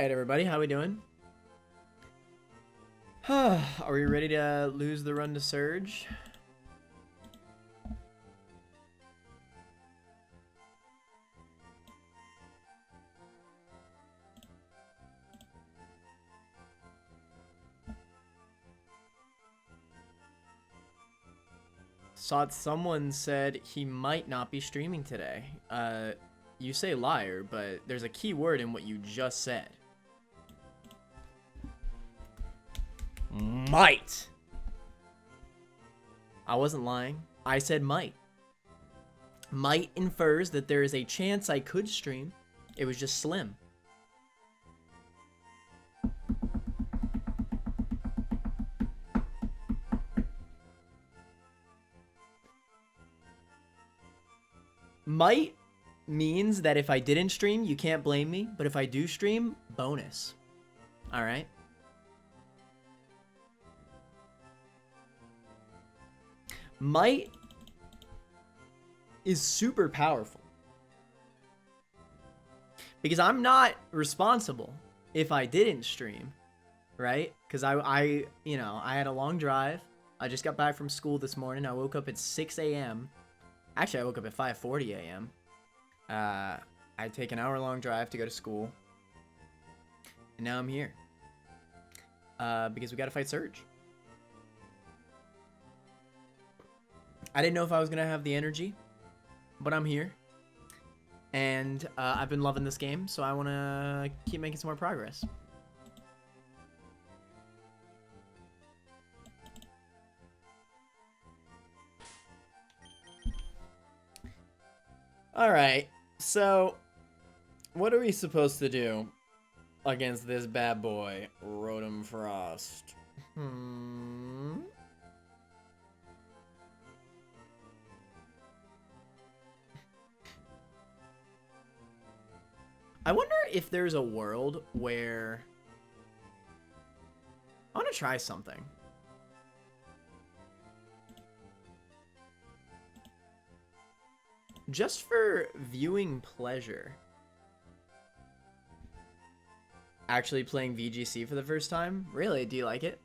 Alright, everybody, how we doing? Are we ready to lose the run to Surge? Saw someone said he might not be streaming today. You say liar, but there's a key word in what you just said. Might. I wasn't lying. I said might. Might infers that there is a chance I could stream. It was just slim. Might means that if I didn't stream, you can't blame me. But if I do stream, bonus. All right. Might is super powerful. Because I'm not responsible if I didn't stream, right? Because I had a long drive. I just got back from school this morning. I woke up at 6 a.m. Actually, I woke up at 5:40 a.m. I take an hour-long drive to go to school. And now I'm here. Because we got to fight Surge. I didn't know if I was going to have the energy, but I'm here. And I've been loving this game, so I want to keep making some more progress. Alright, so what are we supposed to do against this bad boy, Rotom Frost? I wonder if there's a world where I want to try something. Just for viewing pleasure. Actually playing VGC for the first time? Really? Do you like it?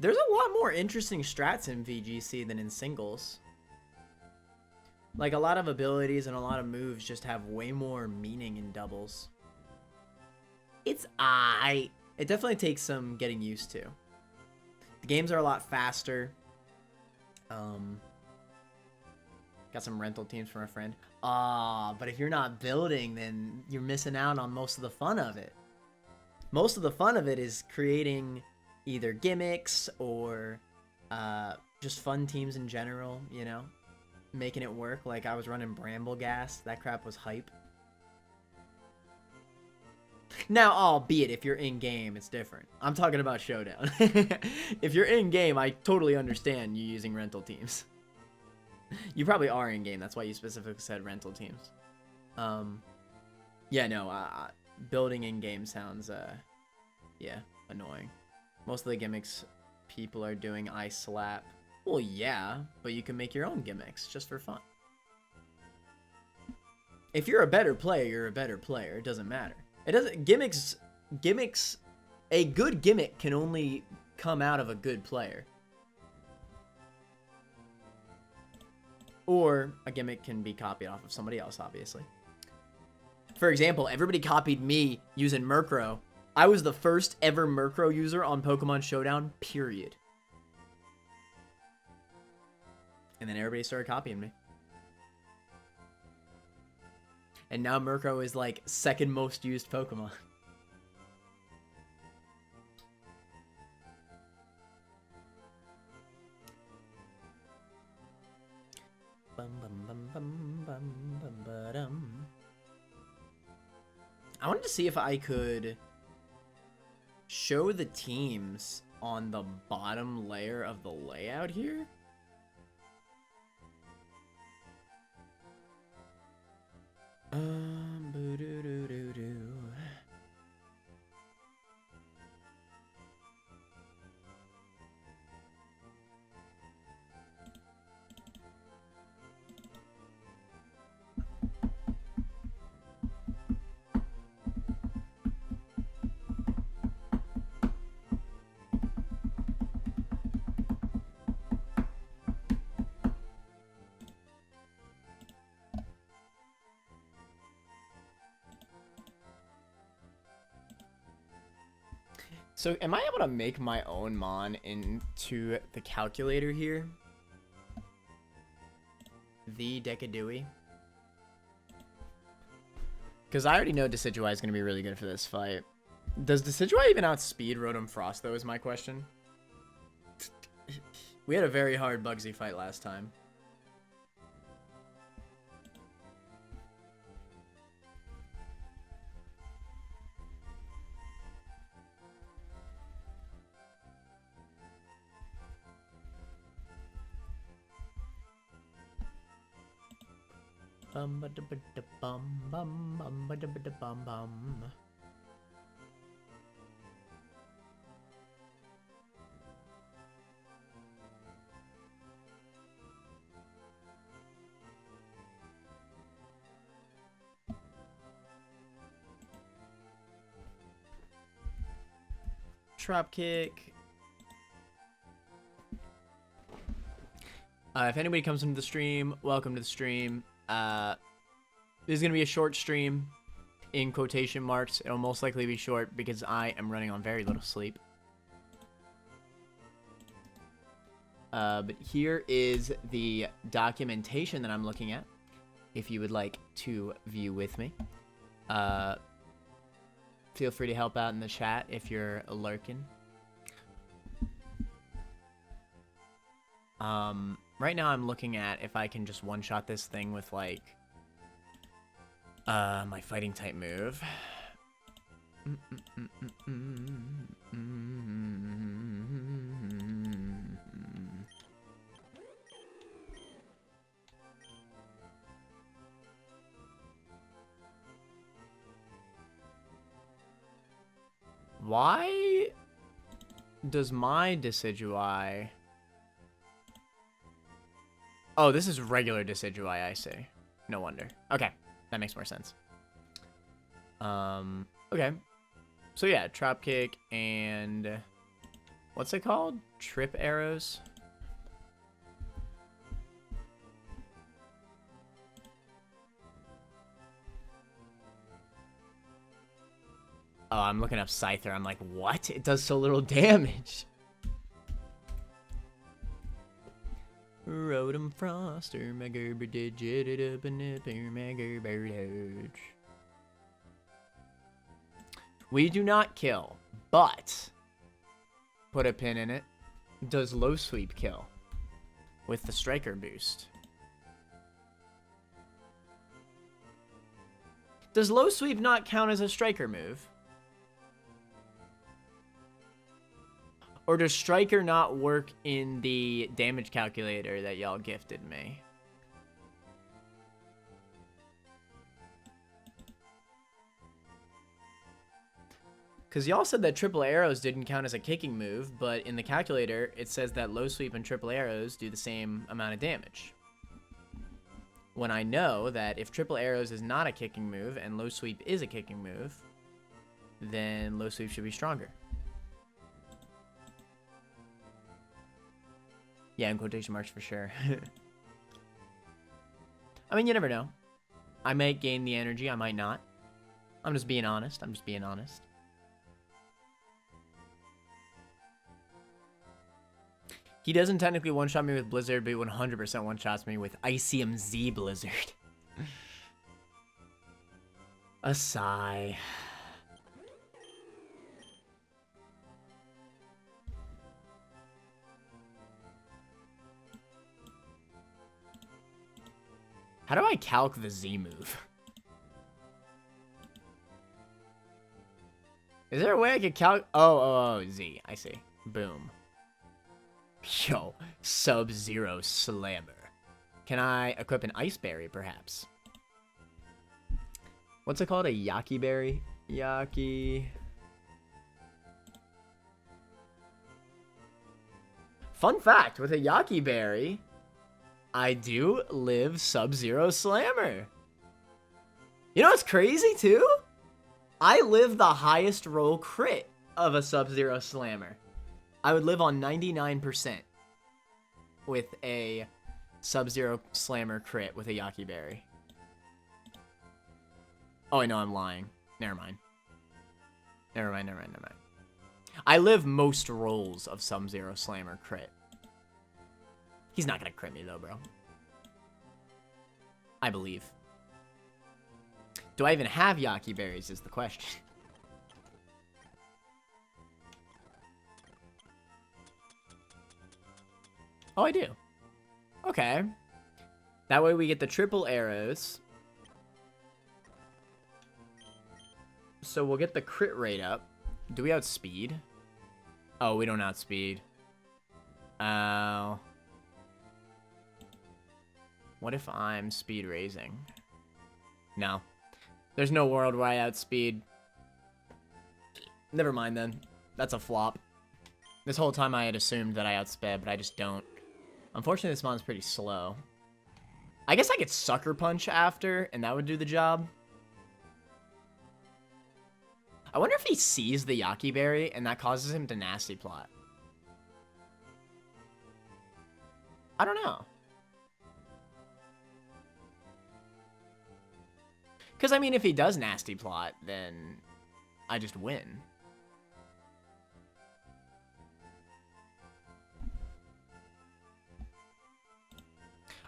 There's a lot more interesting strats in VGC than in singles. Like, a lot of abilities and a lot of moves just have way more meaning in doubles. It's aight. It definitely takes some getting used to. The games are a lot faster. Got some rental teams from a friend. But if you're not building, then you're missing out on most of the fun of it. Most of the fun of it is creating either gimmicks or just fun teams in general, you know? Making it work. Like, I was running Bramble Gas. That crap was hype. Now, albeit, if you're in-game, it's different. I'm talking about Showdown. If you're in-game, I totally understand you using rental teams. You probably are in-game. That's why you specifically said rental teams. Yeah, no, building in-game sounds, yeah, annoying. Most of the gimmicks people are doing Ice Slap. Well, yeah, but you can make your own gimmicks just for fun. If you're a better player, you're a better player. It doesn't matter. It doesn't, gimmicks, a good gimmick can only come out of a good player. Or a gimmick can be copied off of somebody else, obviously. For example, everybody copied me using Murkrow. I was the first ever Murkrow user on Pokemon Showdown, period. And then everybody started copying me. And now Murkrow is like second most used Pokemon. I wanted to see if I could show the teams on the bottom layer of the layout here. Boo-doo-doo-doo-doo. So am I able to make my own mon into the calculator here? The Decadui. Because I already know Decidueye is going to be really good for this fight. Does Decidueye even outspeed Rotom Frost, though, is my question. We had a very hard Bugsy fight last time. Bum ba da ba da bum bum ba da ba da bum bum. Drop kick. If anybody comes into the stream, welcome to the stream. This is going to be a short stream, in quotation marks. It'll most likely be short because I am running on very little sleep. But here is the documentation that I'm looking at, if you would like to view with me. Feel free to help out in the chat if you're lurking. Right now I'm looking at if I can just one-shot this thing with, like, my fighting type move. Why does my Decidueye... Oh, this is regular Decidueye, I see. No wonder. Okay, that makes more sense. Okay. So yeah, Trap Kick and... What's it called? Trip Arrows? Oh, I'm looking up Scyther. I'm like, what? It does so little damage. Rotom Froster, Mega Digit up and up, Mega Bird. We do not kill, but put a pin in it. Does low sweep kill with the striker boost? Does low sweep not count as a striker move? Or does Striker not work in the damage calculator that y'all gifted me? Because y'all said that triple arrows didn't count as a kicking move, but in the calculator, it says that low sweep and triple arrows do the same amount of damage. When I know that if triple arrows is not a kicking move and low sweep is a kicking move, then low sweep should be stronger. Yeah, in quotation marks for sure. I mean, you never know. I might gain the energy, I might not. I'm just being honest. I'm just being honest. He doesn't technically one-shot me with Blizzard, but he 100% one-shots me with Icium Z Blizzard. A sigh. How do I calc the Z move? Is there a way I could calc? Oh, Z. I see. Boom. Yo, Sub-Zero Slammer. Can I equip an Ice Berry, perhaps? What's it called? A Yaki Berry? Yaki. Fun fact, with a Yaki Berry, I do live Sub-Zero Slammer. You know what's crazy, too? I live the highest roll crit of a Sub-Zero Slammer. I would live on 99% with a Sub-Zero Slammer crit with a Yaki Berry. Oh, I know I'm lying. Never mind. Never mind. I live most rolls of Sub-Zero Slammer crit. He's not gonna crit me though, bro. I believe. Do I even have Yaki Berries is the question. Oh, I do. Okay. That way we get the triple arrows. So we'll get the crit rate up. Do we outspeed? Oh, we don't outspeed. Oh. What if I'm speed raising? No. There's no world where I outspeed. Never mind then. That's a flop. This whole time I had assumed that I outsped, but I just don't. Unfortunately, this mon's pretty slow. I guess I could Sucker Punch after, and that would do the job. I wonder if he sees the Yaki Berry, and that causes him to Nasty Plot. I don't know. Because, I mean, if he does Nasty Plot, then I just win.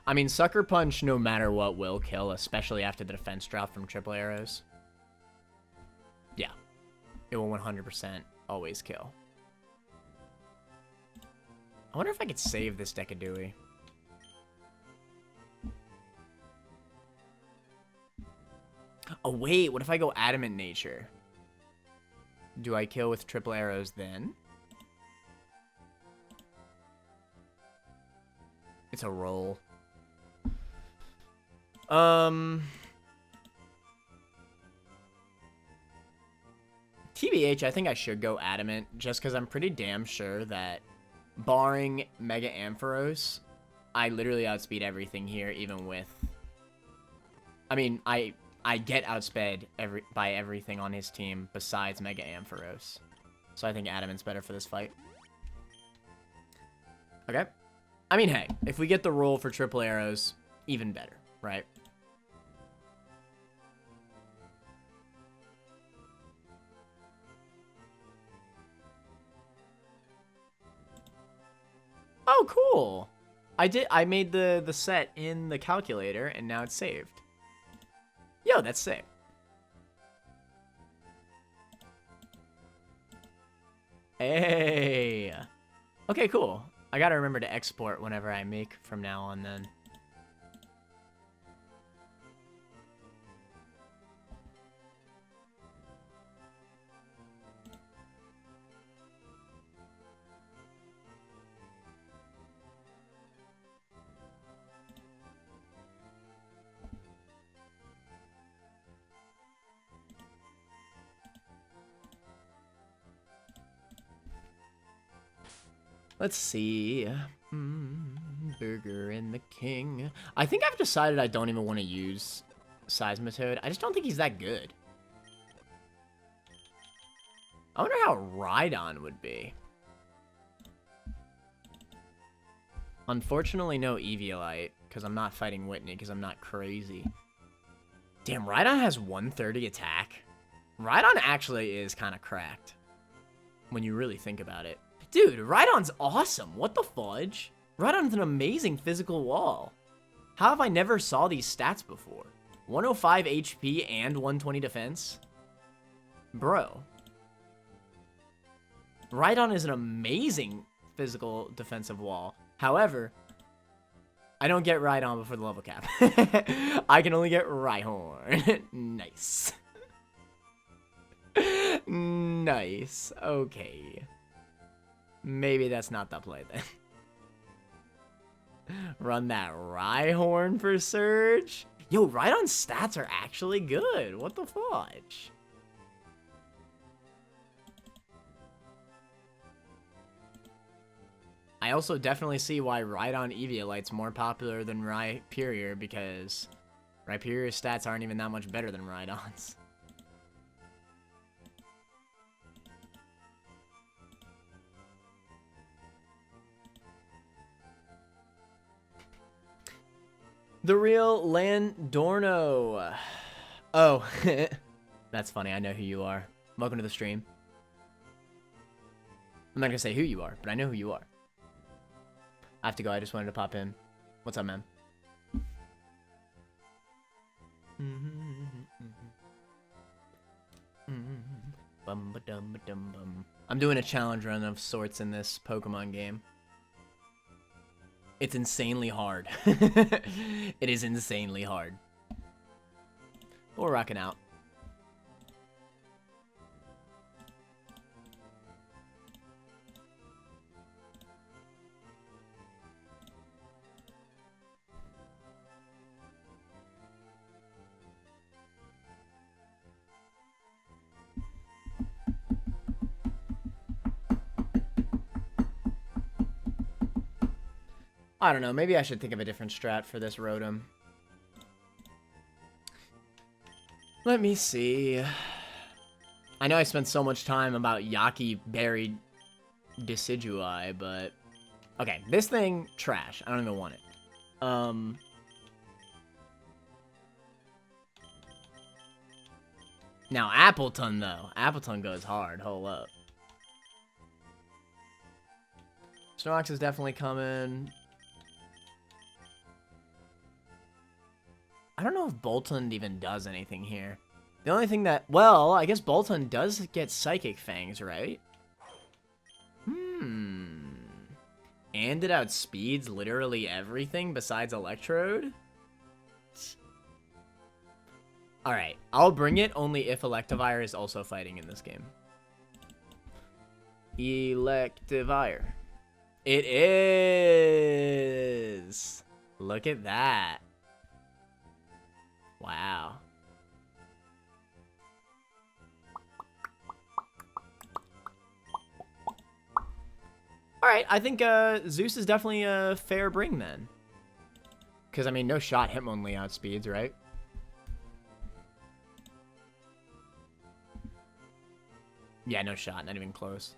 I mean, Sucker Punch, no matter what, will kill, especially after the defense drop from triple arrows. Yeah. It will 100% always kill. I wonder if I could save this Decadui. Oh, wait. What if I go Adamant Nature? Do I kill with triple arrows then? It's a roll. TBH, I think I should go Adamant, just because I'm pretty damn sure that, barring Mega Ampharos, I literally outspeed everything here, even with... I mean, I get outsped by everything on his team besides Mega Ampharos. So I think Adamant's better for this fight. Okay. I mean, hey, if we get the roll for triple arrows, even better, right? Oh, cool. I made the set in the calculator, and now it's saved. Yo, that's sick. Hey. Okay, cool. I gotta remember to export whenever I make from now on then. Let's see. Burger and the King. I think I've decided I don't even want to use Seismitoad. I just don't think he's that good. I wonder how Rhydon would be. Unfortunately, no Eviolite, because I'm not fighting Whitney, because I'm not crazy. Damn, Rhydon has 130 attack. Rhydon actually is kind of cracked, when you really think about it. Dude, Rhydon's awesome. What the fudge? Rhydon's an amazing physical wall. How have I never saw these stats before? 105 HP and 120 defense? Bro. Rhydon is an amazing physical defensive wall. However, I don't get Rhydon before the level cap. I can only get Rhyhorn. Nice. Nice. Okay. Maybe that's not the play then. Run that Rhyhorn for Surge. Yo, Rhydon's stats are actually good. What the fudge? I also definitely see why Rhydon Eviolite's more popular than Rhyperior, because Rhyperior's stats aren't even that much better than Rhydon's. The real Landorno. Oh, that's funny. I know who you are. Welcome to the stream. I'm not gonna say who you are, but I know who you are. I have to go. I just wanted to pop in. What's up, man? I'm doing a challenge run of sorts in this Pokemon game. It's insanely hard. It is insanely hard. But we're rocking out. I don't know. Maybe I should think of a different strat for this Rotom. Let me see. I know I spent so much time about Yaki Berry Decidui, but... Okay, this thing, trash. I don't even want it. Now, Appleton, though. Appleton goes hard. Hold up. Snorlax is definitely coming. I don't know if Boltund even does anything here. The only thing that... Well, I guess Boltund does get Psychic Fangs, right? And it outspeeds literally everything besides Electrode? Alright, I'll bring it only if Electivire is also fighting in this game. Electivire. It is! Look at that. Wow. Alright, I think Zeus is definitely a fair bring then. Because, I mean, no shot Hitmonlee outspeeds, right? Yeah, no shot. Not even close.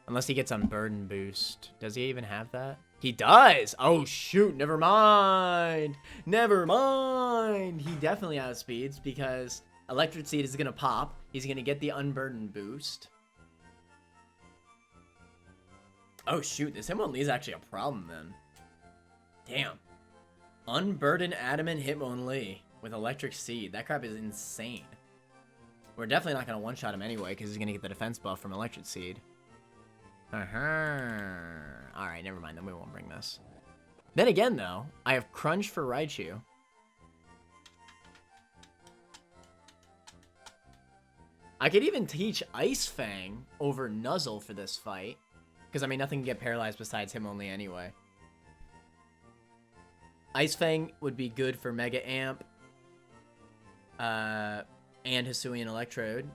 Unless he gets Unburden boost. Does he even have that? He does! Oh, shoot. Never mind. Never mind. He definitely outspeeds because Electric Seed is going to pop. He's going to get the Unburden boost. Oh, shoot. This Hitmonlee is actually a problem then. Damn. Unburden Adamant Hitmonlee with Electric Seed. That crap is insane. We're definitely not going to one-shot him anyway because he's going to get the defense buff from Electric Seed. Alright, never mind. Then we won't bring this. Then again, though, I have Crunch for Raichu. I could even teach Ice Fang over Nuzzle for this fight. Because, I mean, nothing can get paralyzed besides him only anyway. Ice Fang would be good for Mega Amp. And Hisuian Electrode,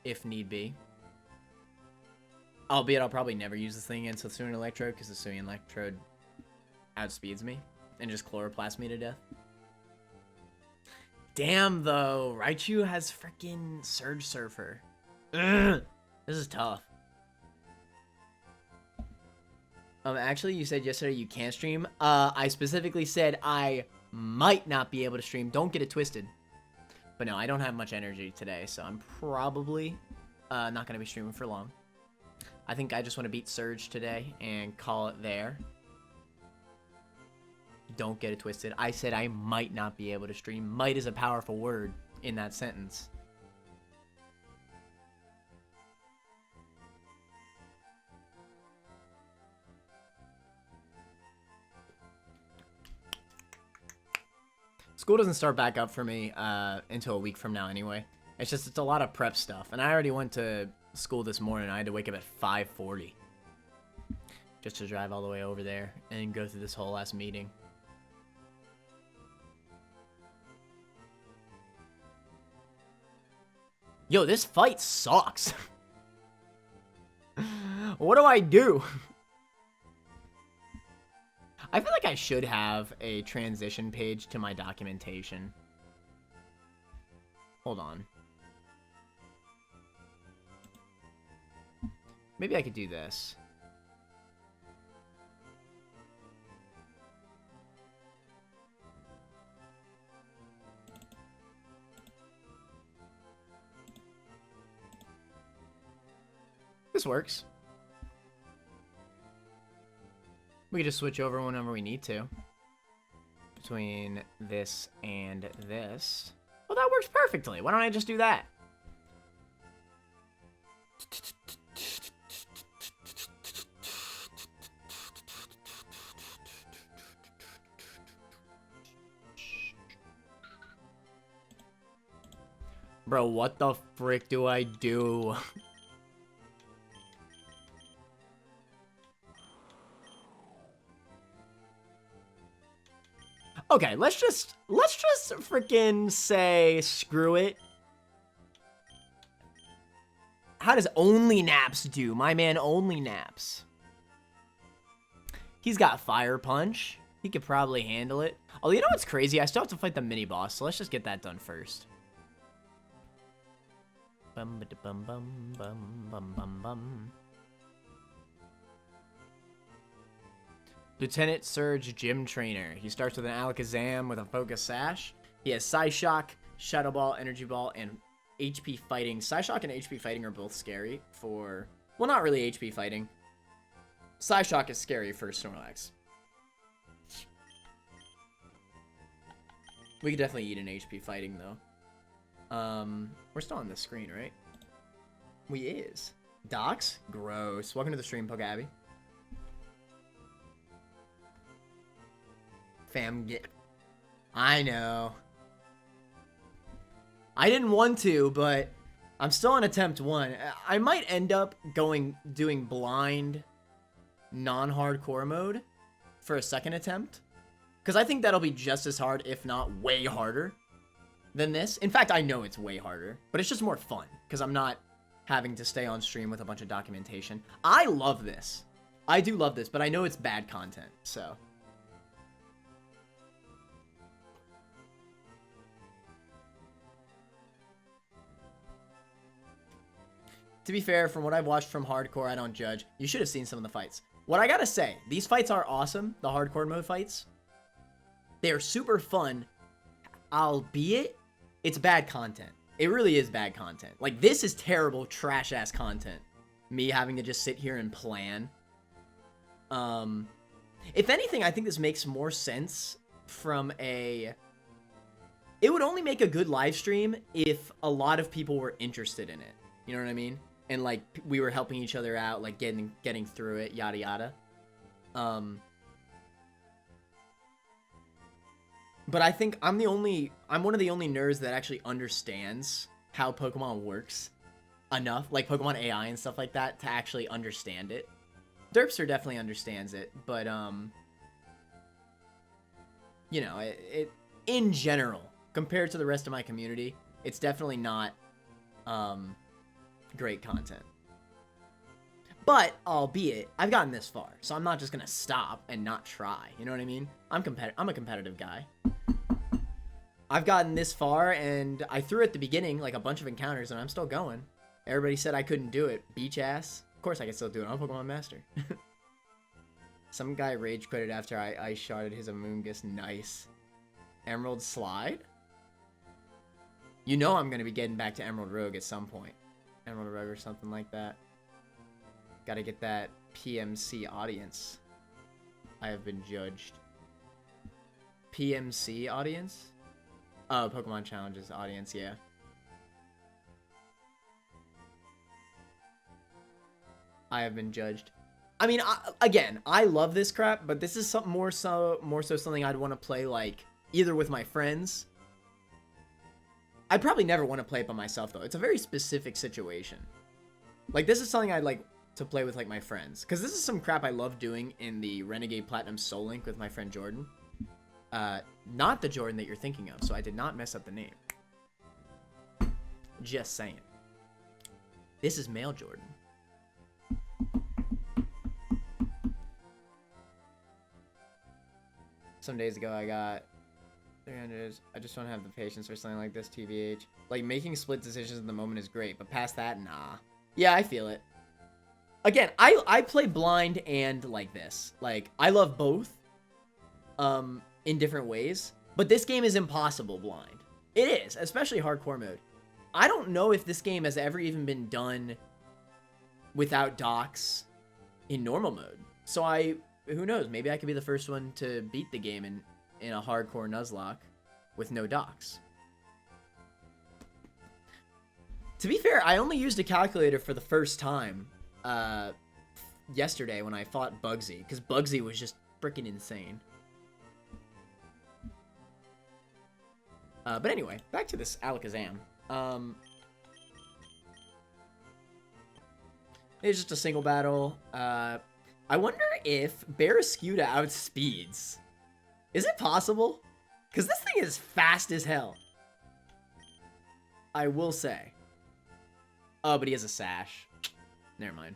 if need be. Albeit I'll probably never use this thing against Hisuian Electrode, because Hisuian Electrode outspeeds me and just chloroplasts me to death. Damn, though. Raichu has freaking Surge Surfer. Ugh, this is tough. Actually, you said yesterday you can't stream. I specifically said I might not be able to stream. Don't get it twisted. But no, I don't have much energy today, so I'm probably not going to be streaming for long. I think I just want to beat Surge today and call it there. Don't get it twisted. I said I might not be able to stream. Might is a powerful word in that sentence. School doesn't start back up for me until a week from now anyway. It's a lot of prep stuff. And I already went to school this morning. I had to wake up at 5:40 just to drive all the way over there and go through this whole last meeting. Yo, this fight sucks. What do I do? I feel like I should have a transition page to my documentation. Hold on. Maybe I could do this. This works. We can just switch over whenever we need to. Between this and this. Well, that works perfectly. Why don't I just do that? Bro, what the frick do I do? Okay, let's just freaking say screw it. How does only naps do? My man only naps. He's got fire punch. He could probably handle it. Oh, you know what's crazy? I still have to fight the mini boss, so let's just get that done first. Bum ba bum bum bum bum bum bum. Lieutenant Surge Gym Trainer. He starts with an Alakazam with a Focus Sash. He has Psyshock, Shadow Ball, Energy Ball, and HP Fighting. Psyshock and HP Fighting are both scary for... Well, not really HP Fighting. Psyshock is scary for Snorlax. We could definitely eat an HP Fighting, though. We're still on the screen, right? We is. Docs? Gross. Welcome to the stream, Poke Abby. Fam, get... I know. I didn't want to, but I'm still on attempt 1. I might end up doing blind non-hardcore mode for a second attempt. Because I think that'll be just as hard, if not way harder than this. In fact, I know it's way harder, but it's just more fun because I'm not having to stay on stream with a bunch of documentation. I love this. I do love this, but I know it's bad content, so... To be fair, from what I've watched from hardcore, I don't judge. You should have seen some of the fights. What I gotta say, these fights are awesome, the hardcore mode fights. They are super fun, albeit it's bad content. It really is bad content. Like, this is terrible, trash-ass content. Me having to just sit here and plan. If anything, I think this makes more sense from a... It would only make a good live stream if a lot of people were interested in it. You know what I mean? And, like, we were helping each other out, like, getting through it, yada yada. But I think I'm one of the only nerds that actually understands how Pokemon works enough, like Pokemon AI and stuff like that, to actually understand it. Derpster definitely understands it, but, you know, it in general, compared to the rest of my community, it's definitely not, great content. But, albeit, I've gotten this far, so I'm not just gonna stop and not try, you know what I mean? I'm a competitive guy. I've gotten this far, and I threw at the beginning, like, a bunch of encounters, and I'm still going. Everybody said I couldn't do it. Beach ass. Of course I can still do it. I'm a Pokemon Master. Some guy rage quitted after I ice-shotted his Amoonguss. Nice. Emerald Slide? You know I'm gonna be getting back to Emerald Rogue at some point. Emerald Rogue or something like that. Gotta get that PMC audience. I have been judged. PMC audience? Oh, Pokemon Challenges audience, yeah. I have been judged. I mean, again, I love this crap, but this is something more so something I'd want to play, like, either with my friends. I'd probably never want to play it by myself, though. It's a very specific situation. Like, this is something I'd like to play with, like, my friends. Because this is some crap I love doing in the Renegade Platinum Soul Link with my friend Jordan. Not the Jordan that you're thinking of, so I did not mess up the name. Just saying. This is male Jordan. Some days ago, I got 300. I just don't have the patience for something like this, TVH. Like, making split decisions in the moment is great, but past that, nah. Yeah, I feel it. Again, I play blind and like this. Like, I love both. In different ways. But this game is impossible blind. It is, especially hardcore mode. I don't know if this game has ever even been done without docks in normal mode. So who knows, maybe I could be the first one to beat the game in a hardcore Nuzlocke with no docks. To be fair, I only used a calculator for the first time yesterday when I fought Bugsy, because Bugsy was just freaking insane. But anyway, back to this Alakazam. It's just a single battle. I wonder if Barraskewda outspeeds. Is it possible? Because this thing is fast as hell. I will say. Oh, but he has a sash. Never mind.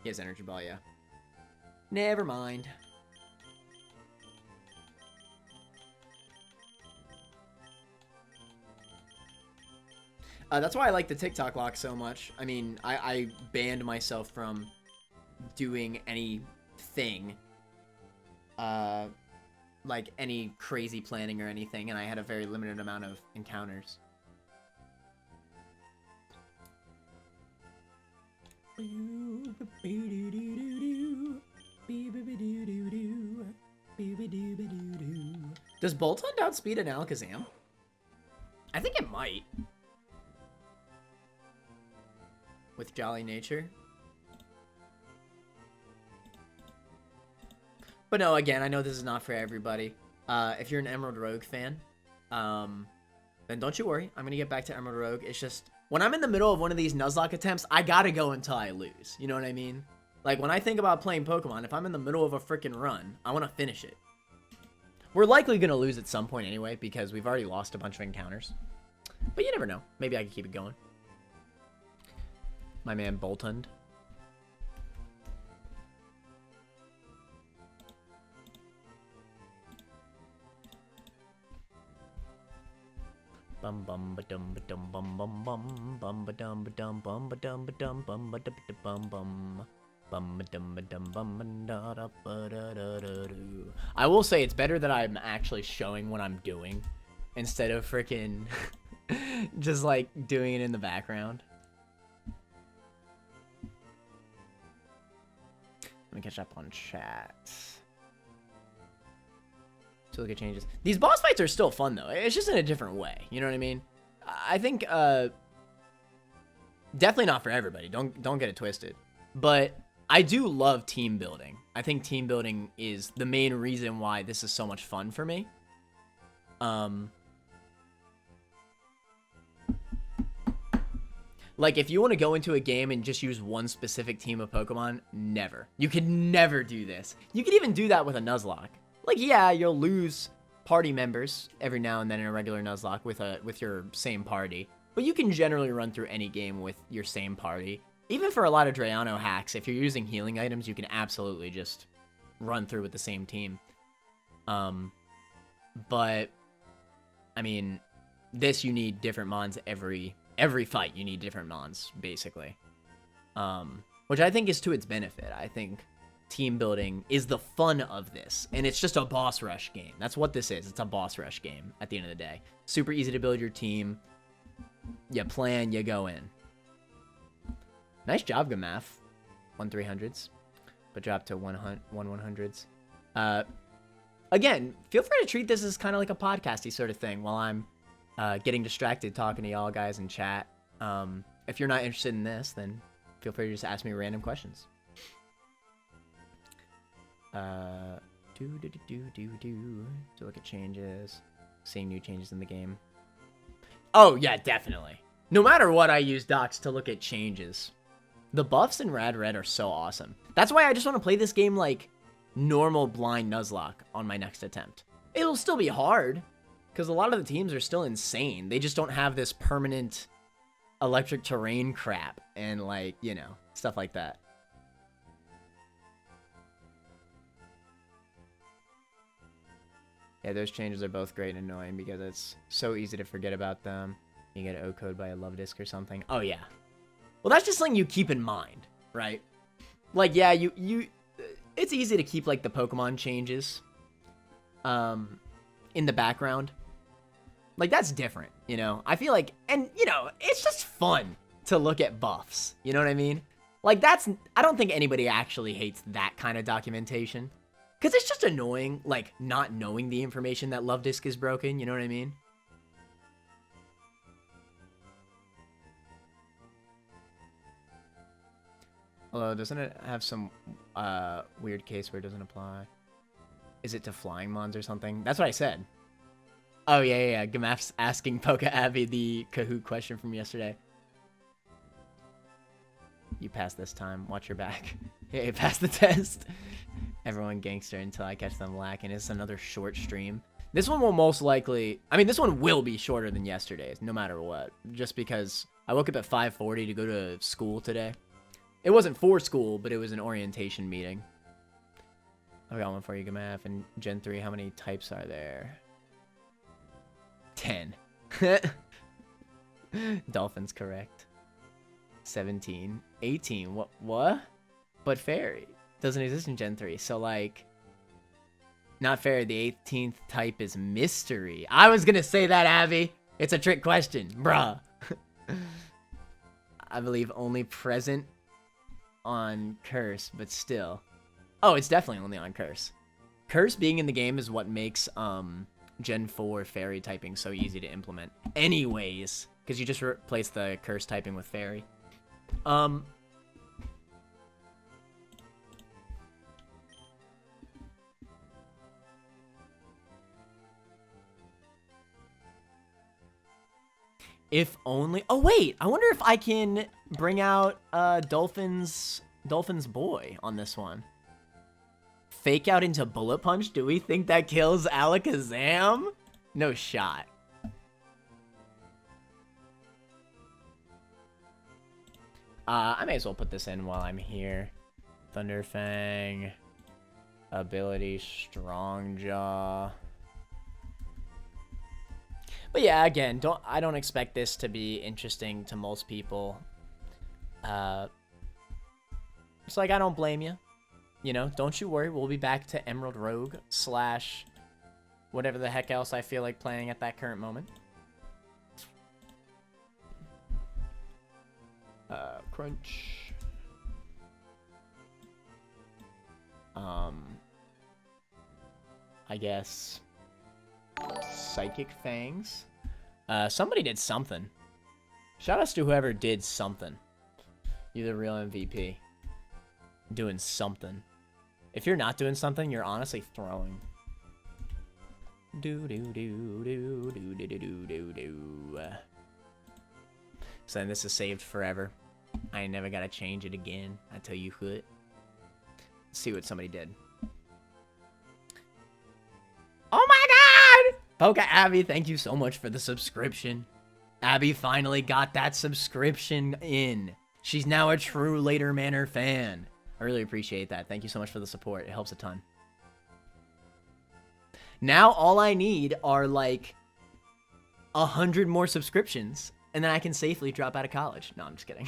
He has Energy Ball, yeah. Never mind. That's why I like the TikTok lock so much. I mean, I banned myself from doing anything, like any crazy planning or anything, and I had a very limited amount of encounters. Does Boltund outspeed an Alakazam? I think it might. With Jolly Nature. But no, again, I know this is not for everybody. If you're an Emerald Rogue fan, then don't you worry. I'm going to get back to Emerald Rogue. It's just, when I'm in the middle of one of these Nuzlocke attempts, I gotta go until I lose. You know what I mean? Like, when I think about playing Pokemon, if I'm in the middle of a freaking run, I want to finish it. We're likely going to lose at some point anyway, because we've already lost a bunch of encounters. But you never know. Maybe I can keep it going. My man Boltund. Bum bum ba dum ba dum bum bum bum bum ba dum ba dum bum ba dum ba dum bum ba da bum bum bum ba dum ba dum bum da da ba da da da do. I will say it's better that I'm actually showing what I'm doing instead of freaking just like doing it in the background. Let me catch up on chat. To look at changes. These boss fights are still fun though. It's just in a different way. You know what I mean? I think definitely not for everybody. Don't get it twisted. But I do love team building. I think team building is the main reason why this is so much fun for me. Like, if you want to go into a game and just use one specific team of Pokemon, never. You could never do this. You could even do that with a Nuzlocke. Like, yeah, you'll lose party members every now and then in a regular Nuzlocke with your same party. But you can generally run through any game with your same party. Even for a lot of Drayano hacks, if you're using healing items, you can absolutely just run through with the same team. But, I mean, this you need different mons every fight. You need different mons, basically. Which I think is to its benefit. I think team building is the fun of this, and it's just a boss rush game. That's what this is. It's a boss rush game at the end of the day. Super easy to build your team. You plan, you go in. Nice job, Gamaf. 1/300s, but drop to 1/100s. Again, feel free to treat this as kind of like a podcasty sort of thing while I'm getting distracted talking to y'all guys in chat. If you're not interested in this, then feel free to just ask me random questions. To look at changes, seeing new changes in the game. Oh yeah, definitely. No matter what, I use docs to look at changes. The buffs in Rad Red are so awesome. That's why I just want to play this game like normal blind Nuzlocke on my next attempt. It'll still be hard, because a lot of the teams are still insane. They just don't have this permanent electric terrain crap and, like, you know, stuff like that. Yeah, those changes are both great and annoying because it's so easy to forget about them. You get O-code by a love disc or something. Oh, yeah. Well, that's just something you keep in mind, right? Like, yeah, it's easy to keep, like, the Pokemon changes in the background. Like, that's different, you know? I feel like, and, you know, it's just fun to look at buffs. You know what I mean? Like, that's... I don't think anybody actually hates that kind of documentation. Because it's just annoying, like, not knowing the information that Love Disc is broken, you know what I mean? Although, doesn't it have some weird case where it doesn't apply? Is it to flying mons or something? That's what I said. Oh, yeah. Gamaf's asking Poke Abby the Kahoot question from yesterday. You passed this time. Watch your back. Hey, pass the test. Everyone gangster until I catch them lacking. It's another short stream. This one will most likely... I mean, this one will be shorter than yesterday's, no matter what. Just because I woke up at 5:40 to go to school today. It wasn't for school, but it was an orientation meeting. I've got one for you, Gamaf. And Gen 3, how many types are there? 10. Dolphin's correct. 17. 18. What? But fairy doesn't exist in Gen 3. So, like... Not fair. The 18th type is mystery. I was gonna say that, Abby. It's a trick question. Bruh. I believe only present on Curse, but still. Oh, it's definitely only on Curse. Curse being in the game is what makes Gen 4 fairy typing so easy to implement. Anyways, because you just replace the Curse typing with fairy. If only... Oh, wait. I wonder if I can bring out Dolphin's boy on this one. Fake out into Bullet Punch? Do we think that kills Alakazam? No shot. I may as well put this in while I'm here. Thunderfang. Ability Strong Jaw. But yeah, again, I don't expect this to be interesting to most people. It's like, I don't blame you. You know, don't you worry. We'll be back to Emerald Rogue / whatever the heck else I feel like playing at that current moment. Crunch. I guess... Psychic Fangs. Somebody did something. Shoutouts to whoever did something. You're the real MVP. Doing something. If you're not doing something, you're honestly throwing. So then this is saved forever. I ain't never gotta change it again. I tell you what. Let's see what somebody did. Oh my god! Poke Abby, thank you so much for the subscription. Abby finally got that subscription in. She's now a true Later Manor fan. I really appreciate that. Thank you so much for the support. It helps a ton. Now all I need are like 100 more subscriptions, and then I can safely drop out of college. No, I'm just kidding.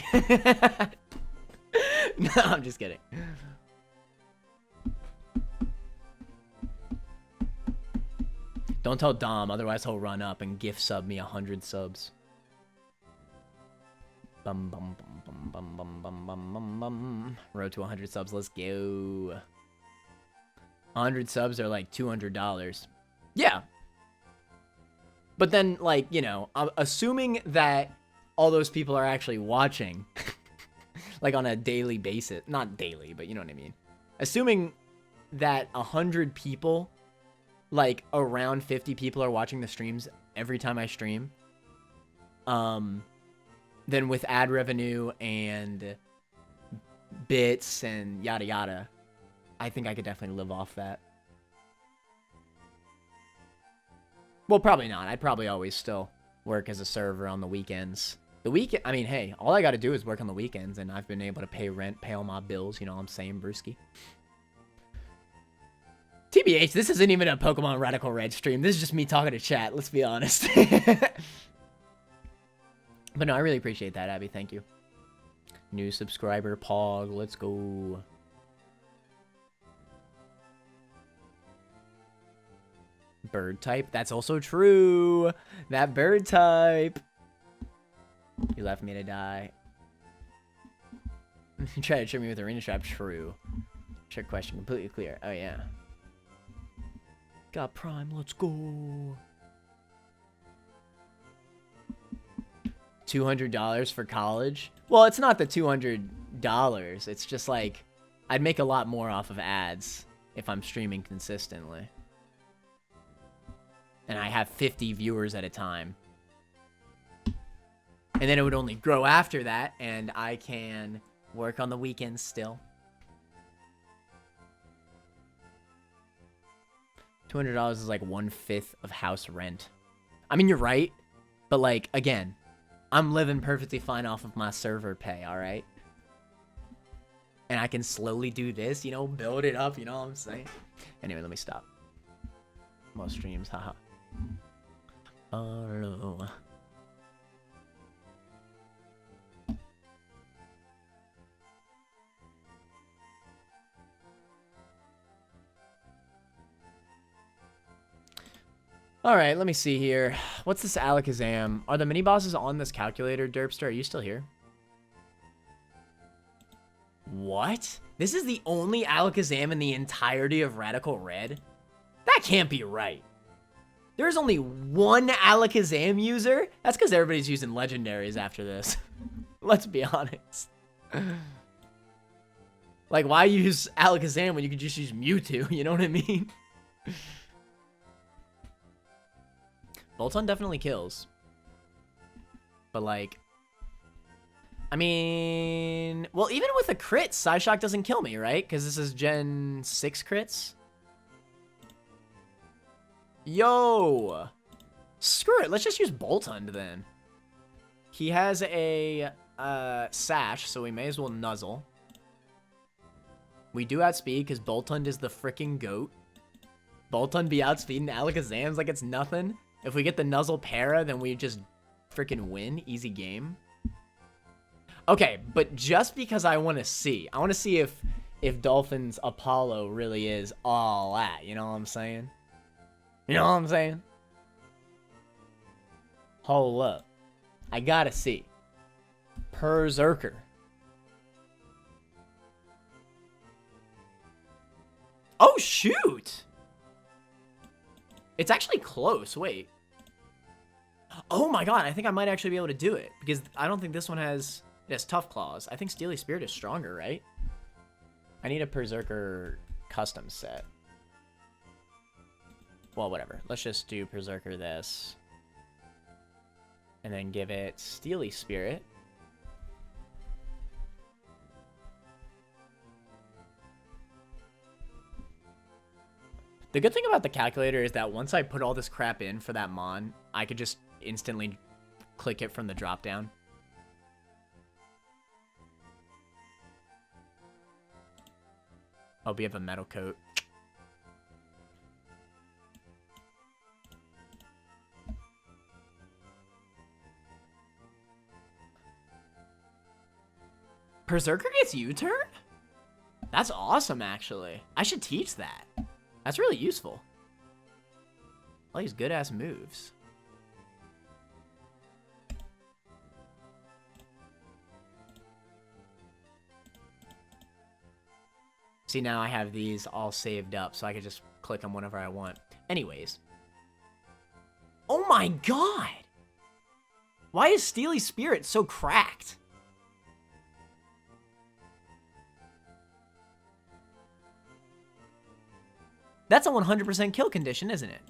No, I'm just kidding. Don't tell Dom, otherwise he'll run up and gift sub me 100 subs. Bum bum bum bum bum bum bum bum bum. Road to 100 subs, let's go. 100 subs are like $200. Yeah. But then, like, you know, assuming that all those people are actually watching, like on a daily basis, not daily, but you know what I mean. Assuming that 100 people, like around 50 people are watching the streams every time I stream, then with ad revenue and bits and yada yada, I think I could definitely live off that. Well, probably not. I'd probably always still work as a server on the weekends. I mean, hey, all I gotta do is work on the weekends, and I've been able to pay rent, pay all my bills, you know what I'm saying, brewski? TBH, this isn't even a Pokemon Radical Red stream. This is just me talking to chat, let's be honest. But no, I really appreciate that, Abby. Thank you. New subscriber, Pog. Let's go. Bird type. That's also true. That bird type. You left me to die. You try to trick me with arena trap? True. Trick question completely clear. Oh, yeah. Got Prime. Let's go. $200 for college? Well, it's not the $200. It's just like, I'd make a lot more off of ads if I'm streaming consistently. And I have 50 viewers at a time. And then it would only grow after that, and I can work on the weekends still. $200 is like 1/5 of house rent. I mean, you're right. But like, again, I'm living perfectly fine off of my server pay, alright? And I can slowly do this, you know, build it up, you know what I'm saying? Anyway, let me stop. Most streams, haha. Oh. Alright, let me see here. What's this Alakazam? Are the mini bosses on this calculator, Derpster? Are you still here? What? This is the only Alakazam in the entirety of Radical Red? That can't be right. There's only one Alakazam user? That's because everybody's using legendaries after this. Let's be honest. Like, why use Alakazam when you could just use Mewtwo? You know what I mean? Bolton definitely kills. But, like... I mean... Well, even with a crit, Psyshock doesn't kill me, right? Because this is Gen 6 crits. Yo! Screw it, let's just use Boltund then. He has a Sash, so we may as well Nuzzle. We do outspeed because Boltund is the freaking GOAT. Boltund be outspeeding Alakazams like it's nothing. If we get the Nuzzle Para, then we just freaking win. Easy game. Okay, but just because I want to see if Dolphin's Apollo really is all that. You know what I'm saying? You know what I'm saying? Hold up. I gotta see. Berserker. Oh, shoot! It's actually close. Wait. Oh my god, I think I might actually be able to do it. Because I don't think this one has... It has Tough Claws. I think Steely Spirit is stronger, right? I need a Berserker custom set. Well, whatever. Let's just do Berserker this. And then give it Steely Spirit. The good thing about the calculator is that once I put all this crap in for that Mon, I could just instantly click it from the drop-down. Oh, we have a metal coat. Berserker gets U-turn? That's awesome, actually. I should teach that. That's really useful. All these good-ass moves. See, now I have these all saved up, so I can just click them whenever I want. Anyways. Oh my god! Why is Steely Spirit so cracked? That's a 100% kill condition, isn't it?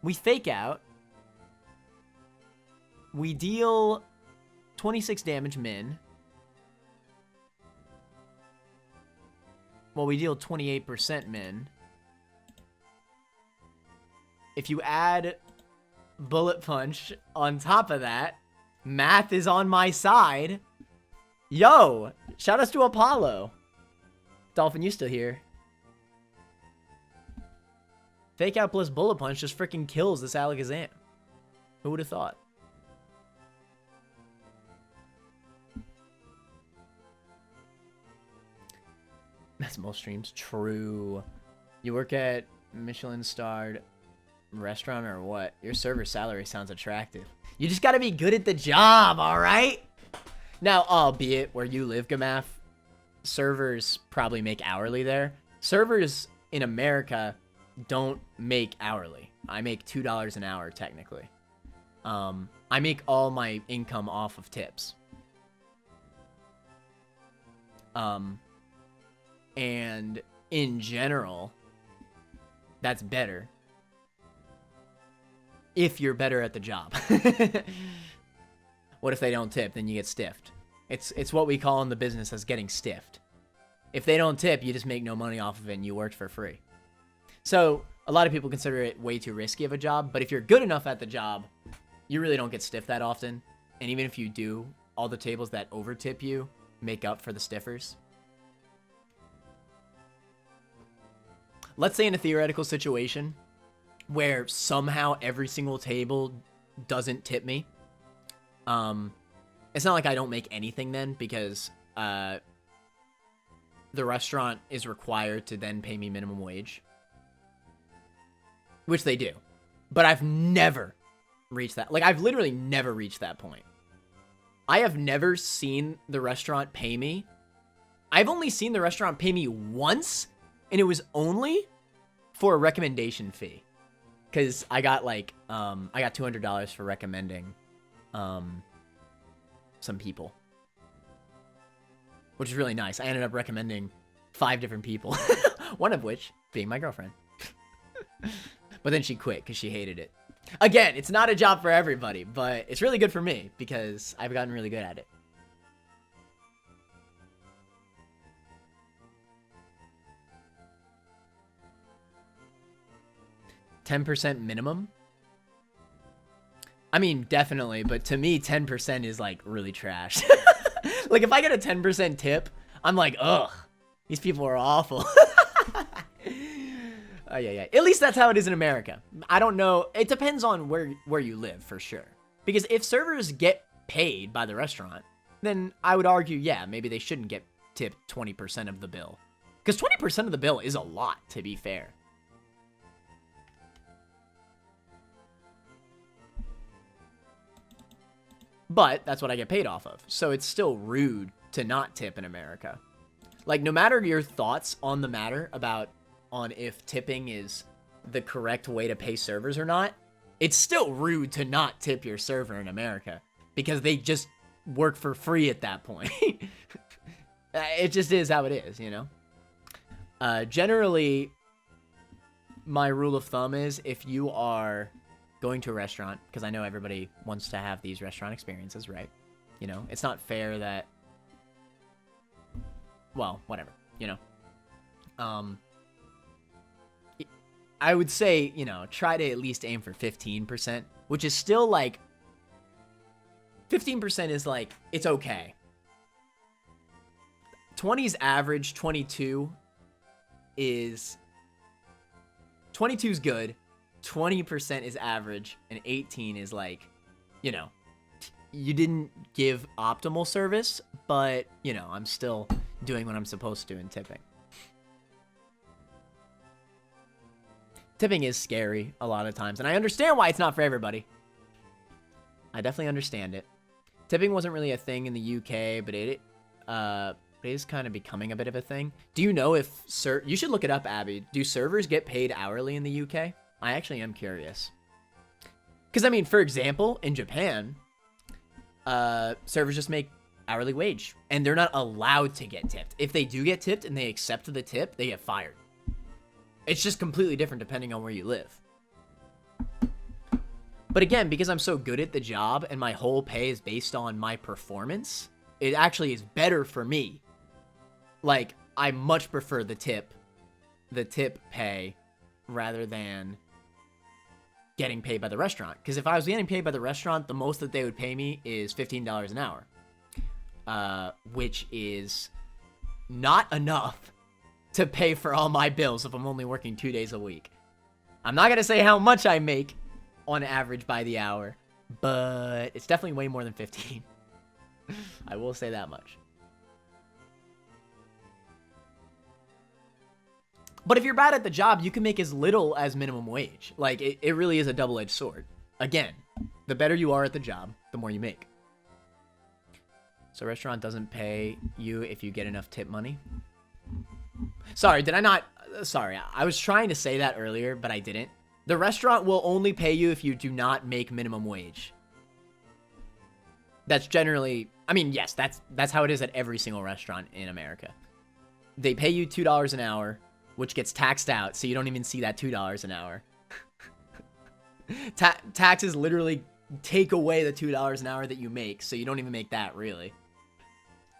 We fake out. We deal 26 damage min. Well, we deal 28% min. If you add Bullet Punch on top of that, math is on my side. Yo, shout outs to Apollo. Dolphin, you still here? Fake out plus Bullet Punch just freaking kills this Alakazam. Who would have thought? That's most streams. True. You work at Michelin-starred restaurant or what? Your server salary sounds attractive. You just gotta be good at the job, alright? Now, albeit where you live, Gamaf, servers probably make hourly there. Servers in America don't make hourly. I make $2 an hour technically. I make all my income off of tips. And in general, that's better if you're better at the job. What if they don't tip? Then you get stiffed. It's what we call in the business as getting stiffed. If they don't tip, you just make no money off of it and you worked for free. So a lot of people consider it way too risky of a job, but if you're good enough at the job, you really don't get stiffed that often. And even if you do, all the tables that over tip you make up for the stiffers. Let's say in a theoretical situation where somehow every single table doesn't tip me. It's not like I don't make anything then, because the restaurant is required to then pay me minimum wage, which they do. But I've never reached that. Like, I've literally never reached that point. I have never seen the restaurant pay me. I've only seen the restaurant pay me once, and it was only for a recommendation fee. Because I got like, I got $200 for recommending some people, which is really nice. I ended up recommending 5 different people, one of which being my girlfriend. But then she quit because she hated it. Again, it's not a job for everybody, but it's really good for me because I've gotten really good at it. $10% minimum? I mean, definitely, but to me, 10% is like really trash. Like, if I get a 10% tip, I'm like, ugh, these people are awful. Yeah. At least that's how it is in America. I don't know. It depends on where you live, for sure. Because if servers get paid by the restaurant, then I would argue, yeah, maybe they shouldn't get tipped 20% of the bill. Because 20% of the bill is a lot, to be fair. But that's what I get paid off of. So it's still rude to not tip in America. Like, no matter your thoughts on the matter about on if tipping is the correct way to pay servers or not, it's still rude to not tip your server in America because they just work for free at that point. It just is how it is, you know? Generally, my rule of thumb is if you are going to a restaurant, because I know everybody wants to have these restaurant experiences, right? You know, it's not fair that, well, whatever, you know? I would say, you know, try to at least aim for 15%, which is still like, 15% is like, it's okay. 20's average, 22 is good, 20% is average, and 18 is like, you know, you didn't give optimal service, but, you know, I'm still doing what I'm supposed to in tipping. Tipping is scary a lot of times, and I understand why it's not for everybody. I definitely understand it. Tipping wasn't really a thing in the UK, but it is kind of becoming a bit of a thing. Do you know if you should look it up, Abby. Do servers get paid hourly in the UK? I actually am curious. Because, I mean, for example, in Japan, servers just make hourly wage, and they're not allowed to get tipped. If they do get tipped and they accept the tip, they get fired. It's just completely different depending on where you live. But again, because I'm so good at the job and my whole pay is based on my performance, it actually is better for me. Like, I much prefer the tip pay rather than getting paid by the restaurant. Because if I was getting paid by the restaurant, the most that they would pay me is $15 an hour, which is not enough to pay for all my bills if I'm only working 2 days a week. I'm not going to say how much I make on average by the hour, but it's definitely way more than 15. I will say that much. But if you're bad at the job, you can make as little as minimum wage. Like, it really is a double-edged sword. Again, the better you are at the job, the more you make. So restaurant doesn't pay you if you get enough tip money. Sorry, did I not? Sorry, I was trying to say that earlier, but I didn't. The restaurant will only pay you if you do not make minimum wage. That's generally, I mean, yes, that's how it is at every single restaurant in America. They pay you $2 an hour, which gets taxed out, so you don't even see that $2 an hour. Taxes literally take away the $2 an hour that you make, so you don't even make that, really.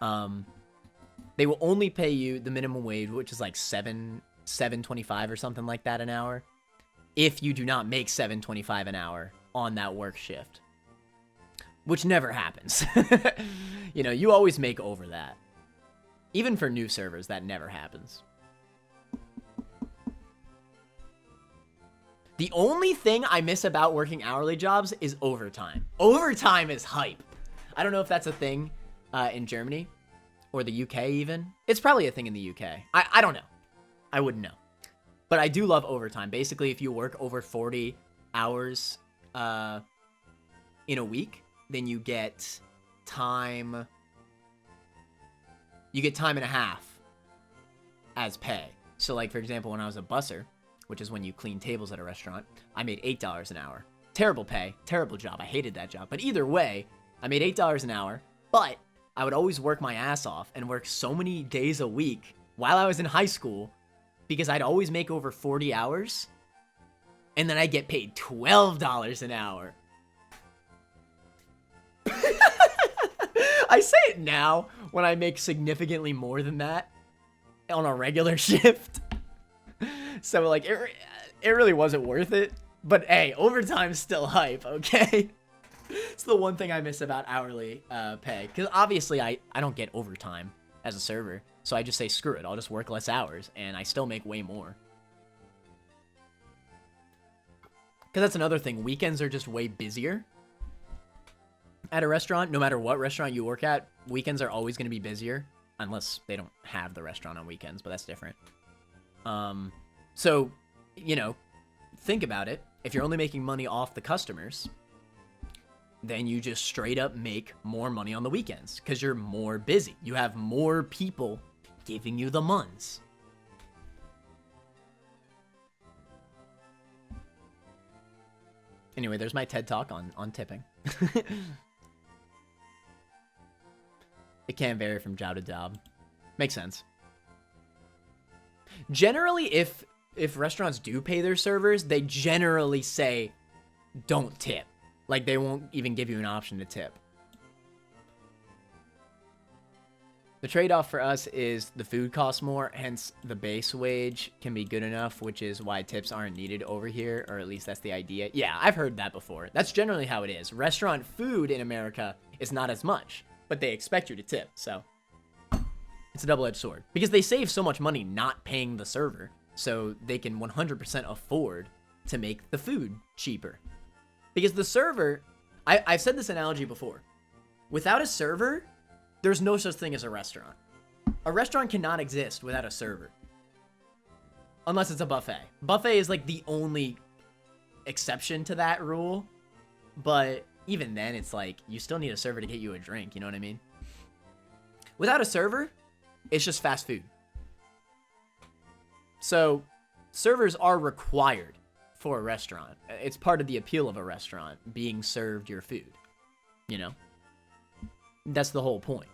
They will only pay you the minimum wage, which is like $7.25 or something like that an hour, if you do not make $7.25 an hour on that work shift, which never happens. You know, you always make over that. Even for new servers, that never happens. The only thing I miss about working hourly jobs is overtime. Overtime is hype. I don't know if that's a thing in Germany or the UK even. It's probably a thing in the UK. I don't know. I wouldn't know. But I do love overtime. Basically, if you work over 40 hours in a week, then you get time. You get time and a half as pay. So like, for example, when I was a busser, which is when you clean tables at a restaurant, I made $8 an hour. Terrible pay, terrible job. I hated that job. But either way, I made $8 an hour, but I would always work my ass off and work so many days a week while I was in high school because I'd always make over 40 hours and then I get paid $12 an hour. I say it now when I make significantly more than that on a regular shift. So, like, it really wasn't worth it. But, hey, overtime's still hype, okay? It's the one thing I miss about hourly pay. Because, obviously, I don't get overtime as a server. So I just say, screw it, I'll just work less hours. And I still make way more. Because that's another thing. Weekends are just way busier. At a restaurant, no matter what restaurant you work at, weekends are always going to be busier. Unless they don't have the restaurant on weekends, but that's different. So, you know, think about it. If you're only making money off the customers, then you just straight up make more money on the weekends because you're more busy. You have more people giving you the muns. Anyway, there's my TED Talk on tipping. It can vary from job to job. Makes sense. Generally, if restaurants do pay their servers, they generally say, don't tip. Like, they won't even give you an option to tip. The trade-off for us is the food costs more, hence the base wage can be good enough, which is why tips aren't needed over here, or at least that's the idea. Yeah, I've heard that before. That's generally how it is. Restaurant food in America is not as much, but they expect you to tip, so it's a double-edged sword. Because they save so much money not paying the server, so they can 100% afford to make the food cheaper. Because the server, I've said this analogy before. Without a server, there's no such thing as a restaurant. A restaurant cannot exist without a server. Unless it's a buffet. Buffet is like the only exception to that rule. But even then, it's like, you still need a server to get you a drink, you know what I mean? Without a server, it's just fast food. So, servers are required for a restaurant. It's part of the appeal of a restaurant, being served your food. You know? That's the whole point.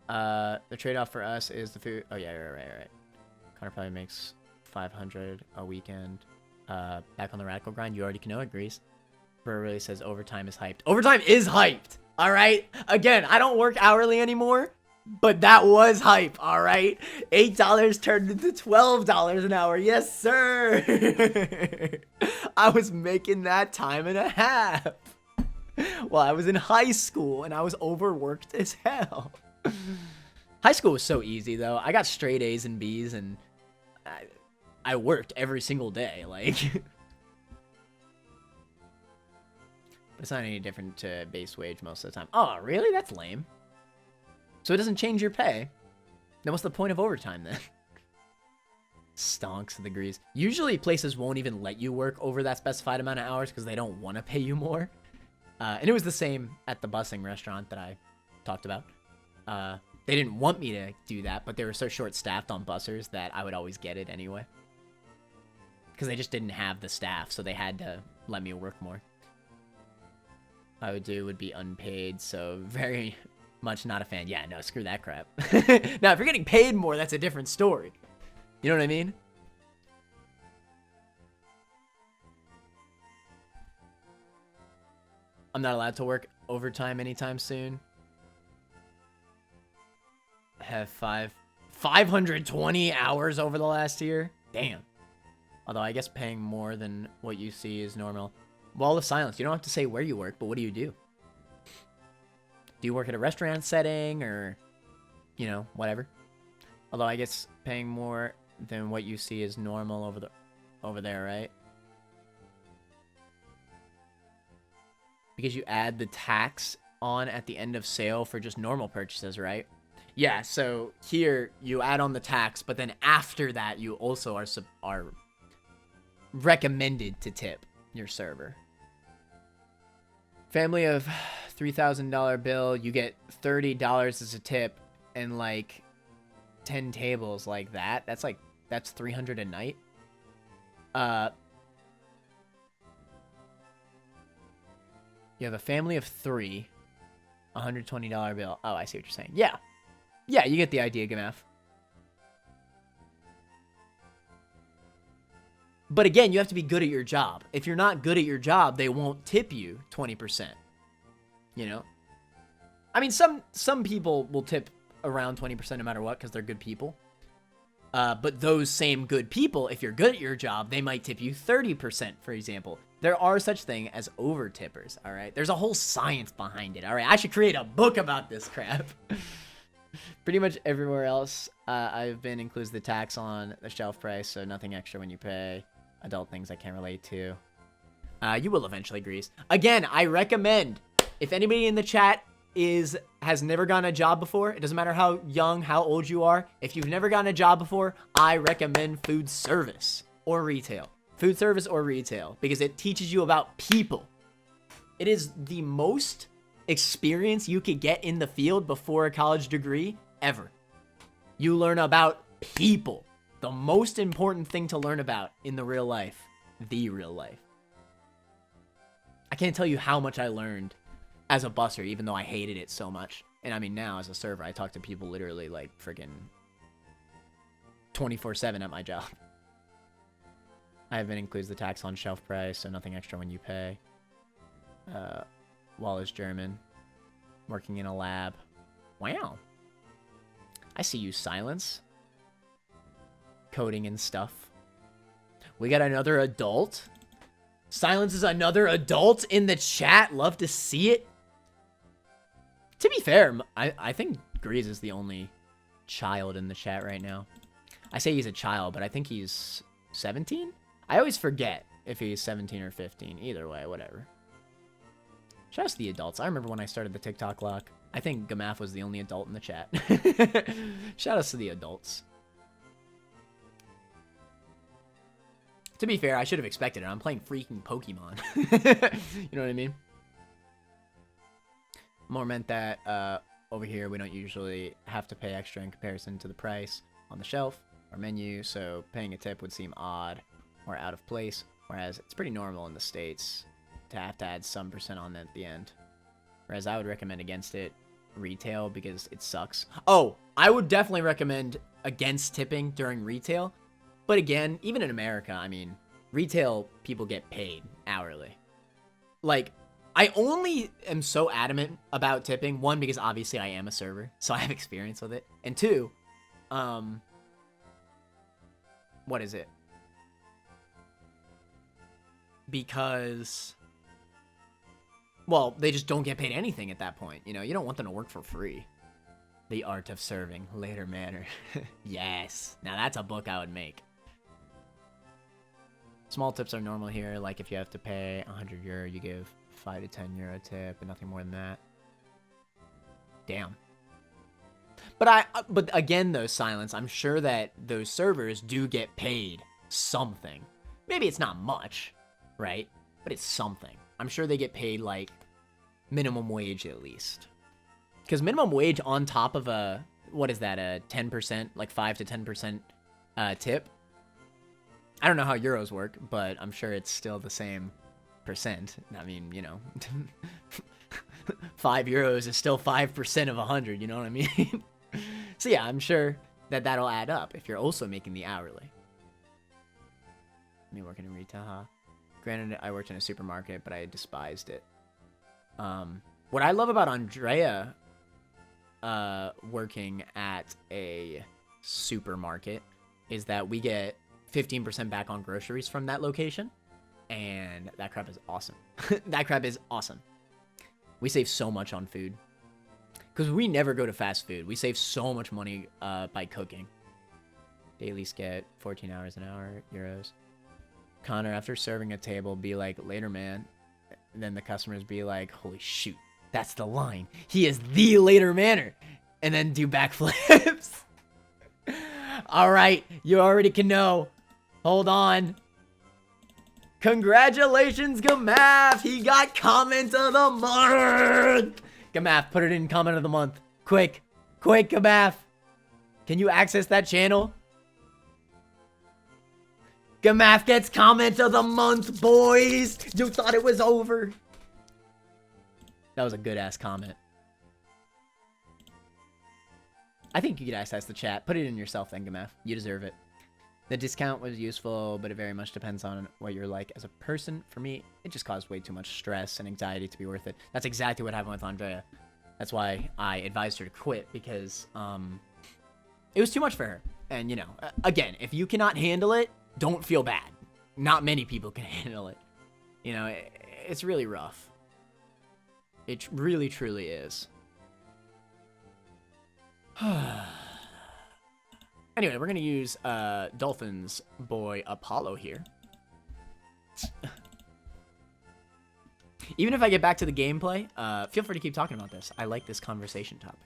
The trade-off for us is the food. Oh, yeah, right. Connor probably makes 500 a weekend. Back on the radical grind. You already know it, Grease. Bro really says overtime is hyped. Overtime is hyped! Alright? Again, I don't work hourly anymore, but that was hype, alright? $8 turned into $12 an hour. Yes, sir! I was making that time and a half while I was in high school, and I was overworked as hell. High school was so easy, though. I got straight A's and B's, and I worked every single day, like... But it's not any different to base wage most of the time. Oh, really? That's lame. So it doesn't change your pay. Then what's the point of overtime, then? Stonks of the Grease. Usually places won't even let you work over that specified amount of hours because they don't want to pay you more. And it was the same at the busing restaurant that I talked about. They didn't want me to do that, but they were so short-staffed on bussers that I would always get it anyway. Because they just didn't have the staff, so they had to let me work more. I would do would be unpaid, so very much not a fan. Yeah, no, screw that crap. Now, if you're getting paid more, that's a different story. You know what I mean? I'm not allowed to work overtime anytime soon. Have 520 hours over the last year. Damn. Although I guess paying more than what you see is normal. Wall of silence. You don't have to say where you work, but what do you do? Do you work at a restaurant setting or, you know, whatever? Although I guess paying more than what you see is normal over there, right? Because you add the tax on at the end of sale for just normal purchases, right? Yeah, so here you add on the tax, but then after that you also are recommended to tip your server. Family of $3,000 bill, you get $30 as a tip and like 10 tables like that. That's $300 a night. You have a family of 3, $120 bill. Oh, I see what you're saying. Yeah. Yeah, you get the idea, Gamaf. But again, you have to be good at your job. If you're not good at your job, they won't tip you 20%. You know? I mean, some people will tip around 20% no matter what because they're good people. But those same good people, if you're good at your job, they might tip you 30%, for example. There are such thing as over tippers, all right? There's a whole science behind it, all right? I should create a book about this crap. Pretty much everywhere else I've been includes the tax on the shelf price, so nothing extra when you pay. Adult things I can't relate to. You will eventually, Grease. Again, I recommend, if anybody in the chat has never gotten a job before, it doesn't matter how young, how old you are, if you've never gotten a job before, I recommend food service or retail. Food service or retail, because it teaches you about people. It is the most experience you could get in the field before a college degree ever. You learn about people. The most important thing to learn about in the real life. The real life. I can't tell you how much I learned as a busser, even though I hated it so much. And I mean, now as a server, I talk to people literally like friggin' 24/7 at my job. Ivan includes the tax on shelf price, so nothing extra when you pay. Wall is German. Working in a lab. Wow. I see you, Silence. Coding and stuff. We got another adult. Silence is another adult in the chat. Love to see it. To be fair, I think Grease is the only child in the chat right now. I say he's a child, but I think he's 17? I always forget if he's 17 or 15. Either way, whatever. Shout out to the adults. I remember when I started the TikTok lock. I think Gamaf was the only adult in the chat. Shout out to the adults. To be fair, I should have expected it. I'm playing freaking Pokemon. You know what I mean? More meant that over here we don't usually have to pay extra in comparison to the price on the shelf or menu, so paying a tip would seem odd or out of place, whereas it's pretty normal in the States to have to add some % on at the end. Whereas I would recommend against it retail because it sucks. Oh, I would definitely recommend against tipping during retail. But again, even in America, I mean, retail people get paid hourly. Like, I only am so adamant about tipping. One, because obviously I am a server, so I have experience with it. And two, what is it? Because, well, they just don't get paid anything at that point. You know, you don't want them to work for free. The Art of Serving, later manner. Yes. Now that's a book I would make. Small tips are normal here, like if you have to pay 100 euro, you give 5 to 10 euro tip, and nothing more than that. Damn. But again, though, Silence, I'm sure that those servers do get paid something. Maybe it's not much, right? But it's something. I'm sure they get paid, like, minimum wage at least. Because minimum wage on top of a, what is that, a 10%, like 5 to 10% tip? I don't know how euros work, but I'm sure it's still the same percent. I mean, you know, 5 euros is still 5% of 100, you know what I mean? So yeah, I'm sure that that'll add up if you're also making the hourly. Me working in retail, huh? Granted, I worked in a supermarket, but I despised it. What I love about Andrea working at a supermarket is that we get 15% back on groceries from that location, and that crap is awesome. That crap is awesome. We save so much on food because we never go to fast food. We save so much money by cooking. Dailies get 14 hours an hour, euros. Connor, after serving a table, be like, later, man. And then the customers be like, holy shoot, that's the line. He is the later manner. And then do backflips. All right, you already can know. Hold on. Congratulations, Gamaf. He got comment of the month. Gamaf, put it in comment of the month. Quick, quick, Gamaf. Can you access that channel? Gamaf gets comment of the month, boys. You thought it was over. That was a good ass comment. I think you could access the chat. Put it in yourself then, Gamaf. You deserve it. The discount was useful, but it very much depends on what you're like as a person. For me, it just caused way too much stress and anxiety to be worth it. That's exactly what happened with Andrea. That's why I advised her to quit, because it was too much for her. And, you know, again, if you cannot handle it, don't feel bad. Not many people can handle it. You know, it's really rough. It really, truly is. Anyway, we're going to use Dolphin's boy Apollo here. Even if I get back to the gameplay, feel free to keep talking about this. I like this conversation topic.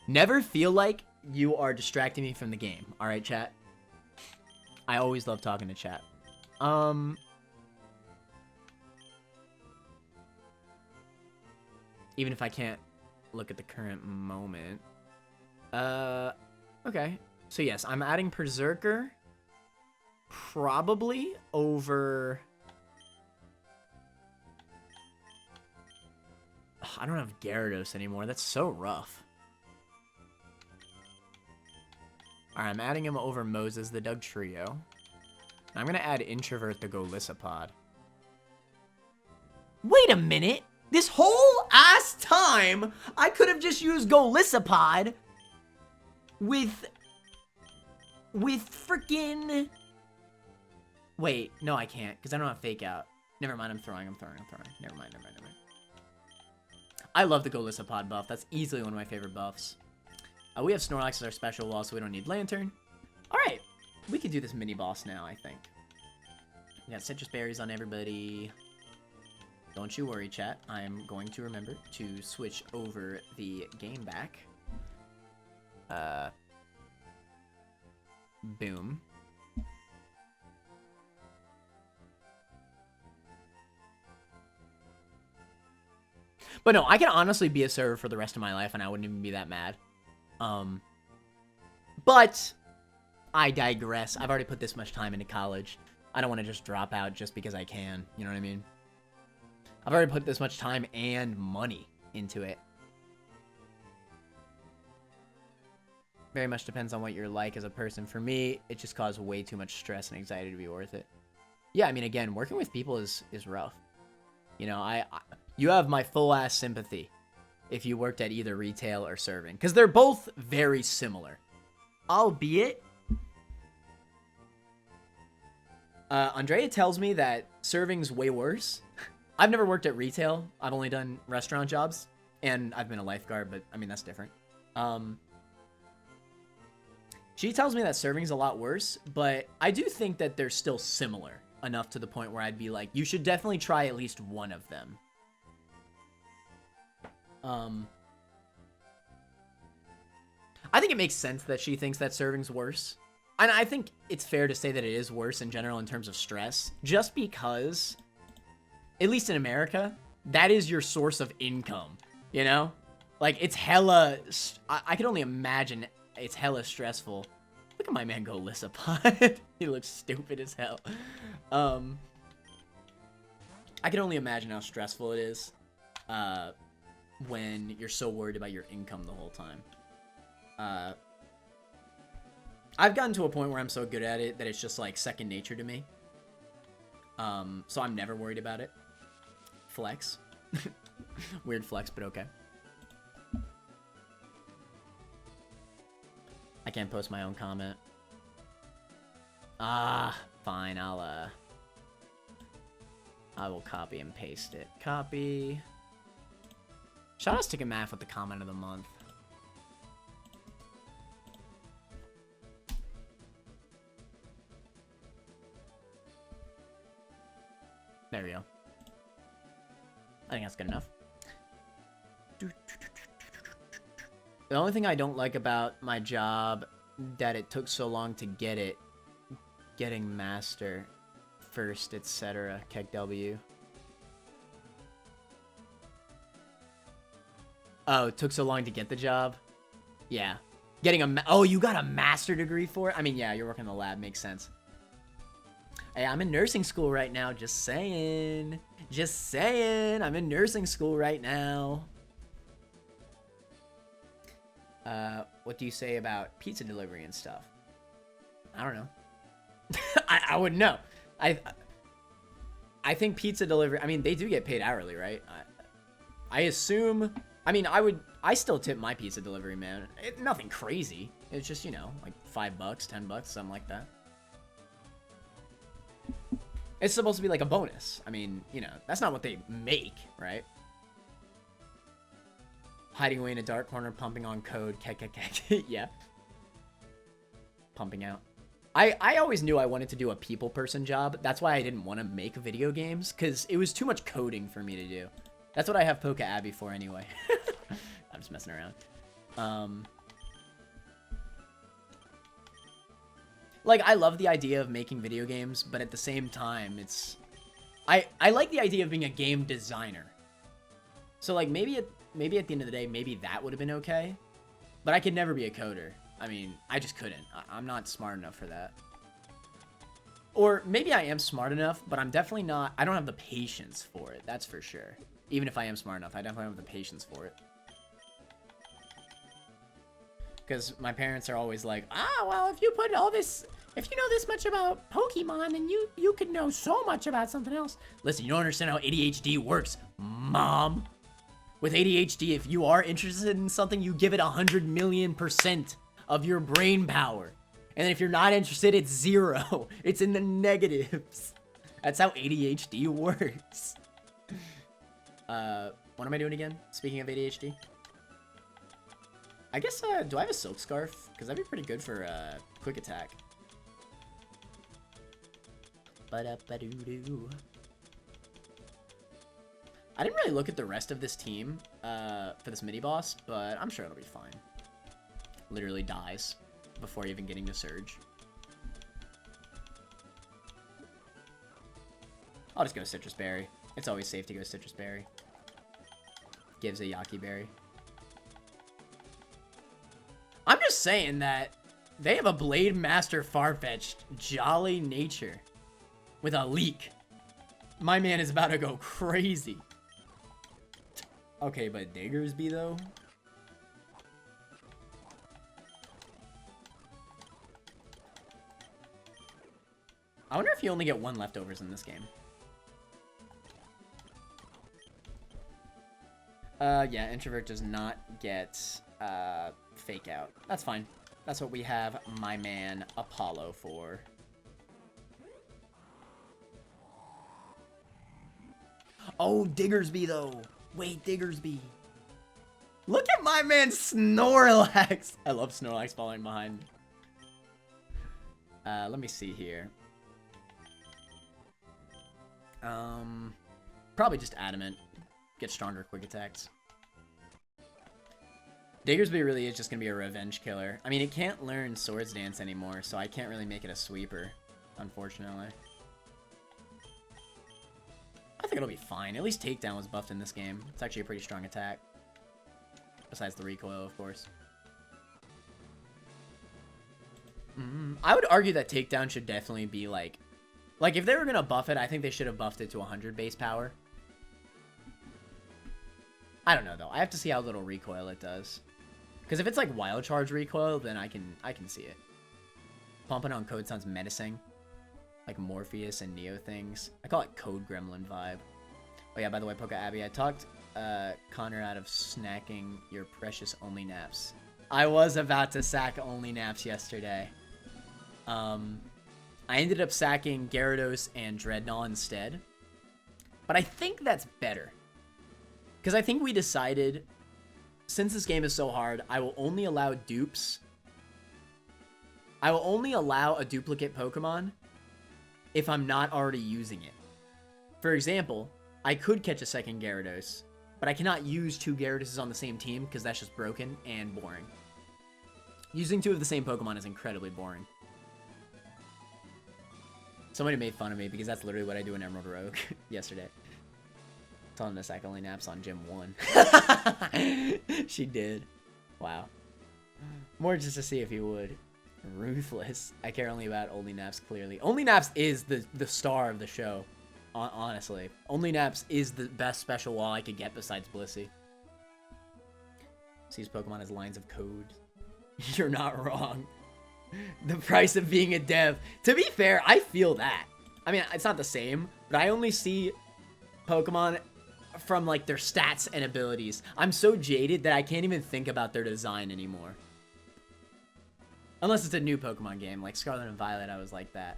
Never feel like you are distracting me from the game. All right, chat? I always love talking to chat. Even if I can't look at the current moment. Okay. So yes, I'm adding Berserker. Probably over... Ugh, I don't have Gyarados anymore. That's so rough. Alright, I'm adding him over Moses, the Doug Trio. I'm gonna add Introvert, the Golisopod. Wait a minute! This whole ass time, I could have just used Golisopod with freaking... Wait, no I can't, because I don't have Fake Out. Never mind, I'm throwing. Never mind. I love the Golisopod buff. That's easily one of my favorite buffs. We have Snorlax as our special wall, so we don't need Lantern. Alright, we can do this mini-boss now, I think. We got citrus berries on everybody. Don't you worry, chat. I'm going to remember to switch over the game back. Boom. But no, I can honestly be a server for the rest of my life, and I wouldn't even be that mad. But I digress. I've already put this much time into college. I don't want to just drop out just because I can. You know what I mean? I've already put this much time and money into it. Very much depends on what you're like as a person. For me, it just caused way too much stress and anxiety to be worth it. Yeah, I mean, again, working with people is rough. You know, you have my full-ass sympathy if you worked at either retail or serving. Because they're both very similar. Albeit, Andrea tells me that serving's way worse. I've never worked at retail. I've only done restaurant jobs. And I've been a lifeguard, but I mean, that's different. She tells me that serving's a lot worse, but I do think that they're still similar enough to the point where I'd be like, you should definitely try at least one of them. I think it makes sense that she thinks that serving's worse. And I think it's fair to say that it is worse in general in terms of stress, just because, at least in America, that is your source of income, you know? Like, it's hella, I can only imagine it's hella stressful. Look at my man go Lissapod. He looks stupid as hell. I can only imagine how stressful it is when you're so worried about your income the whole time. I've gotten to a point where I'm so good at it that it's just like second nature to me. So I'm never worried about it. Flex. Weird flex, but okay. I can't post my own comment. Fine, I will copy and paste it. Copy. Shout out to Stick and Math with the comment of the month. There we go. I think that's good enough. The only thing I don't like about my job that it took so long to getting master first, etc. Keg W. Oh, it took so long to get the job? Yeah. Getting oh, you got a master degree for it? I mean, yeah, you're working in the lab, makes sense. Hey, I'm in nursing school right now, just saying. Just saying, I'm in nursing school right now. What do you say about pizza delivery and stuff? I don't know. I wouldn't know. I think pizza delivery, I mean, they do get paid hourly, right? I assume, I mean, I still tip my pizza delivery man. Nothing crazy. It's just, you know, like $5, $10, something like that. It's supposed to be like a bonus. I mean, you know, that's not what they make, right? Hiding away in a dark corner, pumping on code. Yeah. Pumping out. I always knew I wanted to do a people person job. That's why I didn't want to make video games, because it was too much coding for me to do. That's what I have Poke Abby for anyway. I'm just messing around. Like, I love the idea of making video games, but at the same time, it's... I like the idea of being a game designer. So, like, maybe at the end of the day, maybe that would have been okay. But I could never be a coder. I mean, I just couldn't. I'm not smart enough for that. Or maybe I am smart enough, but I'm definitely not... I don't have the patience for it, that's for sure. Even if I am smart enough, I definitely don't have the patience for it. Because my parents are always like, well, if you put all this... If you know this much about Pokemon, then you could know so much about something else. Listen, you don't understand how ADHD works, Mom. With ADHD, if you are interested in something, you give it 100,000,000% of your brain power. And then if you're not interested, it's 0. It's in the negatives. That's how ADHD works. What am I doing again? Speaking of ADHD. I guess, do I have a silk scarf? Because that'd be pretty good for, quick attack. Ba-da-ba-doo-doo. I didn't really look at the rest of this team, for this mini-boss, but I'm sure it'll be fine. Literally dies before even getting to Surge. I'll just go Citrus Berry. It's always safe to go Citrus Berry. Gives a Yaki Berry. I'm just saying that they have a Blade Master Farfetch'd Jolly Nature with a leak. My man is about to go crazy. Okay, but Diggersby though? I wonder if you only get 1 leftovers in this game. Yeah, Introvert does not get, Fake Out. That's fine. That's what we have my man Apollo for. Oh, Diggersby, though. Wait, Diggersby. Look at my man Snorlax. I love Snorlax falling behind me. Let me see here. Probably just Adamant. Get stronger quick attacks. Diggersby really is just going to be a revenge killer. I mean, it can't learn Swords Dance anymore, so I can't really make it a sweeper, unfortunately. I think it'll be fine. At least Takedown was buffed in this game. It's actually a pretty strong attack. Besides the recoil, of course. I would argue that Takedown should definitely be like if they were going to buff it, I think they should have buffed it to 100 base power. I don't know, though. I have to see how little recoil it does. Because if it's like Wild Charge recoil, then I can see it. Pumping on Code sounds menacing. Like Morpheus and Neo things. I call it Code Gremlin vibe. Oh yeah, by the way, Poca Abby, I talked Connor out of snacking your precious only naps. I was about to sack only naps yesterday. I ended up sacking Gyarados and Dreadnought instead. But I think that's better. Because I think we decided, since this game is so hard, I will only allow dupes. I will only allow a duplicate Pokemon if I'm not already using it. For example, I could catch a second Gyarados, but I cannot use two Gyaradoses on the same team because that's just broken and boring. Using two of the same Pokemon is incredibly boring. Somebody made fun of me because that's literally what I do in Emerald Rogue yesterday. Telling to sack only naps on Gym 1. She did. Wow. More just to see if he would. Ruthless. I care only about Only Naps, clearly. Only Naps is the star of the show. Honestly. Only Naps is the best special wall I could get besides Blissey. Sees Pokemon as lines of code. You're not wrong. The price of being a dev. To be fair, I feel that. I mean, it's not the same, but I only see Pokemon from, like, their stats and abilities. I'm so jaded that I can't even think about their design anymore. Unless it's a new Pokemon game, like Scarlet and Violet, I was like that.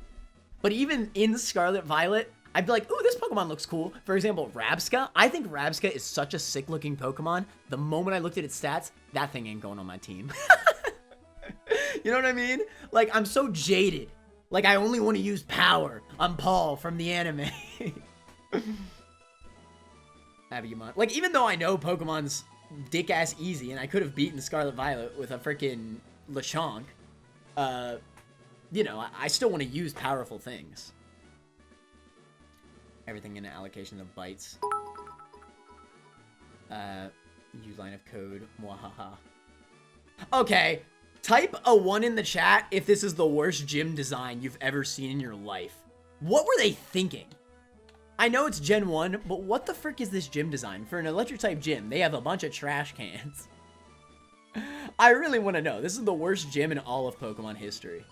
But even in Scarlet Violet, I'd be like, ooh, this Pokemon looks cool. For example, Rabsca. I think Rabsca is such a sick-looking Pokemon. The moment I looked at its stats, that thing ain't going on my team. You know what I mean? Like, I'm so jaded. Like, I only want to use power. I'm Paul from the anime. Abigimon. Like, even though I know Pokemon's dick-ass easy, and I could have beaten Scarlet Violet with a freaking Lechonk, you know, I still want to use powerful things. Everything in allocation of bytes. Use line of code. Mwahaha. Okay. Type a 1 in the chat if this is the worst gym design you've ever seen in your life. What were they thinking? I know it's Gen 1, but what the frick is this gym design? For an electric type gym, they have a bunch of trash cans. I really want to know. This is the worst gym in all of Pokemon history.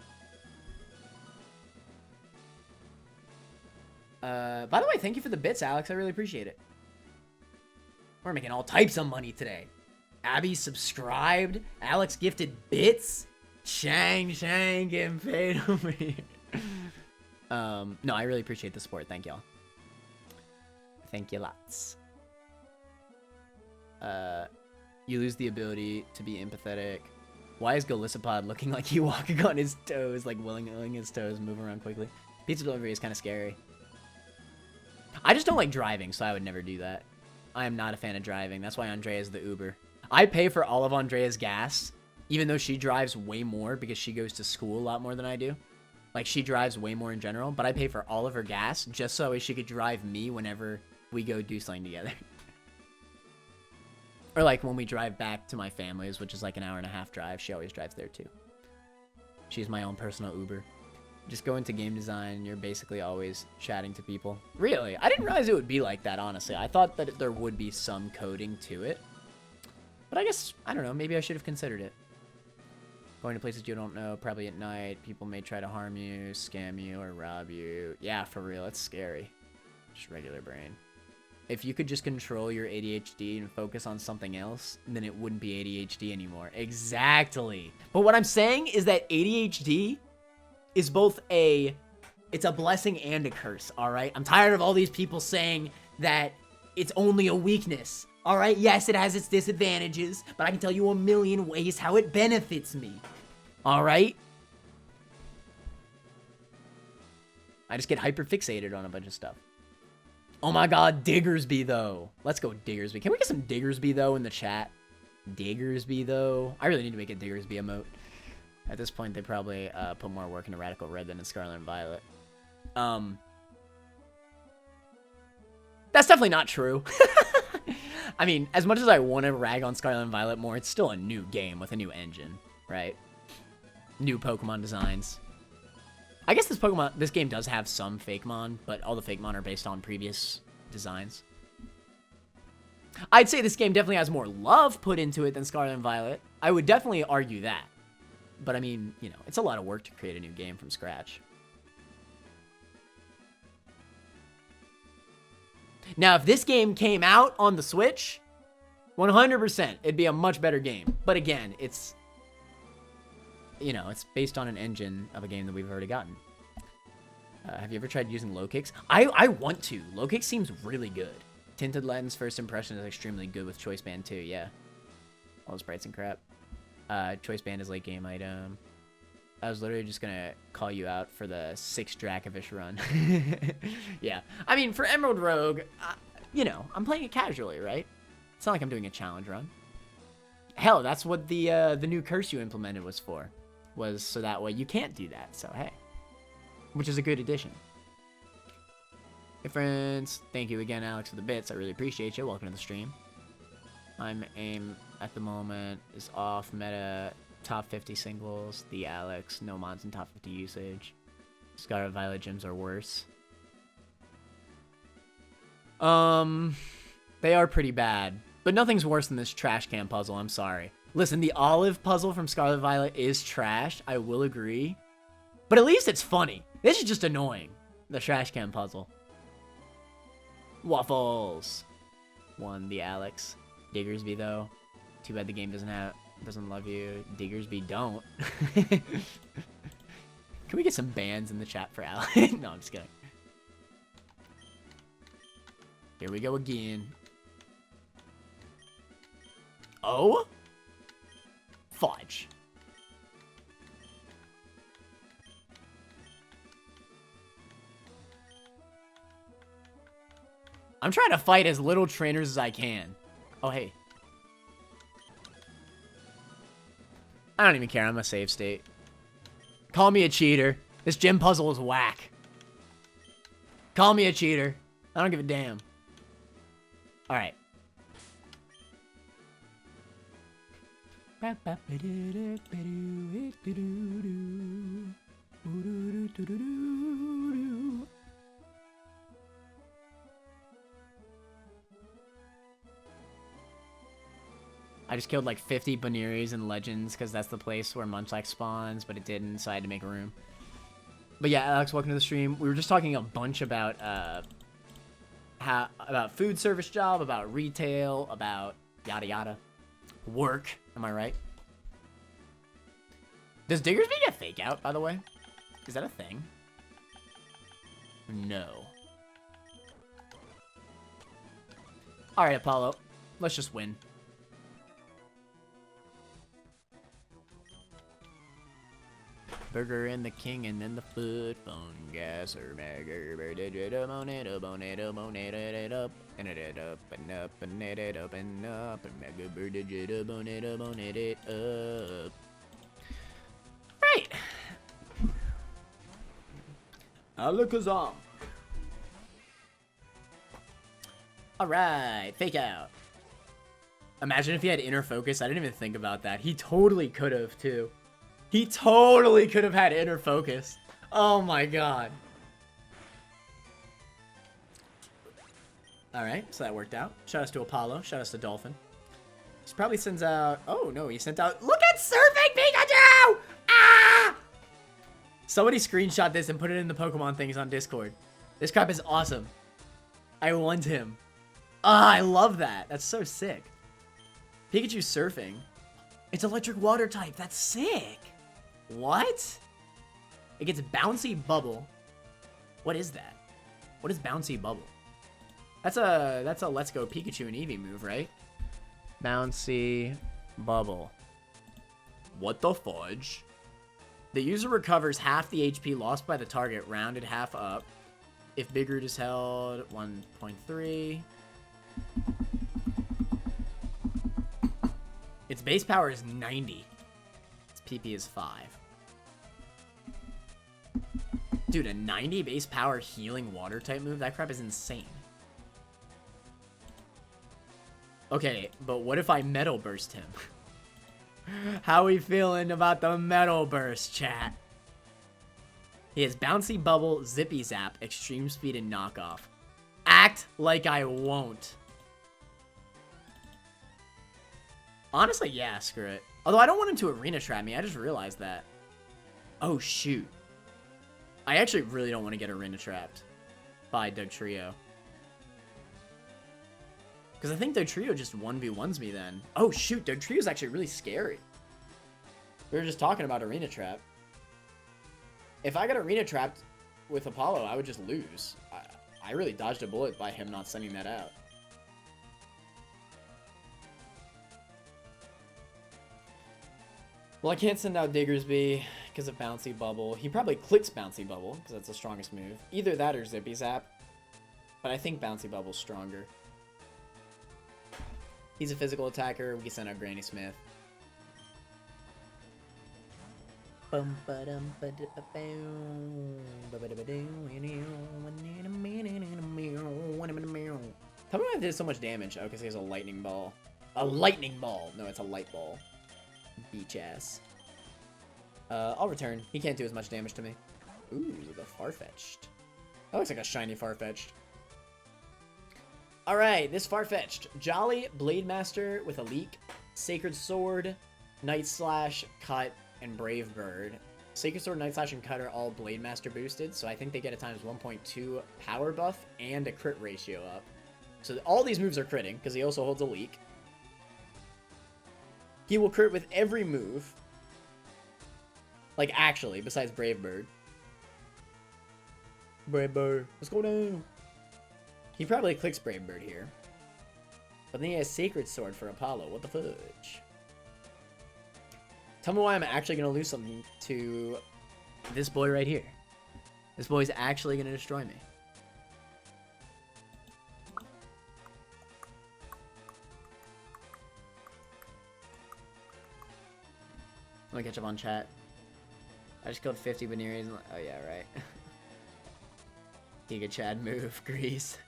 By the way, thank you for the bits, Alex. I really appreciate it. We're making all types of money today. Abby subscribed. Alex gifted bits. Shang getting paid over here. No, I really appreciate the support. Thank y'all. Thank you lots. You lose the ability to be empathetic. Why is Golisopod looking like he walking on his toes, like willing his toes, move around quickly? Pizza delivery is kind of scary. I just don't like driving, so I would never do that. I am not a fan of driving. That's why Andrea is the Uber. I pay for all of Andrea's gas, even though she drives way more because she goes to school a lot more than I do. Like, she drives way more in general, but I pay for all of her gas just so she could drive me whenever we go do something together. Or, like, when we drive back to my family's, which is like an 1.5-hour drive, she always drives there, too. She's my own personal Uber. Just go into game design, you're basically always chatting to people. Really? I didn't realize it would be like that, honestly. I thought that there would be some coding to it. But I guess, I don't know, maybe I should have considered it. Going to places you don't know, probably at night. People may try to harm you, scam you, or rob you. Yeah, for real, it's scary. Just regular brain. If you could just control your ADHD and focus on something else, then it wouldn't be ADHD anymore. Exactly. But what I'm saying is that ADHD is both it's a blessing and a curse, all right? I'm tired of all these people saying that it's only a weakness. All right, yes, it has its disadvantages, but I can tell you a million ways how it benefits me. All right? I just get hyper-fixated on a bunch of stuff. Oh my god, Diggersby, though. Let's go Diggersby. Can we get some Diggersby, though, in the chat? Diggersby, though. I really need to make a Diggersby emote. At this point, they probably put more work into Radical Red than in Scarlet and Violet. That's definitely not true. I mean, as much as I want to rag on Scarlet and Violet more, it's still a new game with a new engine, right? New Pokemon designs. I guess this game does have some Fakemon, but all the Fakemon are based on previous designs. I'd say this game definitely has more love put into it than Scarlet and Violet. I would definitely argue that. But I mean, you know, it's a lot of work to create a new game from scratch. Now, if this game came out on the Switch, 100%, it'd be a much better game. But again, it's, you know, it's based on an engine of a game that we've already gotten. Have you ever tried using low kicks? I want to. Low kick seems really good. Tinted Lens first impression is extremely good with Choice Band too, yeah. All the sprites and crap. Choice Band is late game item. I was literally just gonna call you out for the 6 Dracovish run. Yeah. I mean, for Emerald Rogue, you know, I'm playing it casually, right? It's not like I'm doing a challenge run. Hell, that's what the new curse you implemented was for. Was so that way you can't do that, so hey. Which is a good addition. Hey friends, thank you again, Alex, for the bits. I really appreciate you. Welcome to the stream. I'm aim at the moment is off meta. Top 50 singles, the Alex, no mods in top 50 usage. Scarlet Violet gyms are worse. They are pretty bad, but nothing's worse than this trash can puzzle, I'm sorry. Listen, the olive puzzle from Scarlet Violet is trash, I will agree. But at least it's funny. This is just annoying, the trash can puzzle. Waffles. Won the Alex. Diggersby, though. Too bad the game doesn't love you. Diggersby don't. Can we get some bans in the chat for Alex? No, I'm just kidding. Here we go again. Oh? Fudge. I'm trying to fight as little trainers as I can. Oh, hey. I don't even care. I'm a save state. Call me a cheater. This gym puzzle is whack. Call me a cheater. I don't give a damn. Alright. I just killed like 50 Baneries and Legends because that's the place where Munchlax spawns, but it didn't, so I had to make room. But yeah, Alex, welcome to the stream. We were just talking a bunch about about food service job, about retail, about yada yada. Work, am I right? Does Diggersby get fake out, by the way? Is that a thing? No. Alright, Apollo. Let's just win. Burger and the king and then the foot phone gas or magger bonet up and it up and up and it up and up and mega bonet it up. Right. Alakazam. Alright, fake out. Imagine if he had inner focus. I didn't even think about that. He totally could have too. He totally could have had inner focus. Oh my god. Alright, so that worked out. Shout outs to Apollo. Shout outs to Dolphin. He probably sends out... Oh no, he sent out... Look at Surfing Pikachu! Ah! Somebody screenshot this and put it in the Pokemon things on Discord. This crap is awesome. I want him. Ah, I love that. That's so sick. Pikachu surfing. It's electric water type. That's sick. What? It gets bouncy bubble. What is that? What is bouncy bubble? That's a Let's Go Pikachu and Eevee move, right? Bouncy bubble. What the fudge? The user recovers half the HP lost by the target, rounded half up. If Big Root is held, 1.3. Its base power is 90. Its PP is 5. Dude, a 90 base power healing water type move? That crap is insane. Okay, but what if I Metal Burst him? How we feeling about the Metal Burst, chat? He has Bouncy Bubble, Zippy Zap, Extreme Speed, and Knockoff. Act like I won't. Honestly, yeah, screw it. Although I don't want him to Arena Trap me. I just realized that. Oh, shoot. I actually really don't want to get Arena Trapped by Dugtrio. Because I think Dugtrio just 1v1s me then. Oh, shoot. Dugtrio's actually really scary. We were just talking about Arena Trap. If I got Arena Trapped with Apollo, I would just lose. I really dodged a bullet by him not sending that out. Well, I can't send out Diggersby because of Bouncy Bubble. He probably clicks Bouncy Bubble because that's the strongest move. Either that or Zippy Zap. But I think Bouncy Bubble's stronger. He's a physical attacker. We can send out Granny Smith. Tell me why it did so much damage. Oh, because he has a lightning ball. A lightning ball! No, it's a light ball. Beach ass. I'll return. He can't do as much damage to me. Ooh, the Farfetch'd. That looks like a shiny Farfetch'd. Alright, this Farfetch'd. Jolly Blade Master with a leak. Sacred Sword, Night Slash, Cut, and Brave Bird. Sacred Sword, Night Slash, and Cut are all Blade Master boosted, so I think they get a times 1.2 power buff and a crit ratio up. So all these moves are critting, because he also holds a leak. He will crit with every move. Like, actually, besides Brave Bird. Brave Bird, let's go down. He probably clicks Brave Bird here. But then he has Sacred Sword for Apollo. What the fudge? Tell me why I'm actually going to lose something to this boy right here. This boy's actually going to destroy me. Let me catch up on chat. I just killed 50 Baneri's. Oh, yeah, right. Giga Chad move, Grease.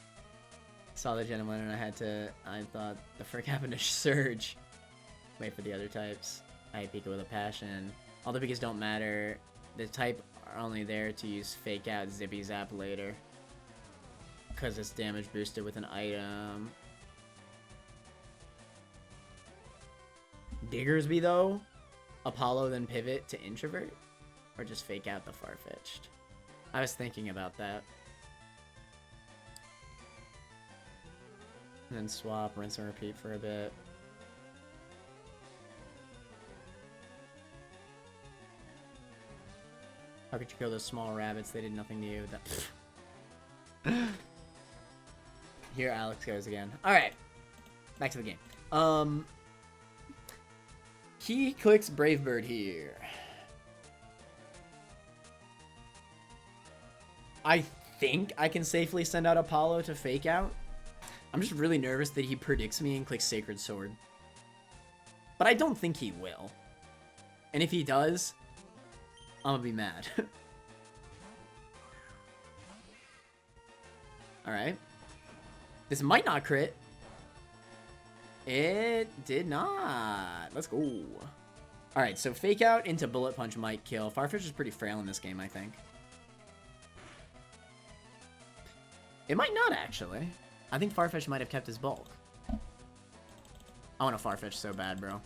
Saw the gentleman and I thought the frick happened to Surge. Wait for the other types. I Pika with a passion. All the Pikas don't matter. The type are only there to use Fake Out Zippy Zap later. Because it's damage boosted with an item. Diggersby though? Apollo then pivot to Introvert? Or just Fake Out the Farfetch'd? I was thinking about that. And then swap, rinse and repeat for a bit. How could you kill those small rabbits? They did nothing to you. That... Here Alex goes again. Alright. Back to the game. He clicks Brave Bird here. I think I can safely send out Apollo to Fake Out. I'm just really nervous that he predicts me and clicks Sacred Sword. But I don't think he will. And if he does, I'm gonna be mad. Alright. This might not crit. It did not. Let's go. Alright, so Fake Out into Bullet Punch might kill. Farfetch'd is pretty frail in this game, I think. It might not, actually. I think Farfetch'd might have kept his bulk. I want a Farfetch'd so bad, bro.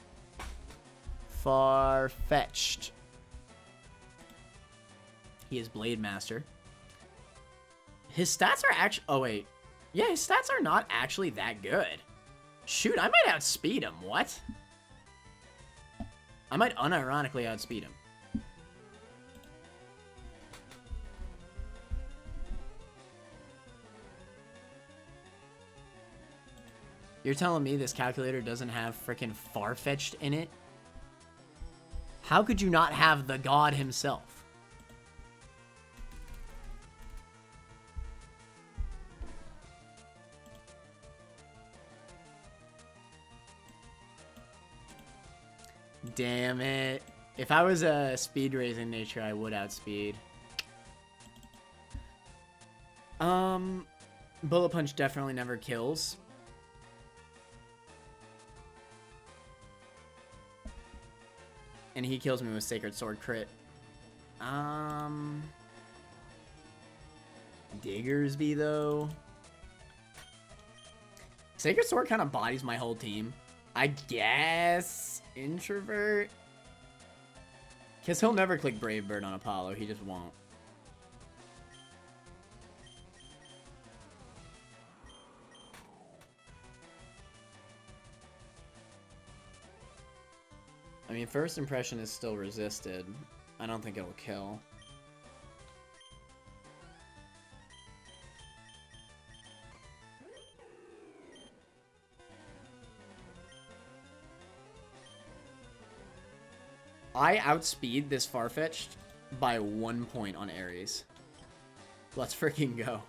Farfetch'd. He is Blade Master. His stats are actually... Oh, wait. Yeah, his stats are not actually that good. Shoot, I might outspeed him. What? I might unironically outspeed him. You're telling me this calculator doesn't have frickin' Farfetch'd in it? How could you not have the god himself? damn it. If I was a speed raising nature, I would outspeed. Bullet Punch definitely never kills. And he kills me with Sacred Sword crit. Diggersby, though. Sacred Sword kind of bodies my whole team. I guess Introvert. Because he'll never click Brave Bird on Apollo. He just won't. I mean, first impression is still resisted. I don't think it'll kill. I outspeed this Farfetch'd by 1 point on Ares. Let's freaking go.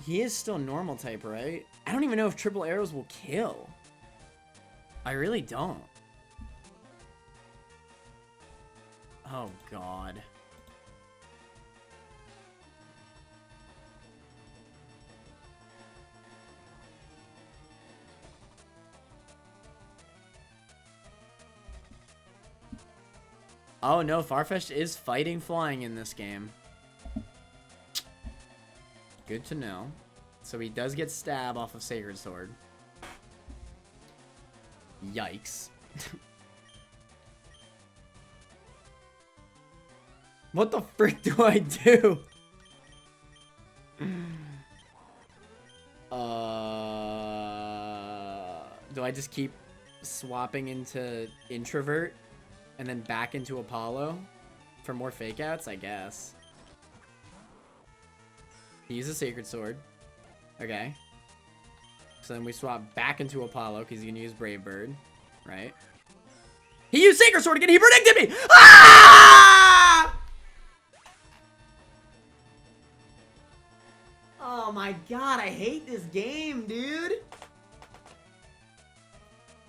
He is still normal type, right? I don't even know if triple arrows will kill. I really don't. Oh, God. Oh, no. Farfetch'd is fighting flying in this game. Good to know. So he does get stab off of Sacred Sword. Yikes. What the frick do I do? Do I just keep swapping into Introvert and then back into Apollo for more fake outs? I guess. He uses Sacred Sword. Okay. So then we swap back into Apollo because he's going to use Brave Bird. Right? He used Sacred Sword again! He predicted me! Ah! Oh my god, I hate this game, dude.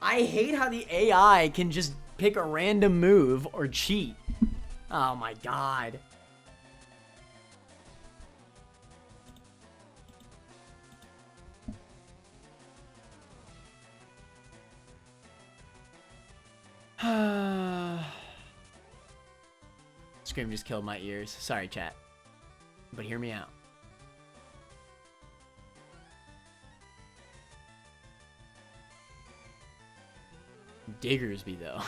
I hate how the AI can just pick a random move or cheat. Oh my god. Scream just killed my ears. Sorry, chat. But hear me out. Diggersby, though.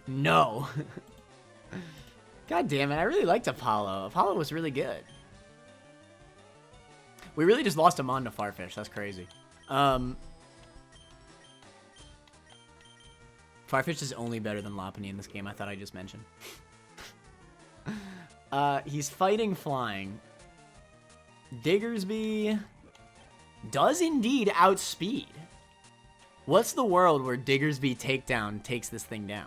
No. God damn it. I really liked Apollo. Apollo was really good. We really just lost him on to Farfetch. That's crazy. Farfetch is only better than Lopunny in this game. I thought I just mentioned. He's fighting flying. Diggersby does indeed outspeed. What's the world where Diggersby takedown takes this thing down?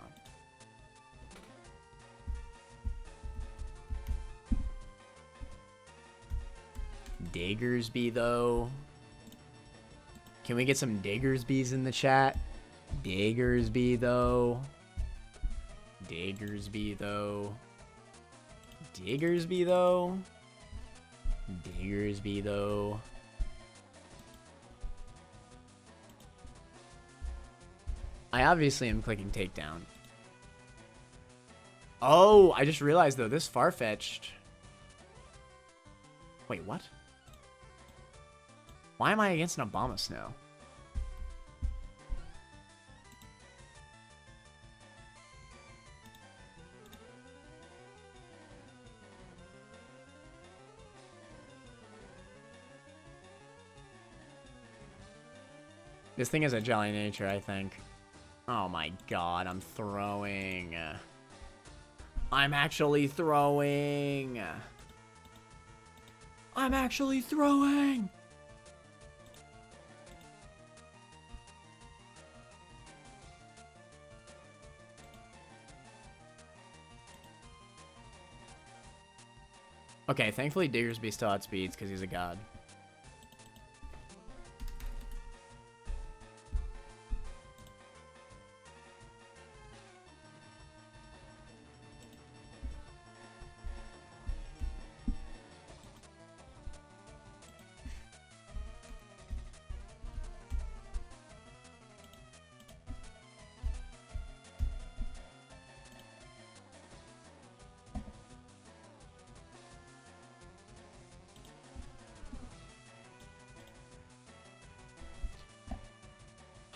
Diggersby, though. Can we get some Diggersbys in the chat? Diggersby, though. Diggersby, though. Diggersby, though. Diggersby, though. I obviously am clicking takedown. Oh, I just realized, though, this Farfetch'd. Wait, what? Why am I against an Obama Snow? This thing has a Jolly Nature, I think. Oh my god, I'm throwing. I'm actually throwing. I'm actually throwing. Okay, thankfully Diggersby still outspeeds because he's a god.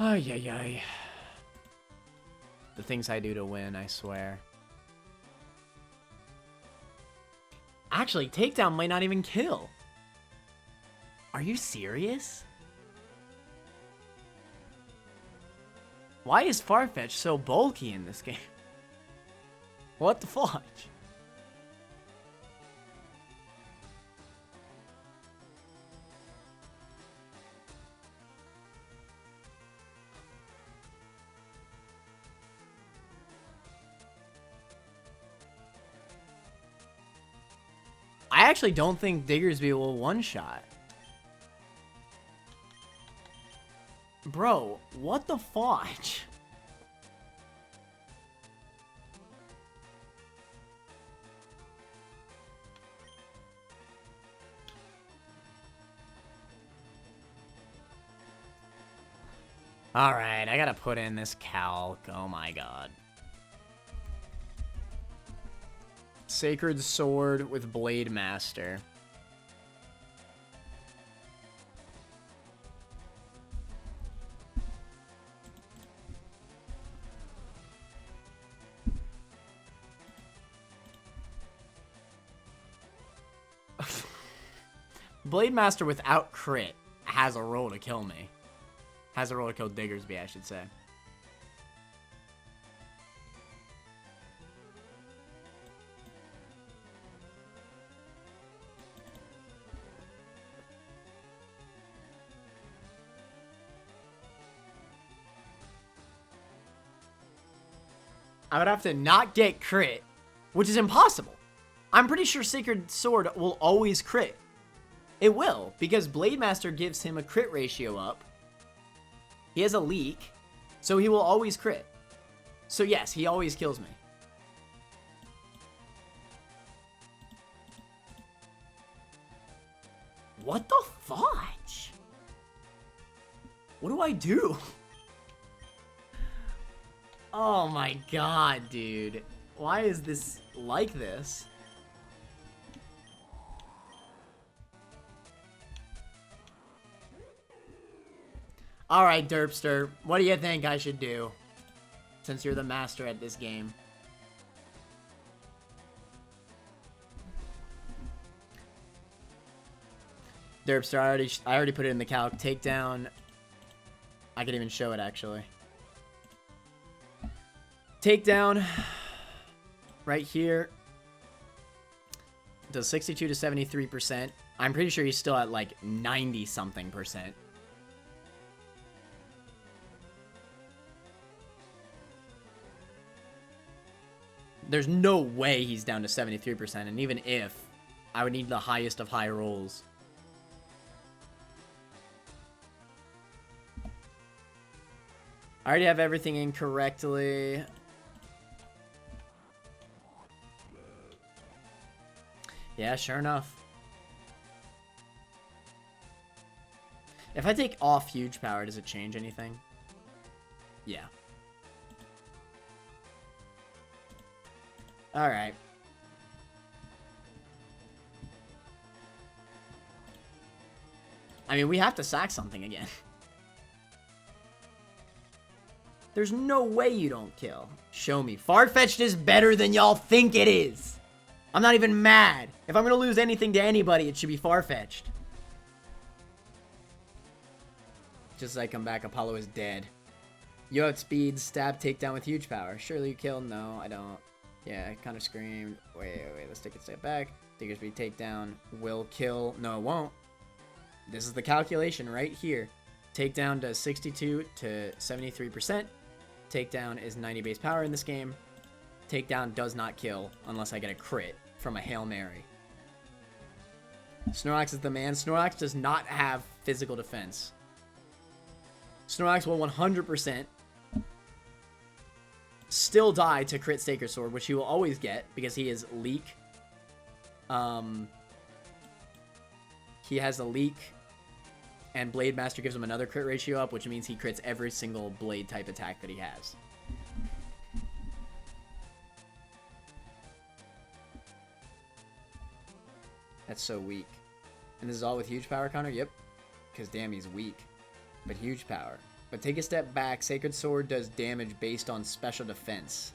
Ay, ay, ay. The things I do to win, I swear. Actually, takedown might not even kill. Are you serious? Why is Farfetch so bulky in this game? What the fudge? I actually don't think Diggersby will one-shot. Bro, what the fudge? Alright, I gotta put in this calc. Oh my god. Sacred Sword with Blade Master. Blade Master without crit has a roll to kill me. Has a roll to kill Diggersby, I should say. I would have to not get crit, which is impossible. I'm pretty sure Sacred Sword will always crit. It will, because Blade Master gives him a crit ratio up. He has a leak, so he will always crit. So yes, he always kills me. What the fudge? What do I do? Oh my god, dude. Why is this like this? Alright, Derpster. What do you think I should do? Since you're the master at this game. Derpster, I already put it in the calc. Takedown. I could even show it, actually. Takedown. Right here. Does 62 to 73%. I'm pretty sure he's still at like 90-something%. There's no way he's down to 73%, and even if, I would need the highest of high rolls. I already have everything incorrectly. Yeah, sure enough. If I take off huge power, does it change anything? Yeah. Alright. I mean, we have to sack something again. There's no way you don't kill. Show me. Farfetch'd is better than y'all think it is. I'm not even mad. If I'm gonna lose anything to anybody, it should be Farfetch'd. Just as I come back, Apollo is dead. You outspeed, stab, takedown with huge power. Surely you kill? No, I don't. Yeah, I kind of screamed. Wait, let's take a step back. Diggersby takedown will kill. No, it won't. This is the calculation right here. Takedown does 62 to 73%. Takedown is 90 base power in this game. Takedown does not kill unless I get a crit from a Hail Mary. Snorlax is the man. Snorlax does not have physical defense. Snorlax will 100% still die to crit Sacred Sword, which he will always get because he is Leak. He has a Leak, and Blade Master gives him another crit ratio up, which means he crits every single Blade type attack that he has. That's so weak. And this is all with huge power counter? Yep. Because damn, he's weak. But huge power. But take a step back. Sacred Sword does damage based on special defense.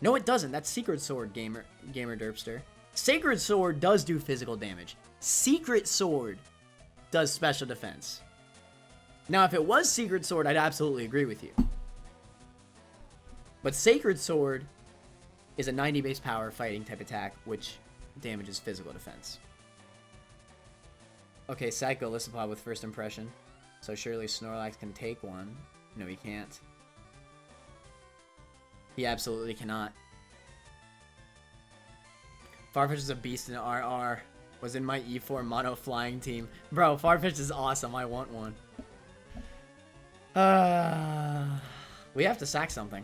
No, it doesn't. That's Secret Sword, Gamer Derpster. Sacred Sword does do physical damage. Secret Sword does special defense. Now, if it was Secret Sword, I'd absolutely agree with you. But Sacred Sword is a 90 base power fighting type attack, which damages physical defense. Okay, Psycho Lissapod with first impression. So surely Snorlax can take one. No, he can't. He absolutely cannot. Farfetch is a beast in RR. Was in my E4 mono flying team. Bro, Farfetch is awesome. I want one. We have to sack something.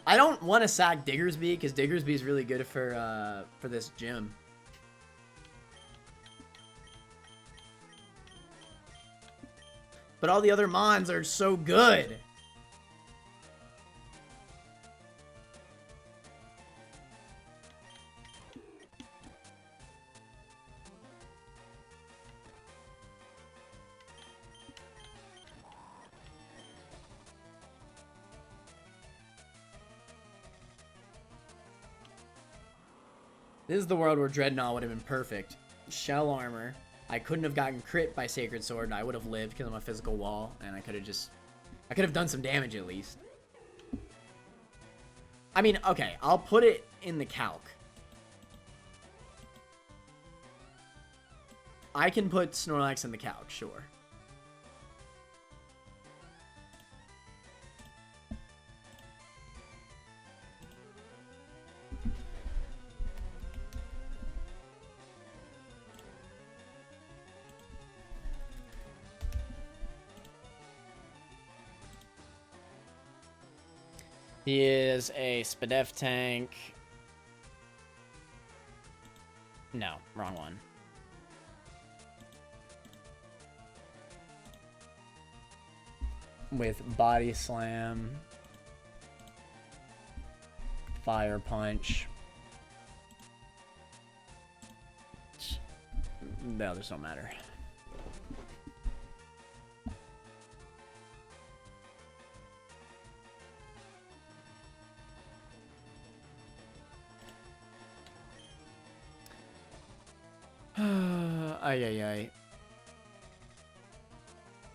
I don't want to sack Diggersby because Diggersby is really good for this gym. But all the other mons are so good. This is the world where Dreadnought would have been perfect. Shell armor. I couldn't have gotten crit by Sacred Sword, and I would have lived because I'm a physical wall, and I could have done some damage at least. I mean, okay, I'll put it in the calc. I can put Snorlax in the calc, sure. He is a Spadef tank. No, wrong one. With Body Slam, Fire Punch. The others don't matter. Ay, ay, ay.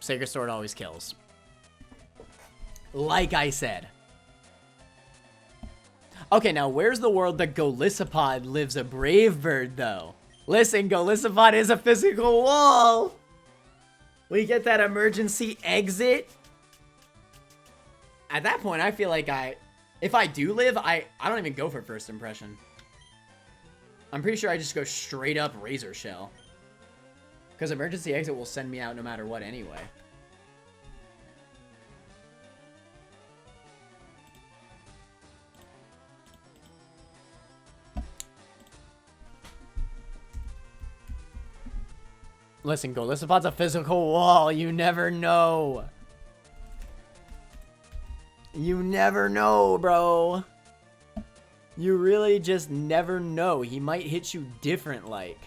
Sacred Sword always kills. Like I said. Okay, now where's the world that Golisopod lives a brave bird, though? Listen, Golisopod is a physical wall! We get that emergency exit. At that point, I feel like if I do live, I don't even go for first impression. I'm pretty sure I just go straight up Razor Shell. Because emergency exit will send me out no matter what anyway. Listen, Golisopod's a physical wall. You never know. You never know, bro. You really just never know. He might hit you different, like.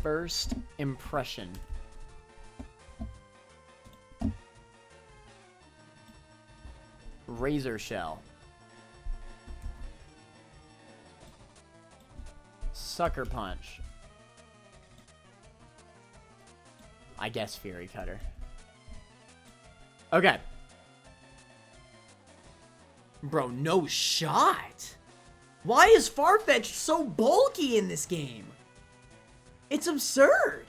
First impression. Razor Shell. Sucker Punch. I guess Fury Cutter. Okay. Bro, no shot. Why is Farfetch'd so bulky in this game? It's absurd.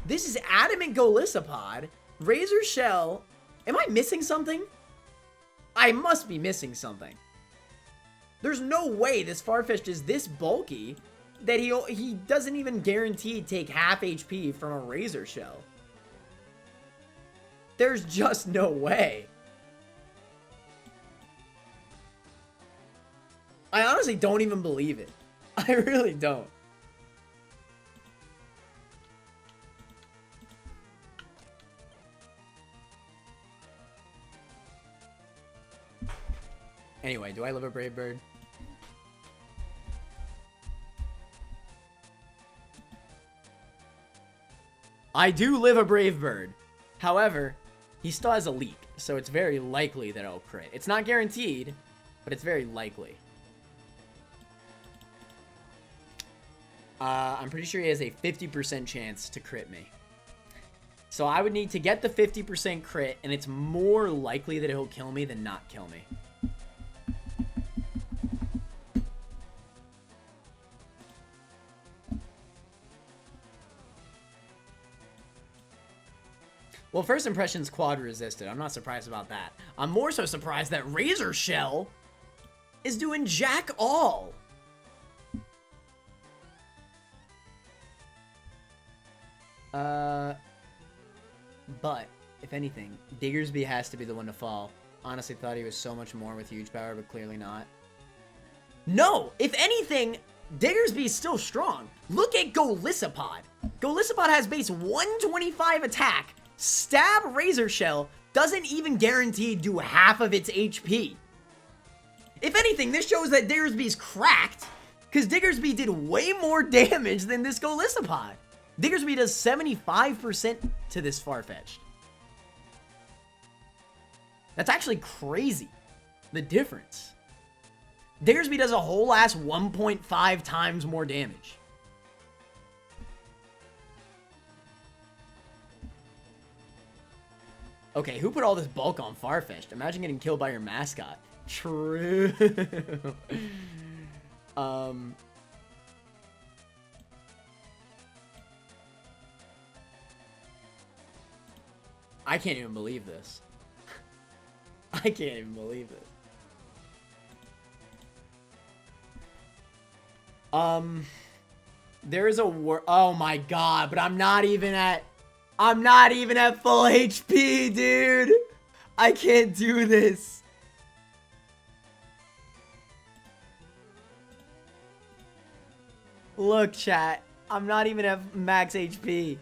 This is Adamant Golisopod, Razor Shell, Am I missing something? I must be missing something. There's no way this Farfetch'd is this bulky that he doesn't even guarantee take half HP from a Razor Shell. There's just no way. I honestly don't even believe it. I really don't. Anyway, do I live a Brave Bird? I do live a Brave Bird. However, he still has a leak, so it's very likely that I'll crit. It's not guaranteed, but it's very likely. I'm pretty sure he has a 50% chance to crit me. So I would need to get the 50% crit, and it's more likely that he'll kill me than not kill me. Well, first impression's quad resisted. I'm not surprised about that. I'm more so surprised that Razor Shell is doing jack all. But, if anything, Diggersby has to be the one to fall. Honestly thought he was so much more with huge power, but clearly not. No! If anything, Diggersby is still strong. Look at Golisopod. Golisopod has base 125 attack. Stab Razor Shell doesn't even guarantee do half of its HP. If anything, this shows that Diggersby's cracked, because Diggersby did way more damage than this Golisopod. Diggersby does 75% to this Farfetch'd. That's actually crazy, the difference. Diggersby does a whole ass 1.5 times more damage. Okay, who put all this bulk on Farfetch'd? Imagine getting killed by your mascot. True. I can't even believe this. I can't even believe it. There is a oh my god, but I'm not even at full HP, dude. I can't do this. Look, chat. I'm not even at max HP.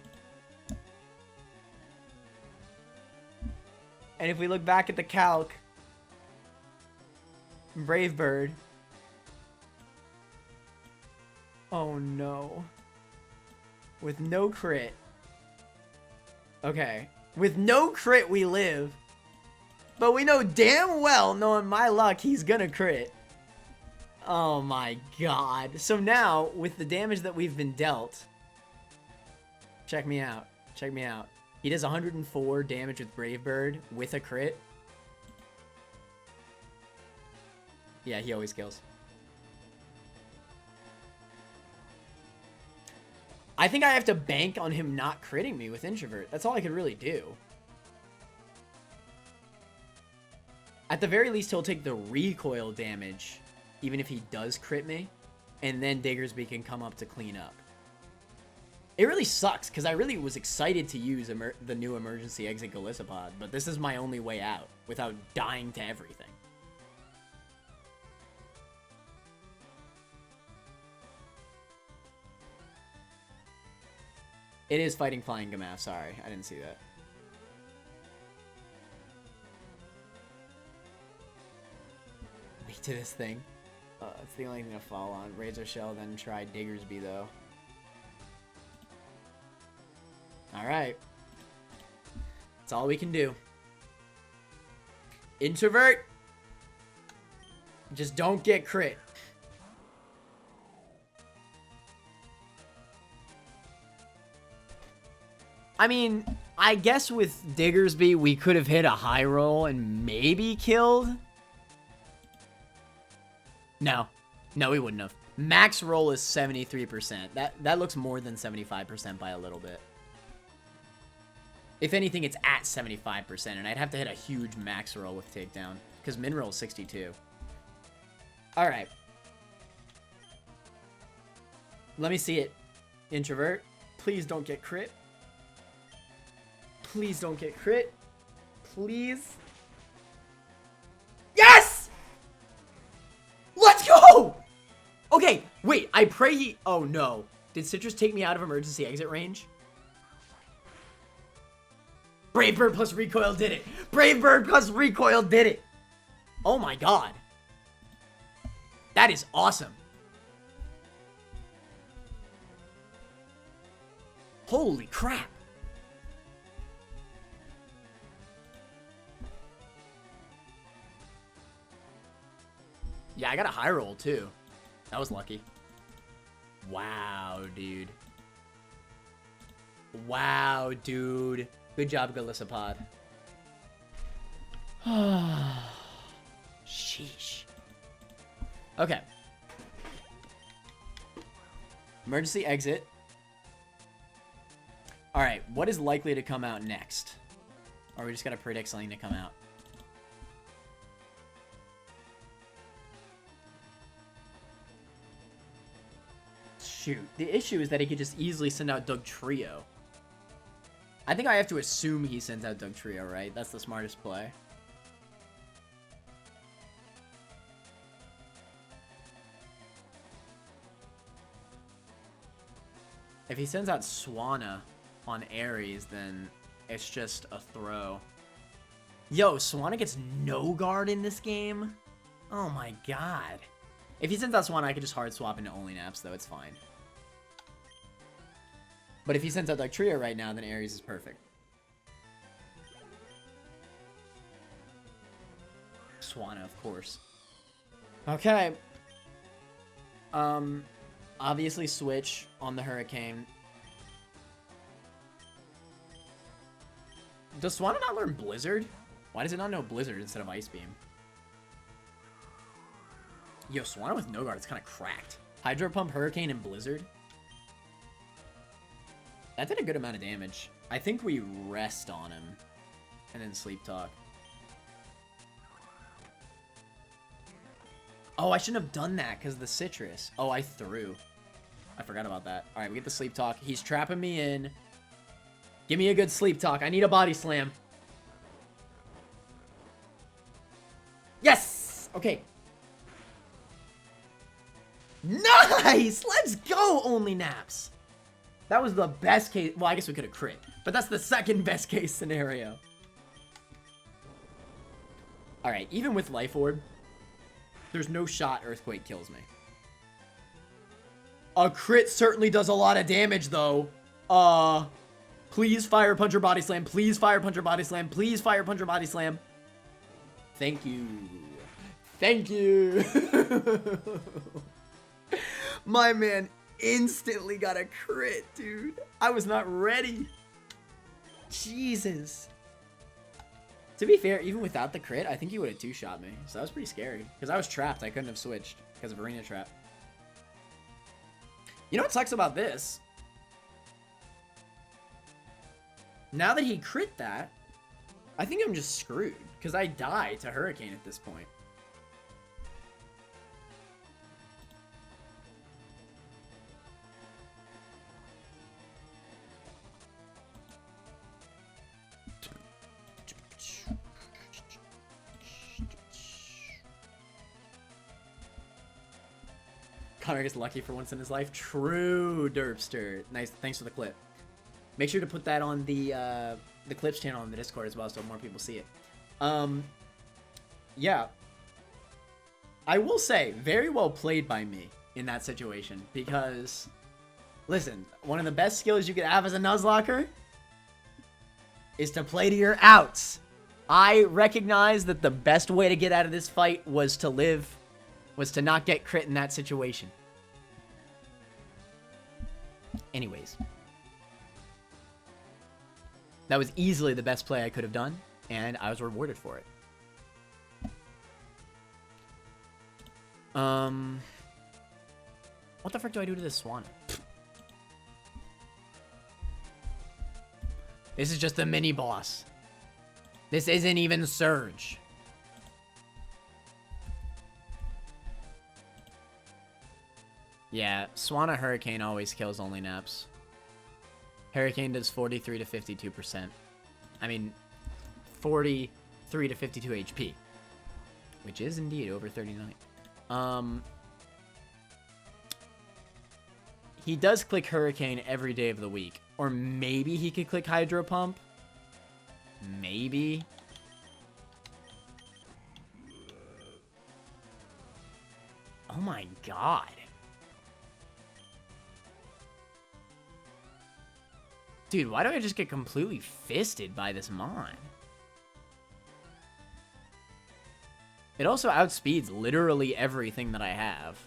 And if we look back at the calc, Brave Bird. Oh no. With no crit. Okay. With no crit we live. But we know damn well, knowing my luck, he's gonna crit. Oh my god. So now, with the damage that we've been dealt, check me out. Check me out. He does 104 damage with Brave Bird with a crit. Yeah, he always kills. I think I have to bank on him not critting me with Introvert. That's all I could really do. At the very least, he'll take the recoil damage, even if he does crit me, and then Diggersby can come up to clean up. It really sucks, because I really was excited to use the new emergency exit Golisopod, but this is my only way out, without dying to everything. It is fighting Flying Gamaf, sorry, I didn't see that. Wait to this thing. It's the only thing to fall on. Razor Shell, then try Diggersby, though. Alright. That's all we can do. Introvert. Just don't get crit. I mean, I guess with Diggersby, we could have hit a high roll and maybe killed. No. No, we wouldn't have. Max roll is 73%. That looks more than 75% by a little bit. If anything, it's at 75%, and I'd have to hit a huge max roll with takedown, because min roll is 62. Alright. Let me see it. Introvert. Please don't get crit. Please don't get crit. Please. Yes! Let's go! Okay, wait, I pray he... Oh, no. Did Citrus take me out of emergency exit range? Brave Bird plus recoil did it. Brave Bird plus recoil did it. Oh my god. That is awesome. Holy crap. Yeah, I got a high roll too. That was lucky. Wow, dude. Wow, dude. Good job, Galissapod. Sheesh. Okay. Emergency exit. Alright, what is likely to come out next? Or we just gotta predict something to come out? Shoot. The issue is that he could just easily send out Doug Trio. I think I have to assume he sends out Doug Trio, right? That's the smartest play. If he sends out Swanna on Ares, then it's just a throw. Yo, Swanna gets no guard in this game? Oh my god. If he sends out Swanna, I could just hard swap into only naps, though. It's fine. But if he sends out Doug Trio right now, then Ares is perfect. Swanna, of course. Okay. Obviously switch on the Hurricane. Does Swanna not learn Blizzard? Why does it not know Blizzard instead of Ice Beam? Yo, Swanna with no guard, it's kind of cracked. Hydro Pump, Hurricane, and Blizzard. That did a good amount of damage. I think we rest on him. And then Sleep Talk. Oh, I shouldn't have done that because of the Citrus. Oh, I threw. I forgot about that. Alright, we get the Sleep Talk. He's trapping me in. Give me a good Sleep Talk. I need a Body Slam. Yes! Okay. Nice! Let's go, only naps. That was the best case. Well, I guess we could have crit. But that's the second best case scenario. Alright, even with Life Orb, there's no shot Earthquake kills me. A crit certainly does a lot of damage, though. Please Fire Puncher Body Slam. Please Fire Puncher Body Slam. Please Fire Puncher Body Slam. Thank you. Thank you. My man instantly got a crit, dude. I was not ready. Jesus. To be fair, even without the crit, I think he would have two-shot me. So that was pretty scary. Because I was trapped. I couldn't have switched because of Arena Trap. You know what sucks about this? Now that he crit that, I think I'm just screwed. Because I die to Hurricane at this point. Connor gets lucky for once in his life. True, Derpster. Nice. Thanks for the clip. Make sure to put that on the clips channel on the Discord as well, so more people see it. Yeah. I will say, very well played by me in that situation, because, listen, one of the best skills you could have as a Nuzlocker is to play to your outs. I recognize that the best way to get out of this fight was to live, was to not get crit in that situation. Anyways. That was easily the best play I could have done, and I was rewarded for it. What the frick do I do to this Swanna? This is just a mini boss. This isn't even Surge. Yeah, Swanna Hurricane always kills only naps. Hurricane does 43 to 52%. I mean, 43 to 52 HP. Which is indeed over 39. He does click Hurricane every day of the week. Or maybe he could click Hydro Pump. Maybe. Oh my god. Dude, why do I just get completely fisted by this Mon? It also outspeeds literally everything that I have.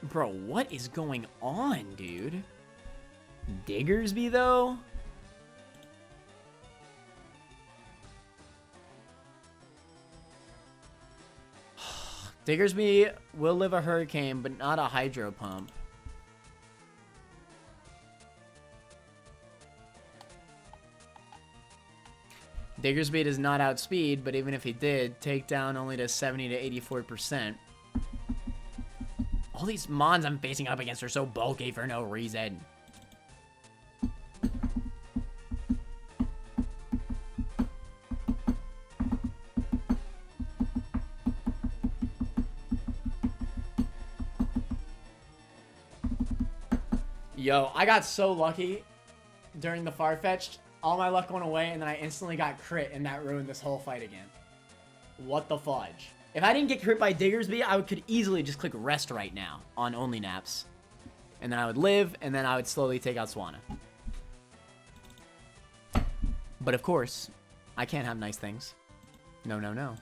Bro, what is going on, dude? Diggersby, though? Diggersby will live a Hurricane, but not a Hydro Pump. Diggersby does not outspeed, but even if he did, take down only to 70 to 84%. All these Mons I'm facing up against are so bulky for no reason. Yo, I got so lucky during the Farfetched. All my luck went away, and then I instantly got crit, and that ruined this whole fight again. What the fudge? If I didn't get crit by Diggersby, I could easily just click Rest right now on Only Naps. And then I would live, and then I would slowly take out Swanna. But of course, I can't have nice things. No, no, no.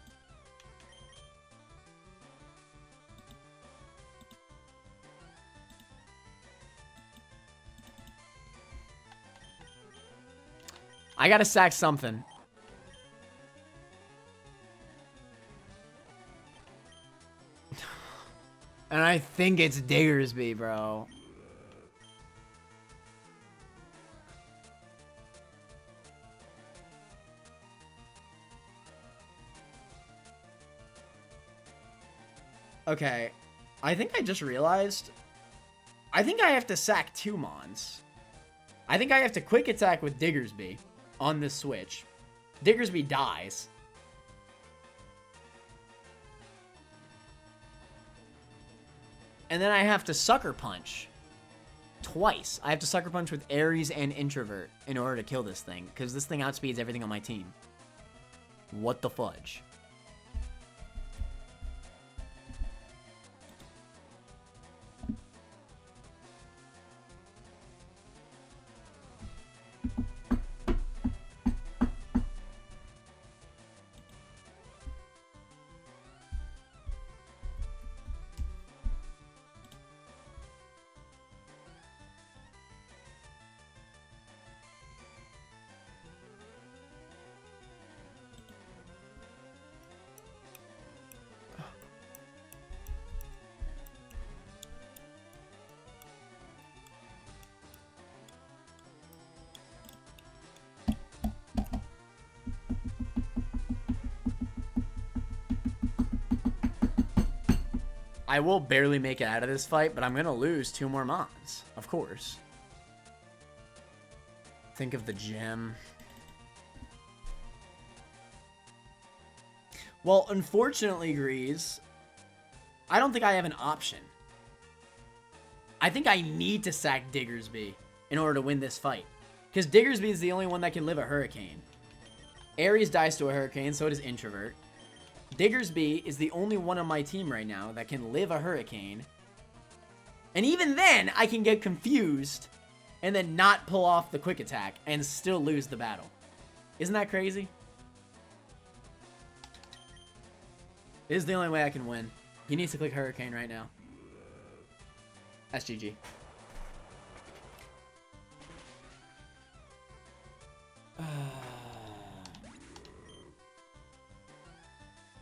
I gotta sack something. And I think it's Diggersby, bro. Okay. I think I just realized. I think I have to sack 2 Mons. I think I have to quick attack with Diggersby on this switch. Diggersby dies. And then I have to Sucker Punch. Twice. I have to Sucker Punch with Ares and Introvert in order to kill this thing. Because this thing outspeeds everything on my team. What the fudge? I will barely make it out of this fight, but I'm going to lose 2 more Mons. Of course. Think of the gem. Well, unfortunately, Grease, I don't think I have an option. I think I need to sack Diggersby in order to win this fight. Because Diggersby is the only one that can live a Hurricane. Ares dies to a Hurricane, so does Introvert. Diggersby is the only one on my team right now that can live a Hurricane. And even then, I can get confused and then not pull off the quick attack and still lose the battle. Isn't that crazy? This is the only way I can win. He needs to click Hurricane right now. SGG.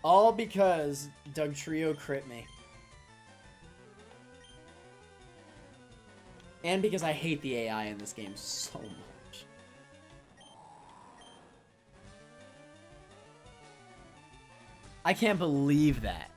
All because Doug Trio crit me. And because I hate the AI in this game so much. I can't believe that.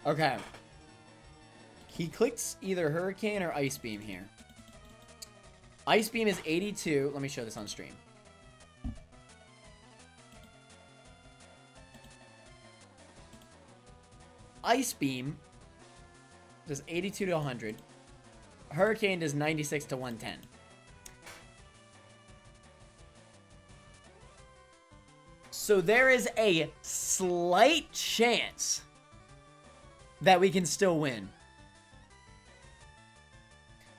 Okay. He clicks either Hurricane or Ice Beam here. Ice Beam is 82. Let me show this on stream. Ice Beam does 82 to 100. Hurricane does 96 to 110. So there is a slight chance that we can still win.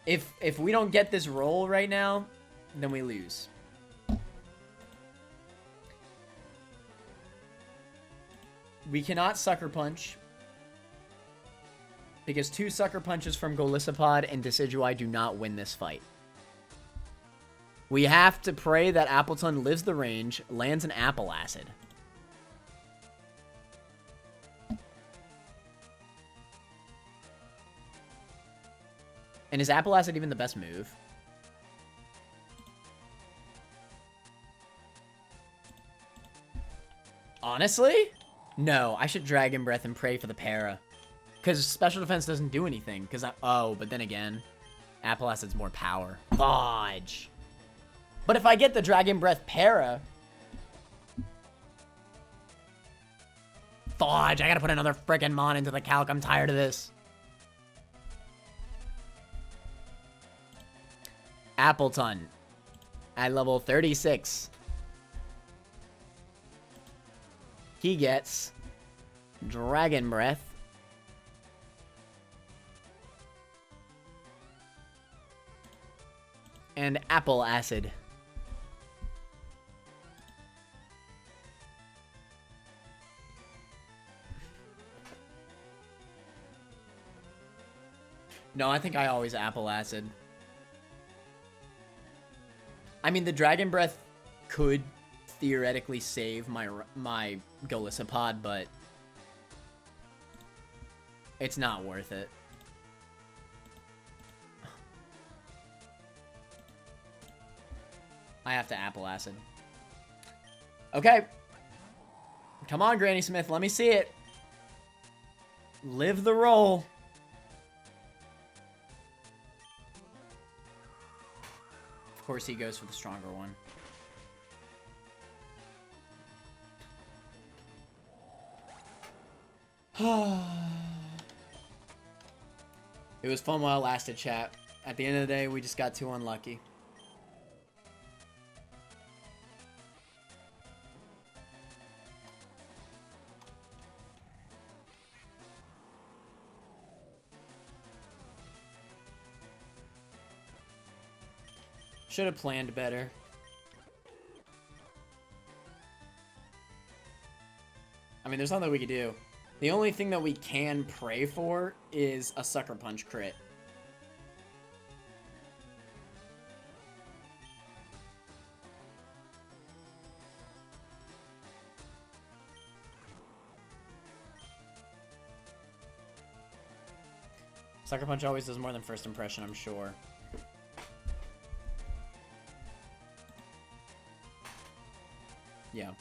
If we don't get this roll right now, then we lose. We cannot Sucker Punch, because 2 Sucker Punches from Golisopod and Decidueye do not win this fight. We have to pray that Appleton lives the range, lands an Apple Acid. And is Apple Acid even the best move? Honestly? No, I should Dragon Breath and pray for the para. Because Special Defense doesn't do anything. Because oh, but then again, Apple Acid's more power. Fudge. But if I get the Dragon Breath para... Fudge, I gotta put another frickin' Mon into the calc. I'm tired of this. Appleton at level 36. He gets Dragon Breath. And Apple Acid. No, I think I always Apple Acid. I mean, the Dragon Breath could theoretically save my Golisopod, but it's not worth it. I have to Apple Acid. Okay. Come on, Granny Smith. Let me see it. Live the roll. Of course, he goes for the stronger one. It was fun while it lasted, chat. At the end of the day, we just got too unlucky. Should have planned better. I mean, there's nothing we could do. The only thing that we can pray for is a Sucker Punch crit. Sucker Punch always does more than first impression, I'm sure. Yeah.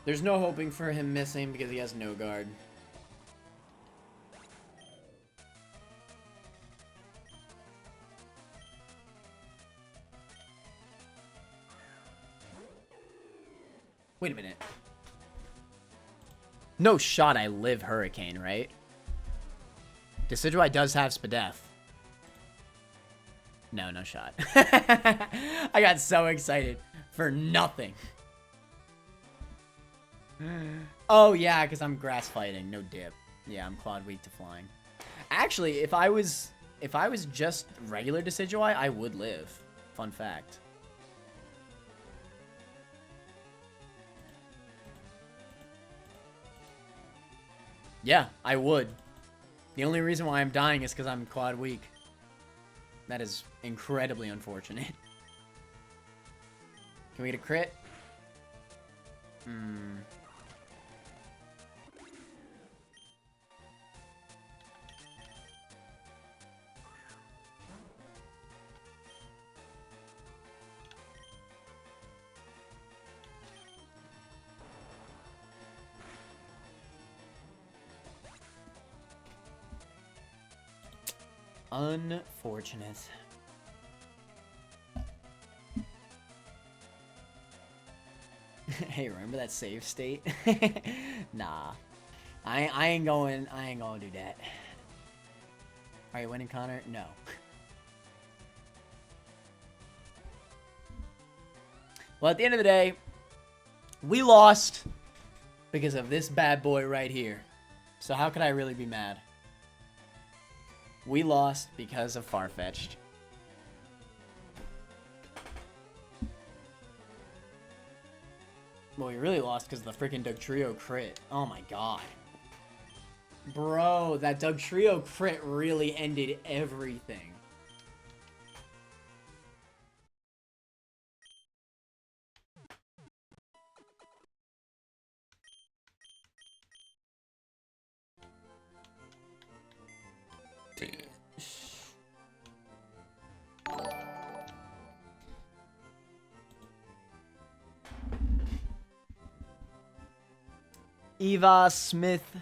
There's no hoping for him missing because he has no guard. Wait a minute. No shot I live Hurricane, right? Decidueye does have Spadef. No, no shot. I got so excited for nothing. Oh, yeah, because I'm grass fighting. No dip. Yeah, I'm quad weak to flying. Actually, if I was just regular Decidueye, I would live. Fun fact. Yeah, I would. The only reason why I'm dying is because I'm quad weak. That is incredibly unfortunate. Can we get a crit? Hmm. Unfortunate. Hey, remember that save state? Nah. I ain't going to do that. Are you winning, Connor? No. Well, at the end of the day, we lost because of this bad boy right here. So how could I really be mad? We lost because of Farfetch'd. Well, we really lost because of the freaking Dugtrio crit. Oh my god. Bro, that Dugtrio crit really ended everything. Eva Smith,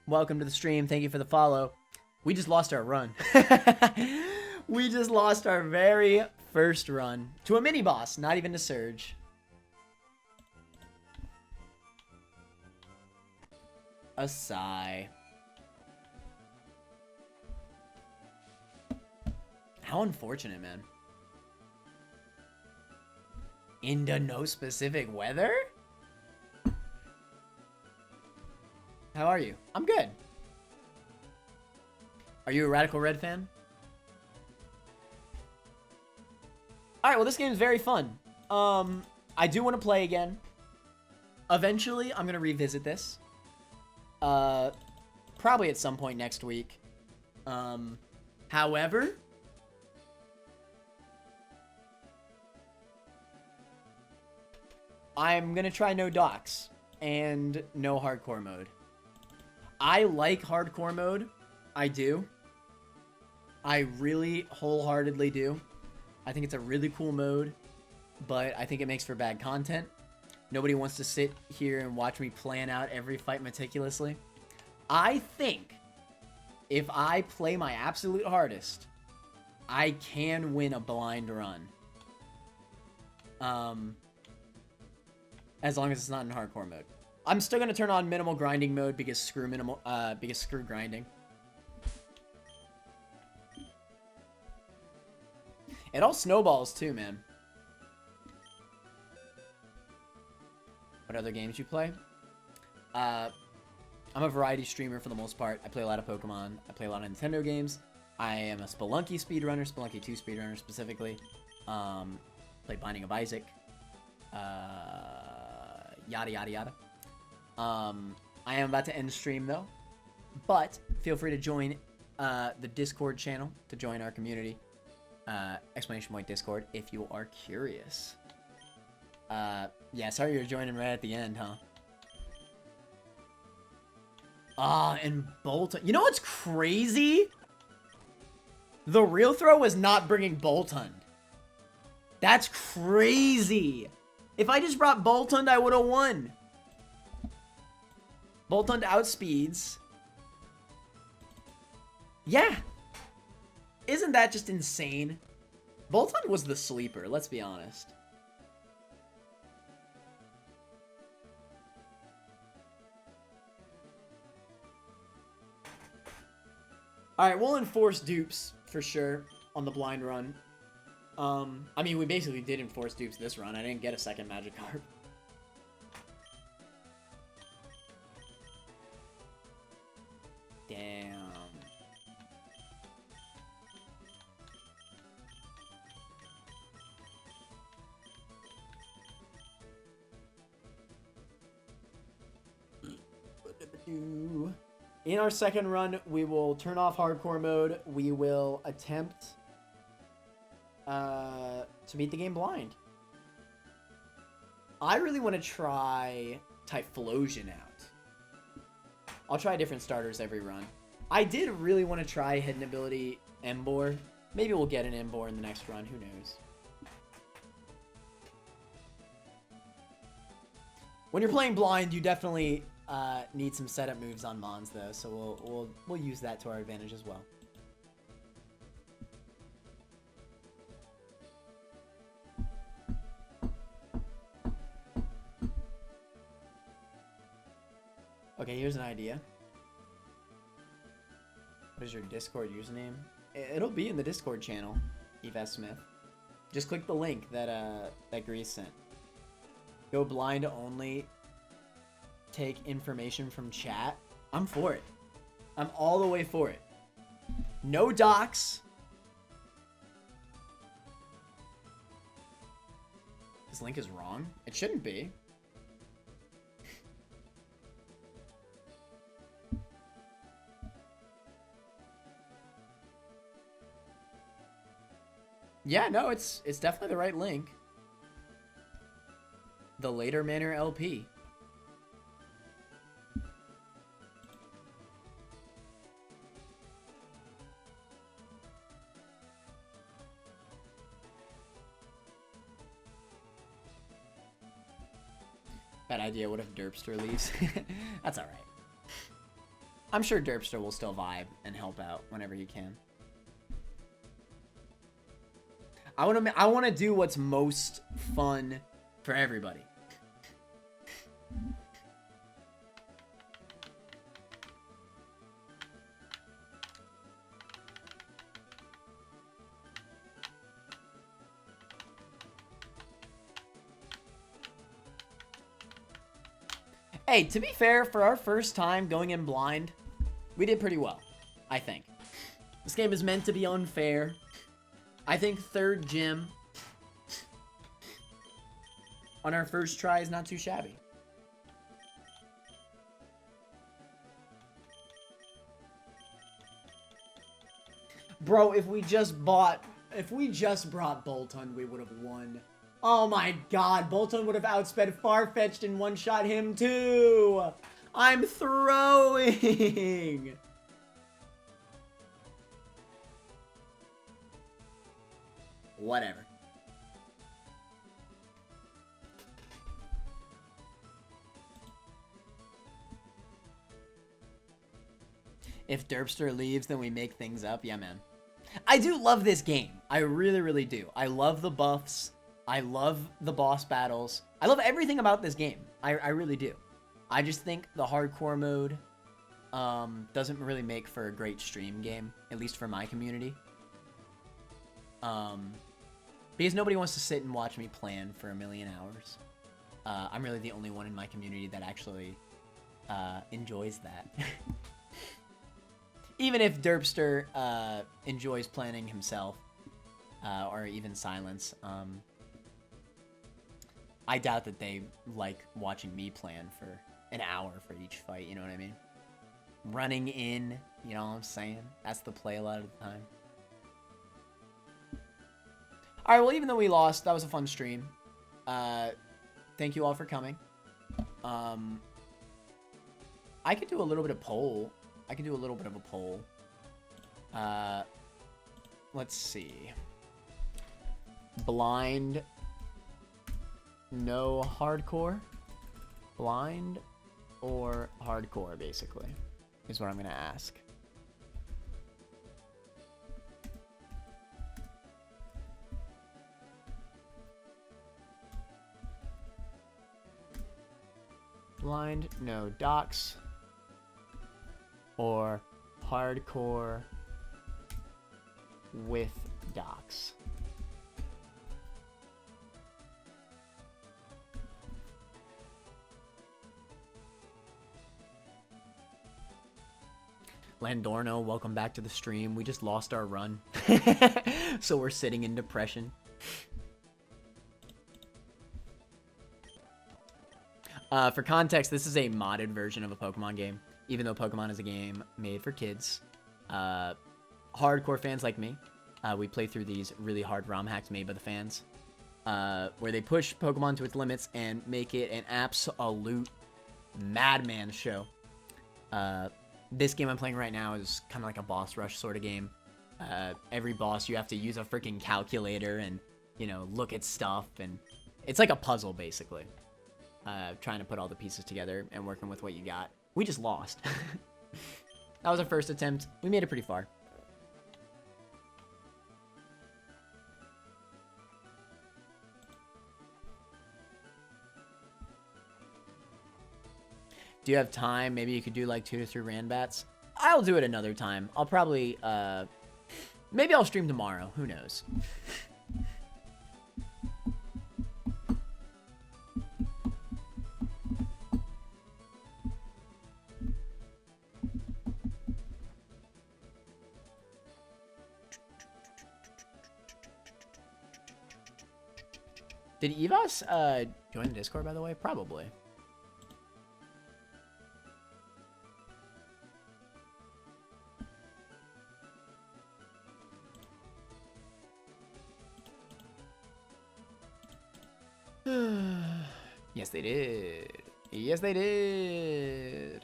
welcome to the stream. Thank you for the follow. We just lost our run. We just lost our very first run to a mini boss, not even to Surge. A sigh. How unfortunate, man. Into no specific weather? How are you? I'm good. Are you a Radical Red fan? Alright, well this game is very fun. I do want to play again. Eventually, I'm going to revisit this. Probably at some point next week. However, I'm going to try no docs and no hardcore mode. I like hardcore mode. I do. I really wholeheartedly do. I think it's a really cool mode, but I think it makes for bad content. Nobody wants to sit here and watch me plan out every fight meticulously. I think if I play my absolute hardest, I can win a blind run. As long as it's not in hardcore mode. I'm still gonna turn on minimal grinding mode because screw grinding. It all snowballs too, man. What other games you play? I'm a variety streamer for the most part. I play a lot of Pokemon. I play a lot of Nintendo games. I am a Spelunky speedrunner, Spelunky 2 speedrunner specifically. Played Binding of Isaac. Yada yada yada. I am about to end stream though, but feel free to join the Discord channel to join our community. Exclamation point Discord if you are curious. Yeah, sorry you're joining right at the end, huh? And Boltund. You know what's crazy? The real throw was not bringing Boltund. That's crazy. If I just brought Boltund, I would have won. Boltund outspeeds. Yeah. Isn't that just insane? Boltund was the sleeper, let's be honest. Alright, we'll enforce dupes, for sure, on the blind run. I mean, we basically did enforce dupes this run. I didn't get a second Magikarp. Damn. In our second run, we will turn off hardcore mode. We will attempt to beat the game blind. I really want to try Typhlosion out. I'll try different starters every run. I did really want to try Hidden Ability Emboar. Maybe we'll get an Emboar in the next run. Who knows? When you're playing blind, you definitely need some setup moves on Mons, though. So we'll use that to our advantage as well. Okay, here's an idea. What is your Discord username? It'll be in the Discord channel, Eve Smith. Just click the link that Grease sent. Go blind only. Take information from chat. I'm for it. I'm all the way for it. No docs. This link is wrong. It shouldn't be. Yeah, no, it's definitely the right link. The Later Manor LP. Bad idea. What if Derpster leaves? That's alright. I'm sure Derpster will still vibe and help out whenever he can. I want to do what's most fun for everybody. Hey, to be fair, for our first time going in blind, we did pretty well, I think. This game is meant to be unfair. I think third gym on our first try is not too shabby. Bro, if we just brought Boltund, we would have won. Oh my god, Boltund would have outsped Farfetch'd and one-shot him too! I'm throwing! Whatever. If Derpster leaves, then we make things up. Yeah, man. I do love this game. I really, really do. I love the buffs. I love the boss battles. I love everything about this game. I really do. I just think the hardcore mode doesn't really make for a great stream game, at least for my community. Because nobody wants to sit and watch me plan for a million hours. I'm really the only one in my community that actually enjoys that. Even if Derpster enjoys planning himself, or even Silence, I doubt that they like watching me plan for an hour for each fight, you know what I mean? Running in, you know what I'm saying? That's the play a lot of the time. Alright, well, even though we lost, that was a fun stream. Thank you all for coming. I could do a little bit of poll. I could do a little bit of a poll. Let's see. Blind. No hardcore. Blind or hardcore, basically, is what I'm going to ask. Blind, no docs, or hardcore with docs. Landorno, welcome back to the stream. We just lost our run. So we're sitting in depression. For context, this is a modded version of a Pokemon game, even though Pokemon is a game made for kids. Hardcore fans like me, we play through these really hard ROM hacks made by the fans, where they push Pokemon to its limits and make it an absolute madman show. This game I'm playing right now is kind of like a boss rush sort of game. Every boss you have to use a freaking calculator and, you know, look at stuff, and it's like a puzzle basically. Trying to put all the pieces together and working with what you got. We just lost. That was our first attempt. We made it pretty far. Do you have time? Maybe you could do like 2 to 3 Ranbats. I'll do it another time. I'll probably, maybe I'll stream tomorrow. Who knows? Did Evos join the Discord, by the way? Probably. Yes, they did. Yes, they did.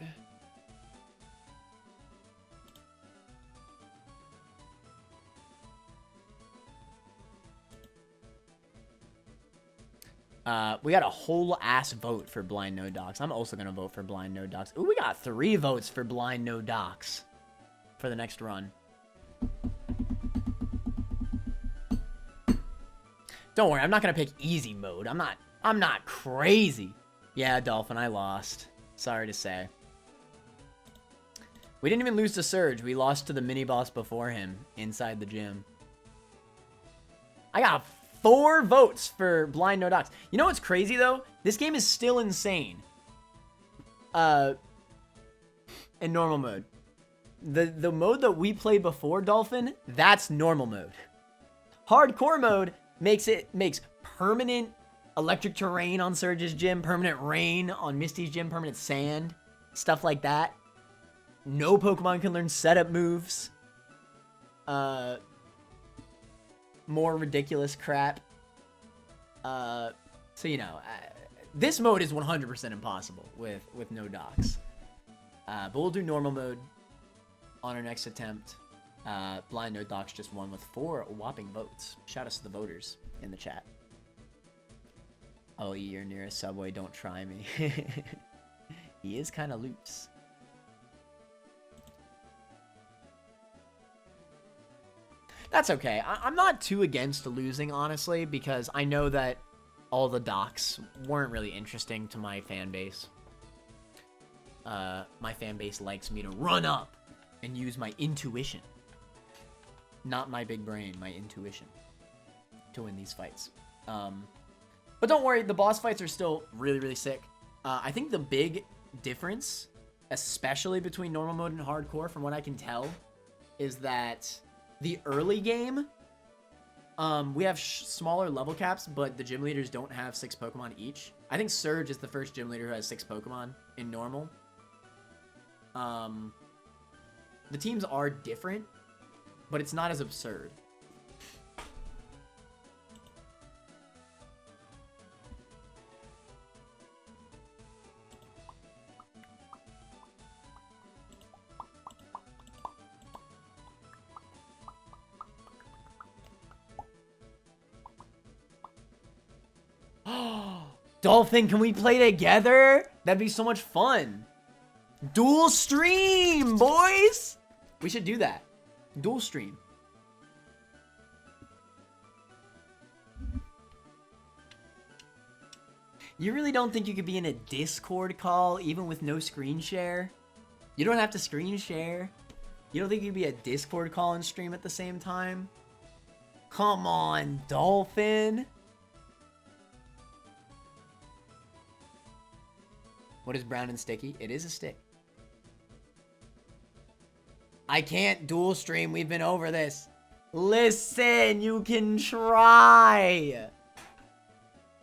We got a whole ass vote for blind no docs. I'm also gonna vote for blind no docs. Ooh, we got 3 votes for blind no docs for the next run. Don't worry, I'm not gonna pick easy mode. I'm not crazy. Yeah, Dolphin, I lost. Sorry to say. We didn't even lose to Surge. We lost to the mini boss before him inside the gym. I got 4 votes for blind no docs. You know what's crazy though? This game is still insane. In normal mode. The mode that we played before, Dolphin, that's normal mode. Hardcore mode makes permanent electric terrain on Surge's gym, permanent rain on Misty's gym, permanent sand, stuff like that. No Pokemon can learn setup moves. More ridiculous crap. So, you know, this mode is 100% impossible with no docs. But we'll do normal mode on our next attempt. Blind no docs just won with 4 whopping votes. Shout out to the voters in the chat. Oh, you're near a subway, don't try me. He is kind of loose. That's okay. I'm not too against losing, honestly, because I know that all the docs weren't really interesting to my fan base. My fan base likes me to run up and use my intuition. Not my big brain, my intuition. To win these fights. But don't worry, the boss fights are still really, really sick. I think the big difference, especially between normal mode and hardcore, from what I can tell, is that the early game, we have smaller level caps, but the gym leaders don't have 6 Pokemon each. I think Surge is the first gym leader who has 6 Pokemon in normal. The teams are different, but it's not as absurd. Dolphin, can we play together? That'd be so much fun. Dual stream, boys! We should do that. Dual stream. You really don't think you could be in a Discord call even with no screen share? You don't have to screen share? You don't think you could be a Discord call and stream at the same time? Come on, Dolphin. What is brown and sticky? It is a stick. I can't dual stream. We've been over this. Listen, you can try.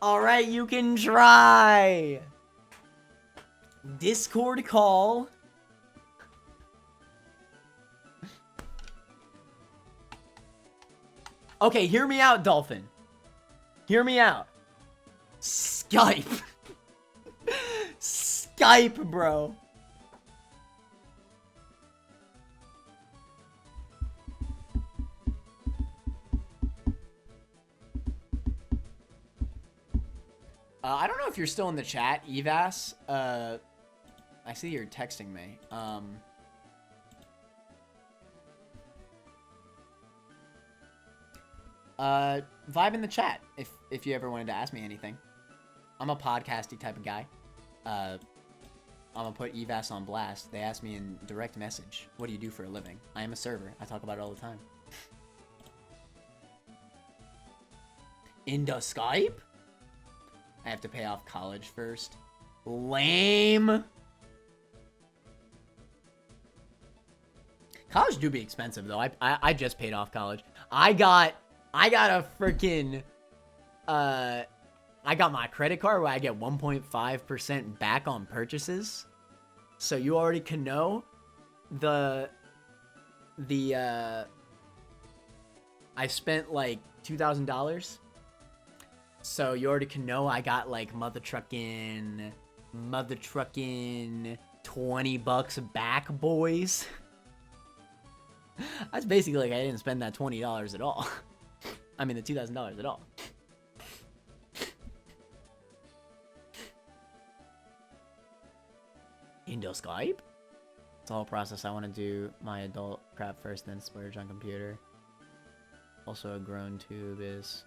All right, you can try. Discord call. Okay, hear me out, Dolphin. Hear me out. Skype. Skype, bro. I don't know if you're still in the chat, Evas. I see you're texting me. Vibe in the chat if you ever wanted to ask me anything. I'm a podcasty type of guy. I'm gonna put Evas on blast. They asked me in direct message, what do you do for a living? I am a server. I talk about it all the time. Into Skype? I have to pay off college first. Lame. College do be expensive though. I just paid off college. I got a freaking I got my credit card where I get 1.5% back on purchases. So you already can know I spent like $2,000. So you already can know I got like mother trucking $20 back, boys. That's basically like I didn't spend that $20 at all. I mean the $2,000 at all. Indo Skype? It's a whole process. I want to do my adult crap first, then splurge on computer. Also a grown tube is...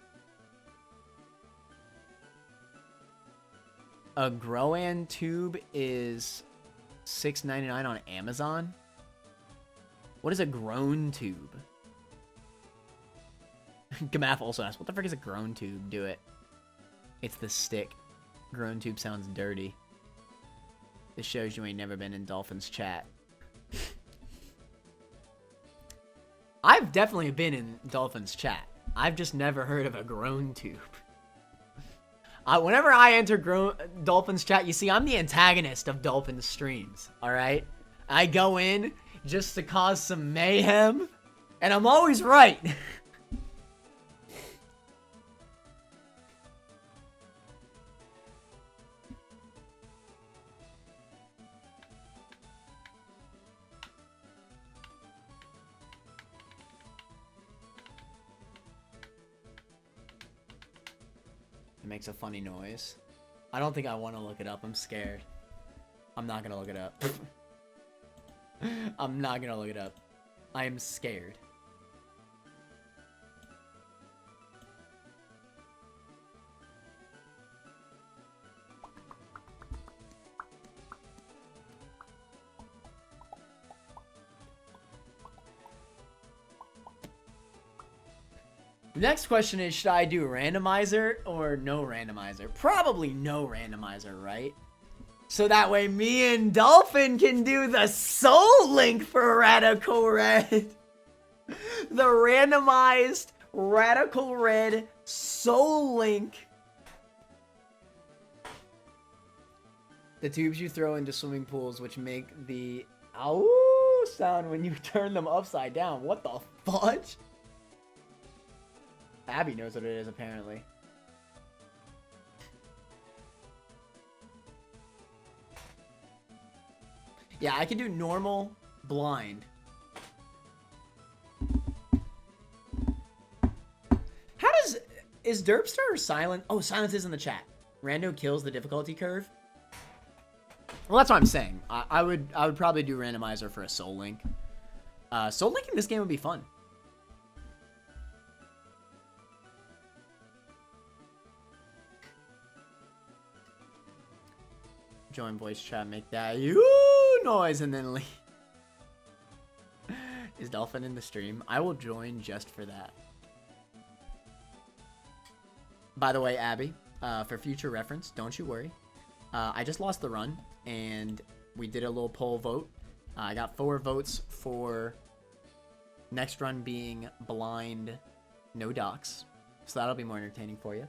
A Growan tube is $6.99 on Amazon? What is a grown tube? Gamaf also asked, what the frick is a grown tube? Do it. It's the stick. Grown tube sounds dirty. This shows you ain't never been in Dolphin's chat. I've definitely been in Dolphin's chat. I've just never heard of a grown tube. Whenever I enter Dolphin's chat, you see, I'm the antagonist of Dolphin's streams, alright? I go in just to cause some mayhem, and I'm always right. It makes a funny noise. I don't think I want to look it up. I'm scared. I'm not gonna look it up. I'm not gonna look it up. I am scared. The next question is, should I do randomizer or no randomizer? Probably no randomizer, right? So that way me and Dolphin can do the Soul Link for Radical Red. The randomized Radical Red Soul Link. The tubes you throw into swimming pools which make the ow sound when you turn them upside down. What the fudge? Abby knows what it is, apparently. Yeah, I can do normal, blind. How does... Is Derpster or Silent? Oh, Silence is in the chat. Rando kills the difficulty curve. Well, that's what I'm saying. I would probably do randomizer for a Soul Link. Soul Link in this game would be fun. Join voice chat, make that noise, and then leave. Is Dolphin in the stream? I will join just for that. By the way, Abby, for future reference, don't you worry. I just lost the run, and we did a little poll vote. I got 4 votes for Next run being blind, no docs. So that'll be more entertaining for you.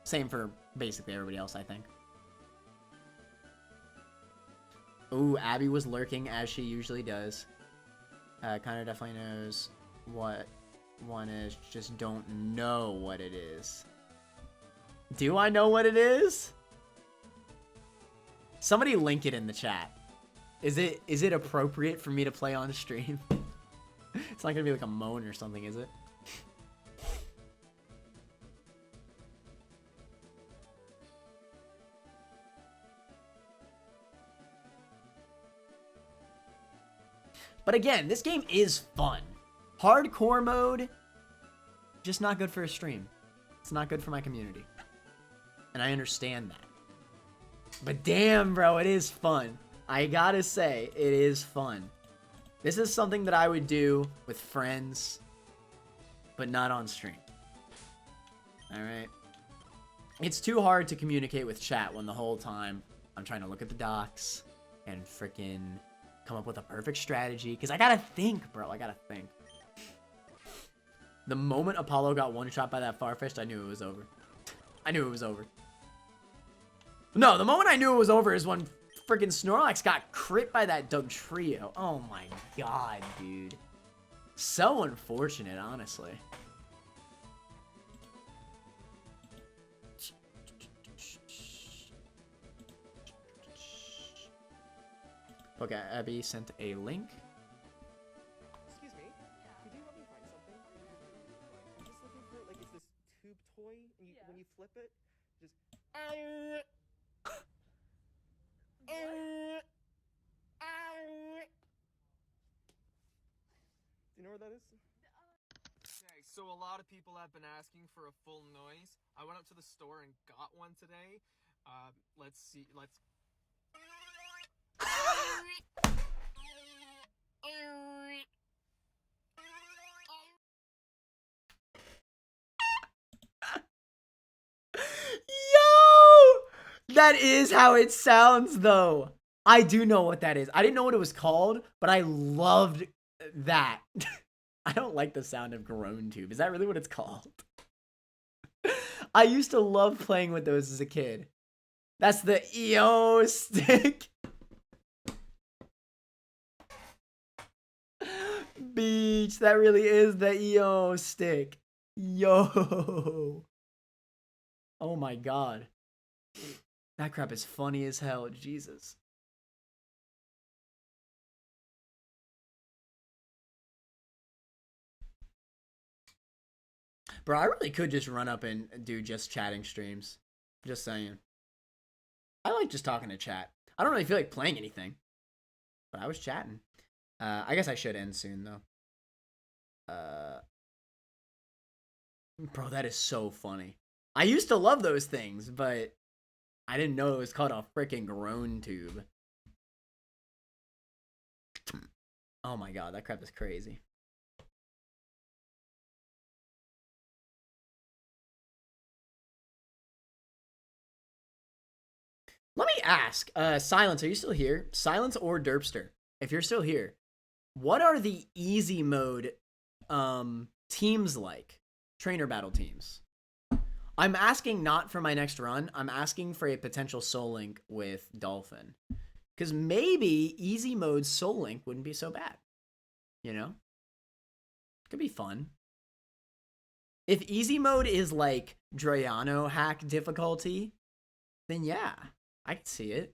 Same for basically everybody else, I think. Ooh, Abby was lurking as she usually does. Connor definitely knows what one is, just don't know what it is. Do I know what it is? Somebody link it in the chat. Is it appropriate for me to play on stream? It's not gonna be like a moan or something, is it? But again, this game is fun. Hardcore mode, just not good for a stream. It's not good for my community. And I understand that. But damn, bro, it is fun. I gotta say, it is fun. This is something that I would do with friends, but not on stream. Alright? It's too hard to communicate with chat when the whole time I'm trying to look at the docs and freaking come up with a perfect strategy. Because I gotta think, bro. I gotta think. The moment Apollo got one shot by that Farfetch'd, I knew it was over. I knew it was over. No, the moment I knew it was over is when freaking Snorlax got crit by that Dugtrio. Oh my god, dude. So unfortunate, honestly. Okay, Abby sent a link. Excuse me. Could you let me find something? I'm just looking for like it's this tube toy, and when you flip it, just. Do you know where that is? Okay, so a lot of people have been asking for a full noise. I went up to the store and got one today. Let's see. Let's. Yo! That is how it sounds, though. I do know what that is. I didn't know what it was called, but I loved that. I don't like the sound of groan tube. Is that really what it's called? I used to love playing with those as a kid. That's the EO stick. Beach, that really is the EO stick. Yo. Oh my god. That crap is funny as hell, Jesus. Bro, I really could just run up and do just chatting streams. Just saying. I like just talking to chat. I don't really feel like playing anything. But I was chatting. I guess I should end soon, though. Bro, that is so funny. I used to love those things, but I didn't know it was called a freaking groan tube. Oh my god, that crap is crazy. Let me ask, Silence, are you still here? Silence or Derpster, if you're still here, what are the easy mode teams like? Trainer battle teams. I'm asking not for my next run. I'm asking for a potential Soul Link with Dolphin. Because maybe easy mode Soul Link wouldn't be so bad. You know? Could be fun. If easy mode is like Drayano hack difficulty, then yeah, I can see it.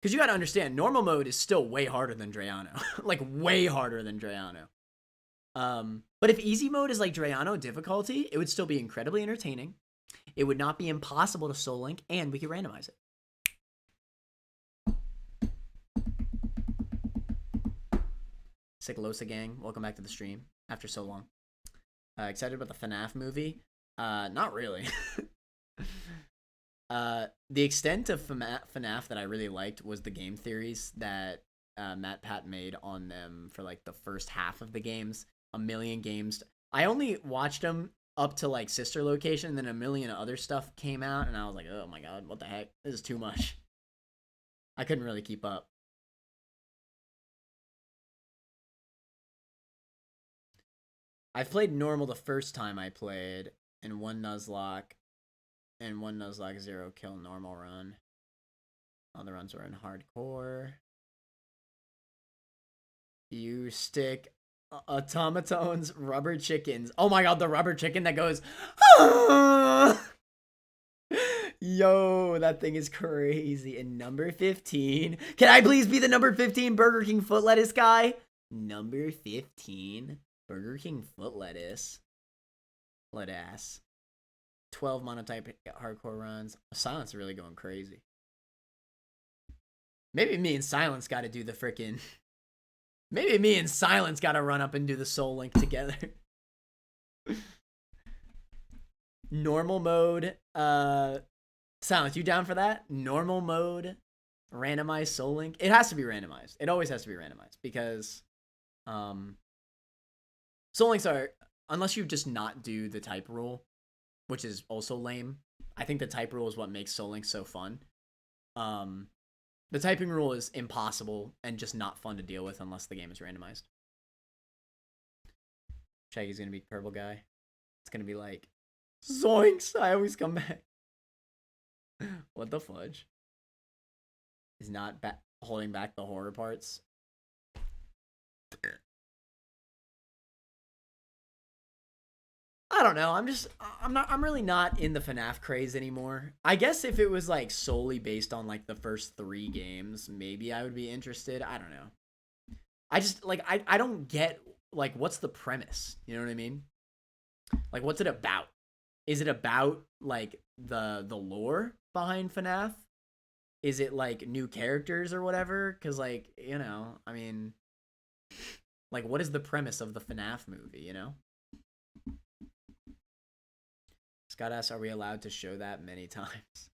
Because you gotta understand, normal mode is still way harder than Drayano. Like, way harder than Drayano. But if easy mode is like Drayano difficulty, it would still be incredibly entertaining. It would not be impossible to Soul Link, and we could randomize it. Sicklosa gang, welcome back to the stream after so long. Excited about the FNAF movie? Not really. The extent of FNAF that I really liked was the game theories that Matt Pat made on them for like the first half of the games. A million games. I only watched them up to like Sister Location, and then a million other stuff came out, and I was like, oh my god, what the heck? This is too much. I couldn't really keep up. I've played normal the first time I played, and one Nuzlocke, and one Nuzlocke 0 kill normal run. All the runs were in hardcore. You stick automatones, rubber chickens. Oh my god, the rubber chicken that goes. Ah! Yo, that thing is crazy. And number 15. Can I please be the number 15 Burger King foot lettuce guy? Number 15 Burger King foot lettuce. Lettuce. 12 monotype hardcore runs. Silence is really going crazy. Maybe me and Silence got to do the frickin'. Maybe me and Silence got to run up and do the Soul Link together. Normal mode. Silence, you down for that? Normal mode. Randomized Soul Link. It has to be randomized. It always has to be randomized because Soul Links are, unless you just not do the type rule, which is also lame. I think the type rule is what makes Soul Link so fun. The typing rule is impossible and just not fun to deal with unless the game is randomized. Shaggy's gonna be purple guy. It's gonna be like, zoinks! I always come back. What the fudge? He's not holding back the horror parts. I don't know. I'm really not in the FNAF craze anymore. I guess if it was like solely based on like the first 3 games, maybe I would be interested. I don't know. I just like, I don't get like, what's the premise? You know what I mean? Like, what's it about? Is it about like the lore behind FNAF? Is it like new characters or whatever? Cause like, you know, I mean, like what is the premise of the FNAF movie, you know? Scott asks, are we allowed to show that many times?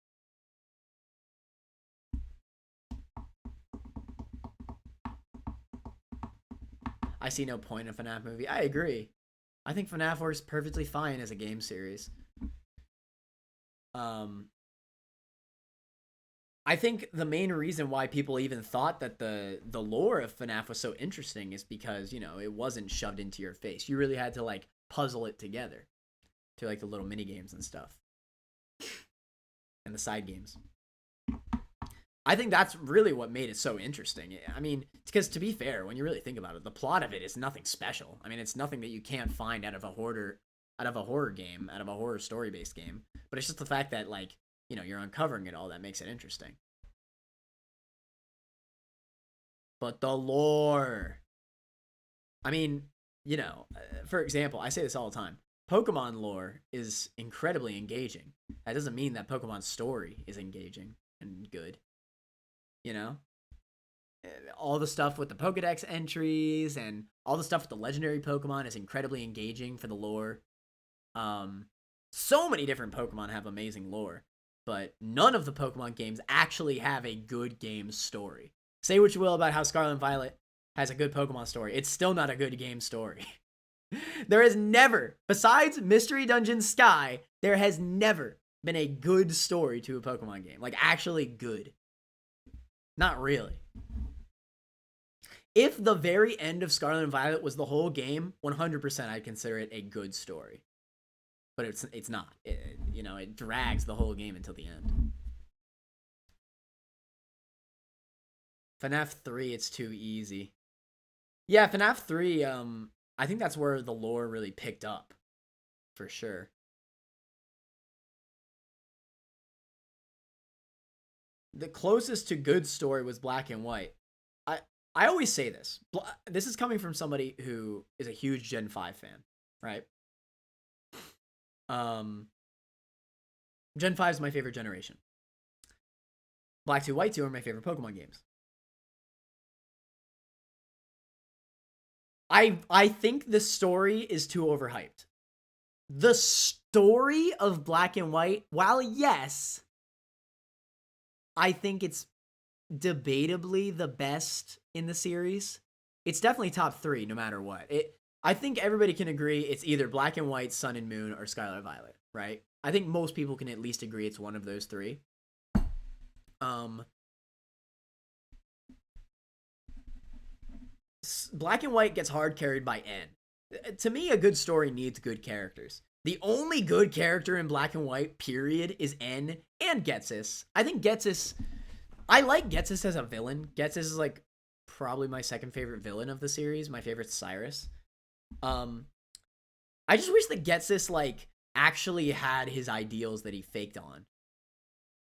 I see no point in a FNAF movie. I agree. I think FNAF works perfectly fine as a game series. I think the main reason why people even thought that the lore of FNAF was so interesting is because, you know, it wasn't shoved into your face. You really had to like puzzle it together to like the little mini games and stuff and the side games. I think that's really what made it so interesting. I mean, because to be fair, when you really think about it, the plot of it is nothing special. I mean, it's nothing that you can't find out of a horror game, out of a horror story-based game. But it's just the fact that, like, you know, you're uncovering it all that makes it interesting. But the lore. I mean, you know, for example, I say this all the time. Pokemon lore is incredibly engaging. That doesn't mean that Pokemon's story is engaging and good. You know? All the stuff with the Pokedex entries and all the stuff with the legendary Pokemon is incredibly engaging for the lore. So many different Pokemon have amazing lore, but none of the Pokemon games actually have a good game story. Say what you will about how Scarlet and Violet has a good Pokemon story. It's still not a good game story. There has never, besides Mystery Dungeon Sky, there has never been a good story to a Pokemon game. Like, actually good. Not really. If the very end of Scarlet and Violet was the whole game, 100% I'd consider it a good story. But it's not. It drags the whole game until the end. FNAF 3, it's too easy. Yeah, FNAF 3, I think that's where the lore really picked up. For sure. The closest to good story was Black and White. I always say this. This is coming from somebody who is a huge Gen 5 fan, right? Gen 5 is my favorite generation. Black 2, White 2 are my favorite Pokemon games. I think the story is too overhyped. The story of Black and White, while yes, I think it's debatably the best in the series, it's definitely top 3 no matter what. I think everybody can agree it's either Black and White, Sun and Moon, or Scarlet and Violet, right? I think most people can at least agree it's one of those 3. Black and White gets hard carried by N. To me, a good story needs good characters. The only good character in Black and White, period, is N and Getsus. I think Getsus. I like Getsus as a villain. Getsus is like probably my second favorite villain of the series. My favorite's Cyrus. I just wish that Getsus like actually had his ideals that he faked on.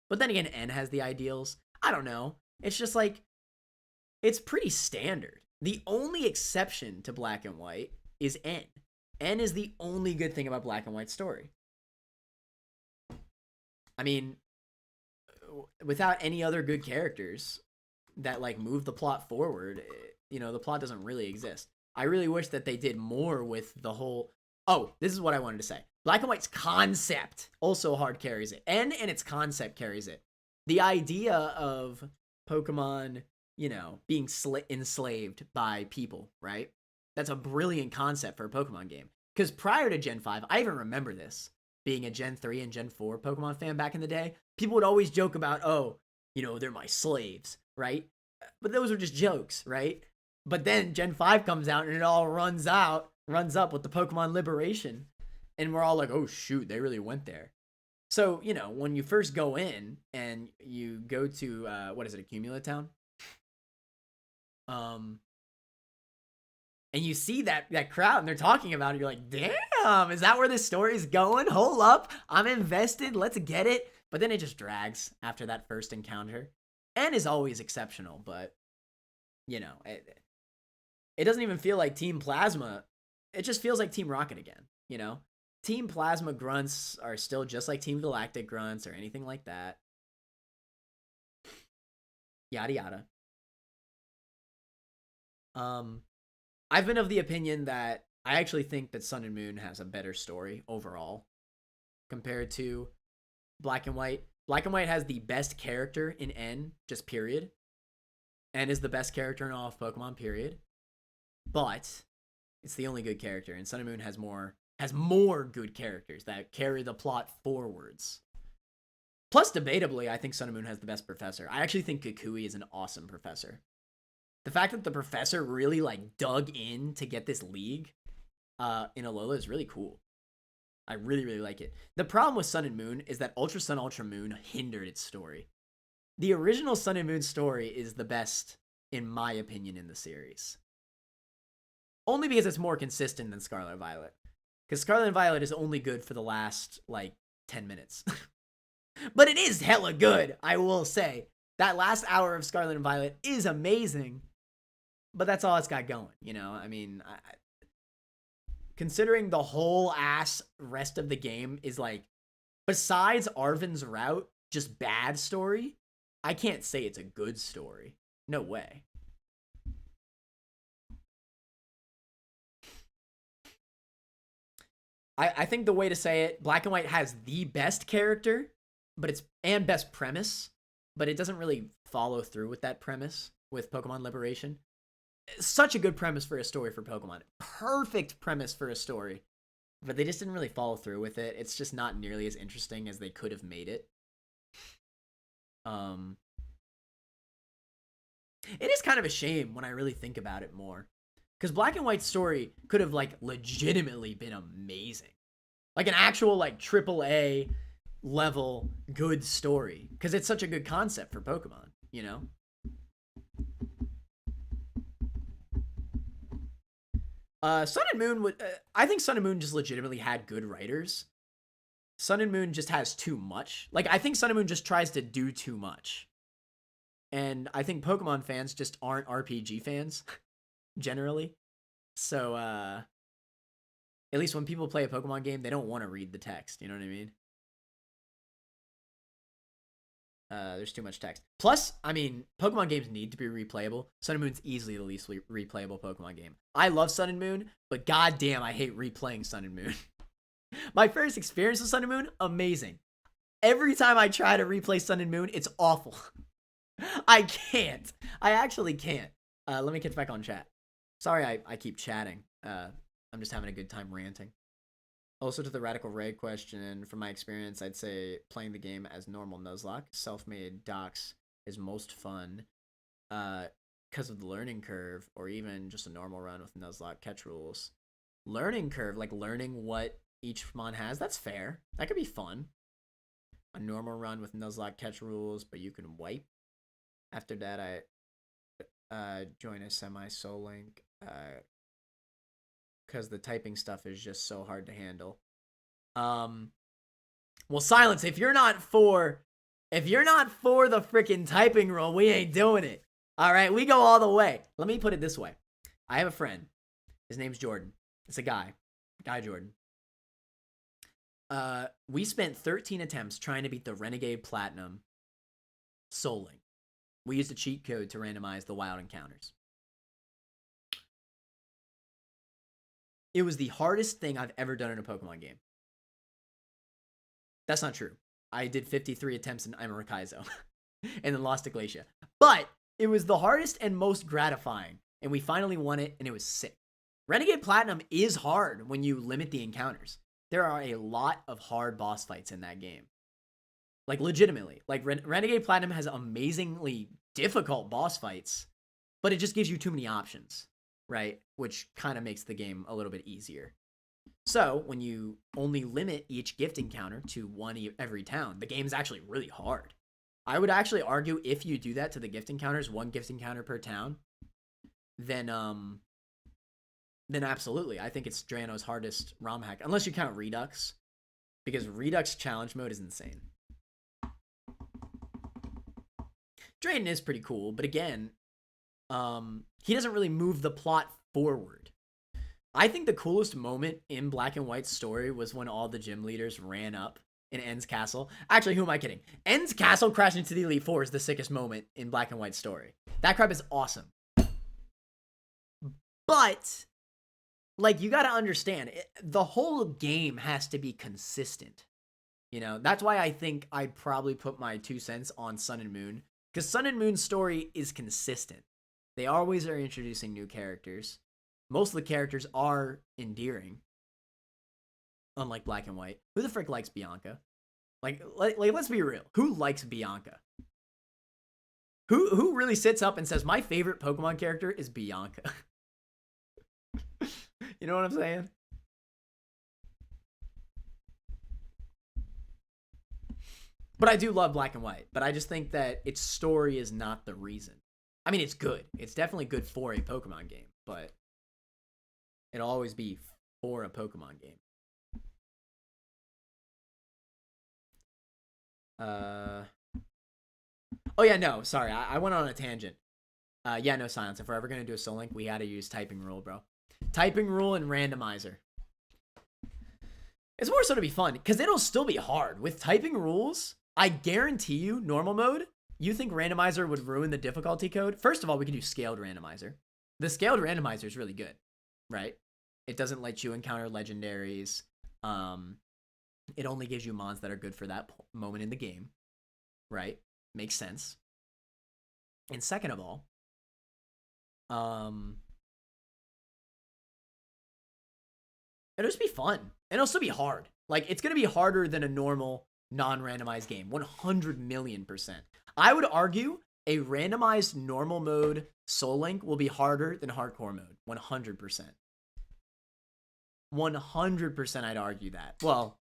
But then again, N has the ideals. I don't know. It's just like it's pretty standard. The only exception to Black and White is N. N is the only good thing about Black and White story. I mean, without any other good characters that like move the plot forward, you know, the plot doesn't really exist. I really wish that they did more with the whole. Oh, this is what I wanted to say. Black and White's concept also hard carries it. N and its concept carries it. The idea of Pokemon, you know, being enslaved by people, right? That's a brilliant concept for a Pokemon game. Because prior to Gen 5, I even remember this, being a Gen 3 and Gen 4 Pokemon fan back in the day, people would always joke about, oh, you know, they're my slaves, right? But those were just jokes, right? But then Gen 5 comes out and it all runs up with the Pokemon Liberation. And we're all like, oh, shoot, they really went there. So, you know, when you first go in and you go to, what is it, Accumula Town? And you see that crowd and they're talking about it, you're like, damn, is that where this story is going? Hold up, I'm invested, let's get it. But then it just drags after that first encounter. N is always exceptional, but, you know, it doesn't even feel like Team Plasma. It just feels like Team Rocket again, you know? Team Plasma grunts are still just like Team Galactic grunts or anything like that. Yada yada. I've been of the opinion that I actually think that Sun and Moon has a better story overall compared to Black and White. Black and White has the best character in N, just period. N is the best character in all of Pokemon, period. But it's the only good character, and Sun and Moon has more good characters that carry the plot forwards. Plus, debatably, I think Sun and Moon has the best professor. I actually think Kukui is an awesome professor. The fact that the professor really like dug in to get this league in Alola is really cool. I really, really like it. The problem with Sun and Moon is that Ultra Sun, Ultra Moon hindered its story. The original Sun and Moon story is the best, in my opinion, in the series. Only because it's more consistent than Scarlet and Violet. Because Scarlet and Violet is only good for the last, like, 10 minutes. But it is hella good, I will say. That last hour of Scarlet and Violet is amazing. But that's all it's got going, you know? I mean, considering the whole ass rest of the game is, like, besides Arven's route, just bad story, I can't say it's a good story. No way. I think the way to say it, Black and White has the best character, and best premise, but it doesn't really follow through with that premise with Pokemon Liberation. Such a good premise for a story for Pokemon. Perfect premise for a story. But they just didn't really follow through with it. It's just not nearly as interesting as they could have made it. It is kind of a shame when I really think about it more. Because Black and White's story could have, like, legitimately been amazing. Like, an actual, like, AAA level good story. Because it's such a good concept for Pokemon, you know? Sun and Moon would. I think Sun and Moon just legitimately had good writers. Sun and Moon just has too much. Like, I think Sun and Moon just tries to do too much. And I think Pokemon fans just aren't RPG fans, generally. So, at least when people play a Pokemon game, they don't want to read the text. You know what I mean? There's too much text. Plus, I mean, Pokemon games need to be replayable. Sun and Moon's easily the least replayable Pokemon game. I love Sun and Moon, but goddamn, I hate replaying Sun and Moon. My first experience with Sun and Moon, amazing. Every time I try to replay Sun and Moon, it's awful. I can't. I actually can't. Let me get back on chat. Sorry I keep chatting. I'm just having a good time ranting. Also, to the Radical Ray question, from my experience, I'd say playing the game as normal Nuzlocke, self-made docs, is most fun because of the learning curve, or even just a normal run with Nuzlocke catch rules. learning curve, like learning what each mon has. That's fair. That could be fun. A normal run with Nuzlocke catch rules, but you can wipe. After that, I join a semi-soul link because the typing stuff is just so hard to handle. Well, Silence, if you're not for the freaking typing rule, we ain't doing it. All right, we go all the way. Let me put it this way. I have a friend. His name's Jordan. It's a guy. Jordan. We spent 13 attempts trying to beat the Renegade Platinum Soul Link. We used a cheat code to randomize the wild encounters. It was the hardest thing I've ever done in a Pokemon game. That's not true. I did 53 attempts in Amarakaizo and then lost to Glacia. But it was the hardest and most gratifying. And we finally won it, and it was sick. Renegade Platinum is hard when you limit the encounters. There are a lot of hard boss fights in that game. Like, legitimately. Like, Renegade Platinum has amazingly difficult boss fights, but it just gives you too many options, right? Which kind of makes the game a little bit easier. So, when you only limit each gift encounter to one every town, the game's actually really hard. I would actually argue if you do that to the gift encounters, one gift encounter per town, then absolutely. I think it's Drano's hardest ROM hack, unless you count Redux, because Redux challenge mode is insane. Drayden is pretty cool, but again, he doesn't really move the plot forward. I think the coolest moment in Black and White's story was when all the gym leaders ran up in End's castle. Actually, who am I kidding? End's castle crashing into the Elite Four is the sickest moment in Black and White's story. That crap is awesome. But, like, you gotta understand, the whole game has to be consistent. You know, that's why I think I'd probably put my 2 cents on Sun and Moon. Because Sun and Moon's story is consistent. They always are introducing new characters. Most of the characters are endearing. Unlike Black and White. Who the frick likes Bianca? Like let's be real. Who likes Bianca? Who really sits up and says, my favorite Pokemon character is Bianca? You know what I'm saying? But I do love Black and White. But I just think that its story is not the reason. I mean, it's good. It's definitely good for a Pokemon game. But it'll always be for a Pokemon game. Oh yeah, no, sorry. I went on a tangent. Yeah, no, Silence. If we're ever going to do a Soul Link, we got to use Typing Rule, bro. Typing Rule and Randomizer. It's more so to be fun, because it'll still be hard. With Typing Rules, I guarantee you, normal mode, you think Randomizer would ruin the difficulty code? First of all, we can do Scaled Randomizer. The Scaled Randomizer is really good, right? It doesn't let you encounter legendaries. It only gives you mons that are good for that moment in the game, right? Makes sense. And second of all, it'll just be fun. And it'll still be hard. Like, it's going to be harder than a normal non-randomized game. 100 million%. I would argue a randomized normal mode Soul Link will be harder than hardcore mode. 100%. 100% I'd argue that. Well,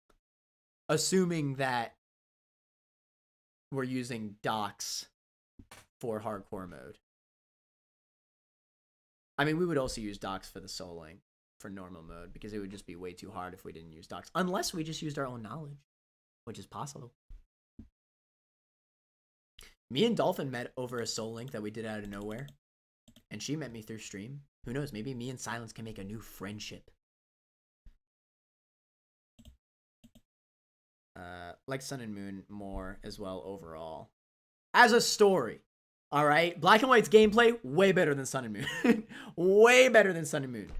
assuming that we're using docs for hardcore mode. I mean, we would also use docs for the Soul Link for normal mode, because it would just be way too hard if we didn't use docs. Unless we just used our own knowledge, which is possible. Me and Dolphin met over a Soul Link that we did out of nowhere. And she met me through stream. Who knows, maybe me and Silence can make a new friendship. Like Sun and Moon more as well overall. As a story, all right? Black and White's gameplay, way better than Sun and Moon. Way better than Sun and Moon.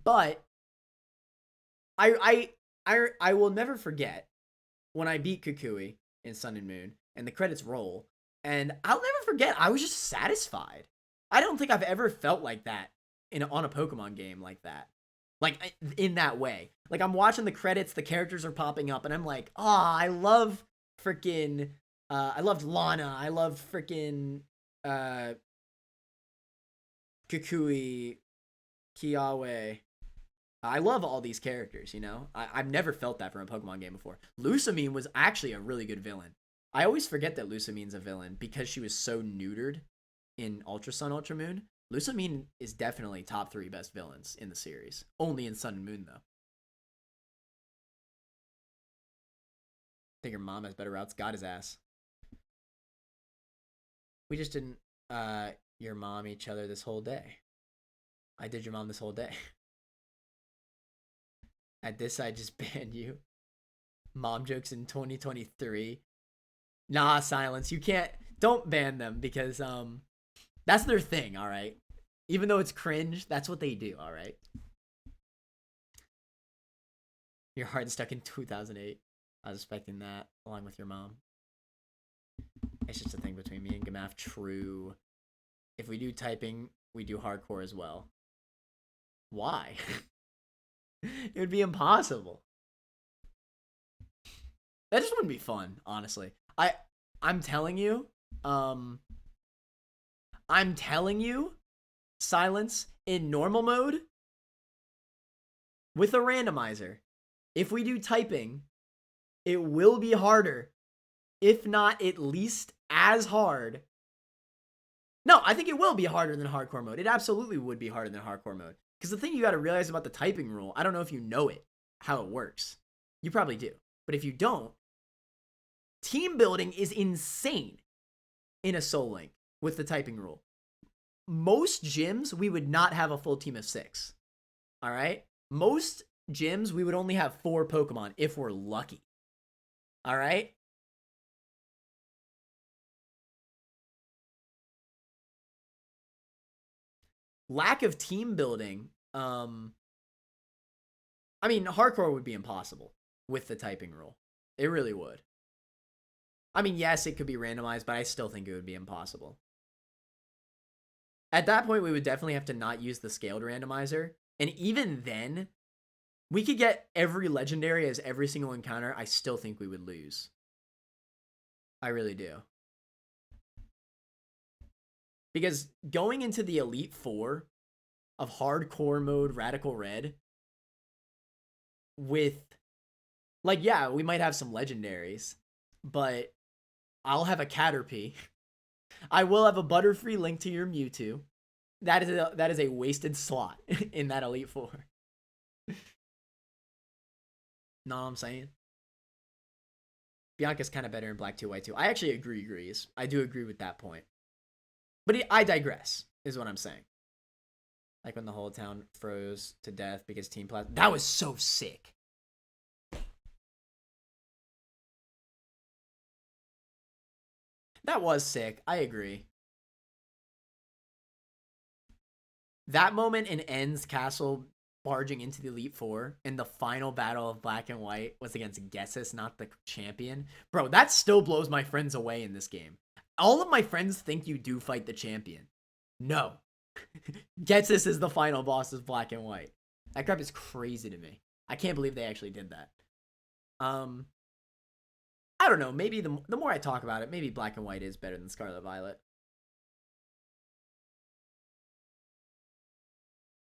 But I will never forget when I beat Kukui in Sun and Moon and the credits roll, and I'll never forget, I was just satisfied. I don't think I've ever felt like that on a Pokemon game like that. Like, in that way. Like, I'm watching the credits, the characters are popping up, and I'm like, I love freaking, I loved Lana, I love freaking, Kukui, Kiawe, I love all these characters, you know? I've never felt that from a Pokemon game before. Lusamine was actually a really good villain. I always forget that Lusamine's a villain because she was so neutered in Ultra Sun, Ultra Moon. Lusamine is definitely top 3 best villains in the series. Only in Sun and Moon, though. I think your mom has better routes. Got his ass. We just didn't, your mom each other this whole day. I did your mom this whole day. At this, I just banned you. Mom jokes in 2023. Nah, silence. You can't. Don't ban them because that's their thing. All right. Even though it's cringe, that's what they do. All right. Your heart stuck in 2008. I was expecting that along with your mom. It's just a thing between me and Gamaf. True. If we do typing, we do hardcore as well. Why? It would be impossible. That just wouldn't be fun, honestly. I'm telling you, silence in normal mode with a randomizer. If we do typing, it will be harder, if not at least as hard. No, I think it will be harder than hardcore mode. It absolutely would be harder than hardcore mode. Because the thing you got to realize about the typing rule, I don't know if you know it, how it works. You probably do. But if you don't, team building is insane in a Soul Link with the typing rule. Most gyms, we would not have a full team of 6. All right? Most gyms, we would only have 4 Pokemon if we're lucky. All right? Lack of team building, I mean, hardcore would be impossible with the typing rule. It really would. I mean, yes, it could be randomized, but I still think it would be impossible. At that point, we would definitely have to not use the scaled randomizer. And even then, we could get every legendary as every single encounter. I still think we would lose. I really do. Because going into the Elite Four of hardcore mode Radical Red with, like, yeah, we might have some legendaries, but I'll have a Caterpie. I will have a Butterfree Link to your Mewtwo. That is a wasted slot in that Elite Four. Know what I'm saying? Bianca's kind of better in Black 2, White 2. I actually agree, Grease. I do agree with that point. But I digress, is what I'm saying. Like when the whole town froze to death because Team Plasma. That was so sick. That was sick. I agree. That moment in N's castle barging into the Elite Four in the final battle of Black and White was against Gessis, not the champion. Bro, that still blows my friends away in this game. All of my friends think you do fight the champion. No. Getsus is the final boss of Black and White. That crap is crazy to me. I can't believe they actually did that. I don't know. Maybe the more I talk about it, maybe Black and White is better than Scarlet Violet.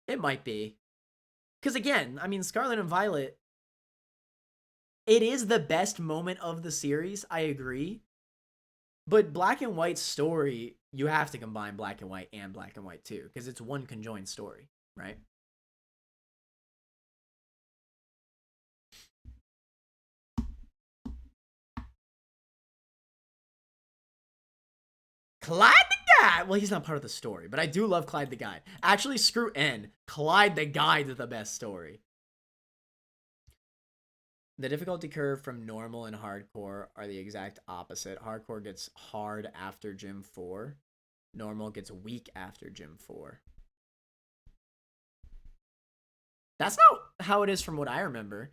It might be. Because again, I mean, Scarlet and Violet, it is the best moment of the series. I agree. But Black and White's story, you have to combine Black and White and Black and White too, because it's one conjoined story, right? Clyde the Guide! Well, he's not part of the story, but I do love Clyde the Guide. Actually, screw N. Clyde the Guide is the best story. The difficulty curve from normal and hardcore are the exact opposite. Hardcore gets hard after Gym 4. Normal gets weak after Gym 4. That's not how it is from what I remember.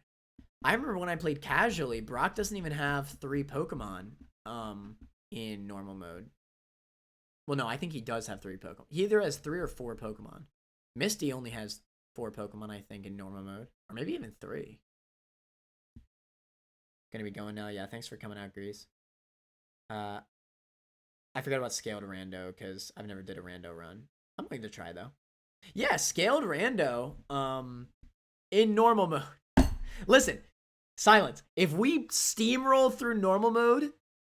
I remember when I played casually, Brock doesn't even have 3 Pokemon in normal mode. Well, no, I think he does have 3 Pokemon. He either has 3 or 4 Pokemon. Misty only has 4 Pokemon, I think, in normal mode. Or maybe even 3. Gonna be going now. Yeah, thanks for coming out, Grease. I forgot about scaled rando because I've never did a rando run. I'm going to try though. Yeah, scaled rando in normal mode. Listen, silence. If we steamroll through normal mode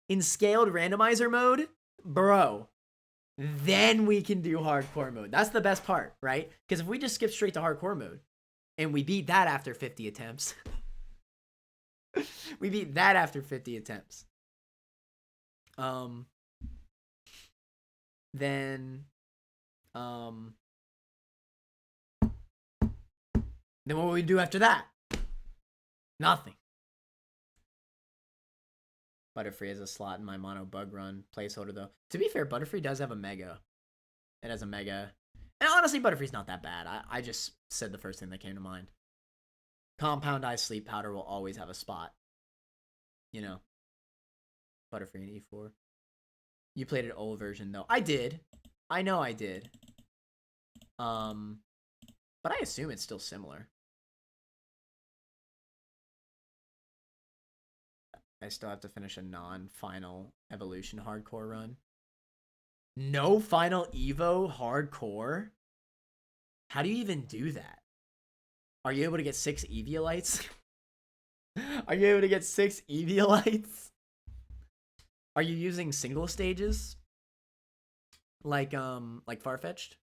in scaled randomizer mode, bro, then we can do hardcore mode. That's the best part, right? Because if we just skip straight to hardcore mode and we beat that after 50 attempts, we beat that after 50 attempts. Then what will we do after that? Nothing. Butterfree has a slot in my mono bug run placeholder though. To be fair, Butterfree does have a mega. It has a mega. And honestly, Butterfree's not that bad. I just said the first thing that came to mind. Compound Eye Sleep Powder will always have a spot. You know. Butterfree and E4. You played an old version though. I did. I know I did. But I assume it's still similar. I still have to finish a non-final evolution hardcore run. No final Evo hardcore? How do you even do that? Are you able to get 6 Eviolites? Are you able to get 6 Eviolites? Are you using single stages? Like Farfetch'd?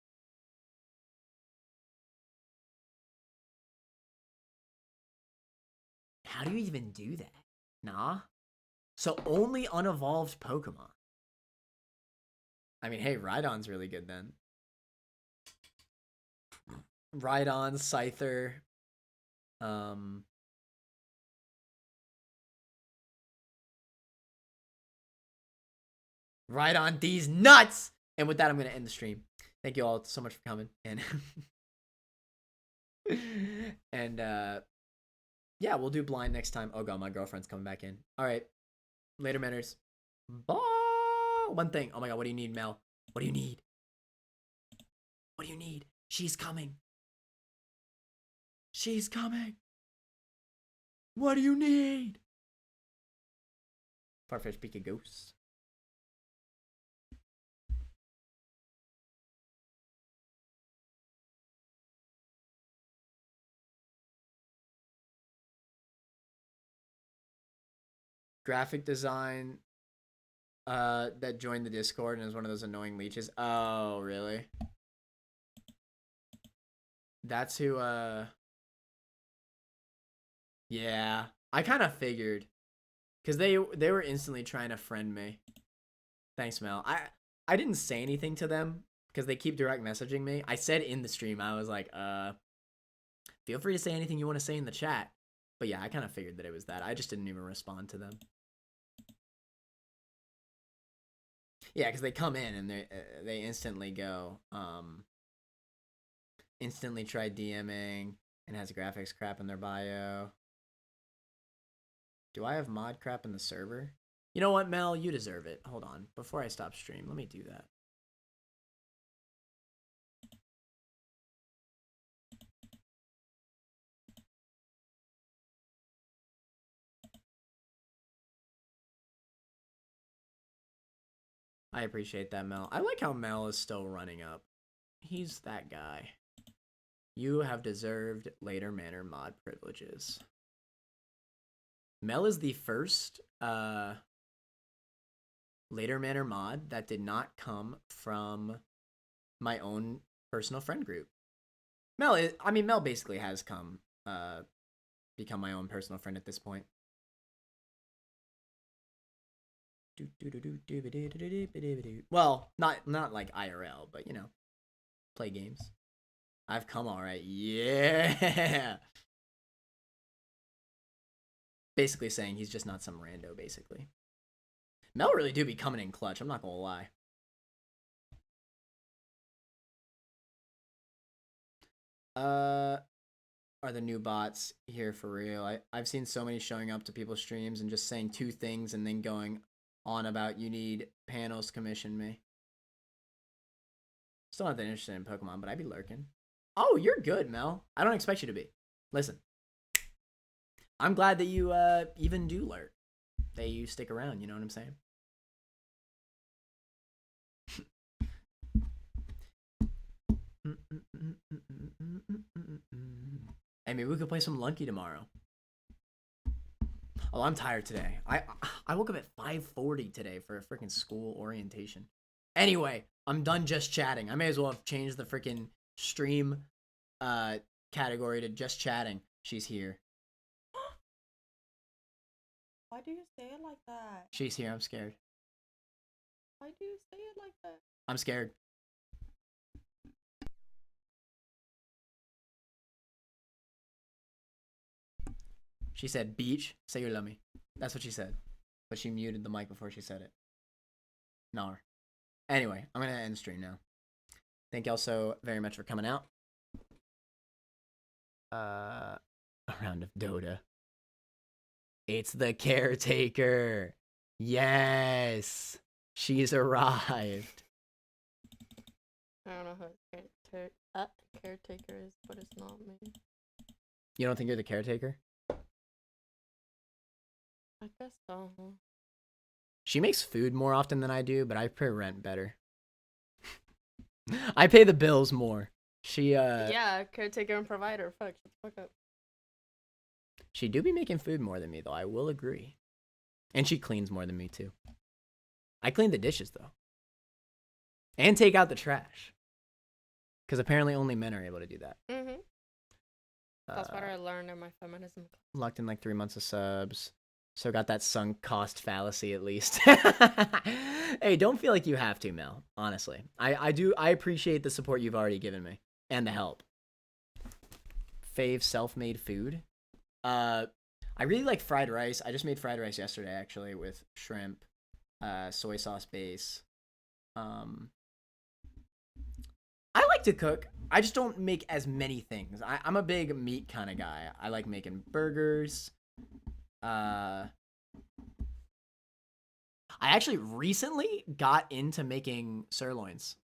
How do you even do that? Nah. So only unevolved Pokemon. I mean, hey, Rhydon's really good then. Rhydon, Scyther. Rhydon these nuts! And with that, I'm going to end the stream. Thank you all so much for coming. And yeah, we'll do blind next time. Oh god, my girlfriend's coming back in. All right. Later, manners. Bye. One thing. Oh my god, what do you need, Mel? What do you need? What do you need? She's coming. She's coming. What do you need? Farfetch speak a ghost. Graphic design that joined the Discord and is one of those annoying leeches. Oh, really? That's who yeah. I kind of figured cuz they were instantly trying to friend me. Thanks, Mel. I didn't say anything to them because they keep direct messaging me. I said in the stream, I was like, feel free to say anything you want to say in the chat. But yeah, I kind of figured that it was that. I just didn't even respond to them. Yeah, because they come in and they instantly go, instantly try DMing and has graphics crap in their bio. Do I have mod crap in the server? You know what, Mel? You deserve it. Hold on. Before I stop stream, let me do that. I appreciate that, Mel. I like how Mel is still running up. He's that guy. You have deserved later manner mod privileges. Mel is the first later manner mod that did not come from my own personal friend group. Mel basically has become my own personal friend at this point. Well, not like IRL, but you know, play games. I've come all right. Yeah. Basically saying he's just not some rando, basically. Mel really do be coming in clutch, I'm not gonna lie. Are the new bots here for real? I've seen so many showing up to people's streams and just saying 2 things and then going on about you need panels to commission me. Still not that interested in Pokemon, but I'd be lurking. Oh, you're good, Mel. I don't expect you to be. Listen. I'm glad that you even do lurk. That you stick around, you know what I'm saying? Hey, maybe we could play some Lunky tomorrow. Oh, I'm tired today. I woke up at 5:40 today for a freaking school orientation. Anyway, I'm done just chatting. I may as well have changed the freaking stream category to just chatting. She's here. Why do you say it like that? She's here. I'm scared. Why do you say it like that? I'm scared. She said, beach, say you love me. That's what she said. But she muted the mic before she said it. Nar. Anyway, I'm going to end stream now. Thank y'all so very much for coming out. A round of Dota. It's the caretaker. Yes. She's arrived. I don't know who caretaker is, but it's not me. You don't think you're the caretaker? I guess so. She makes food more often than I do, but I pay rent better. I pay the bills more. She Yeah, caretaker and provider. Fuck, shut the fuck up. She do be making food more than me though, I will agree. And she cleans more than me too. I clean the dishes though. And take out the trash. Because apparently only men are able to do that. Mm-hmm. That's what I learned in my feminism class. Locked in like 3 months of subs. So got that sunk cost fallacy at least. Hey, don't feel like you have to, Mel. Honestly. I appreciate the support you've already given me. And the help. Fave self-made food. I really like fried rice. I just made fried rice yesterday actually with shrimp, soy sauce base. I like to cook. I just don't make as many things. I'm a big meat kind of guy. I like making burgers. I actually recently got into making sirloins.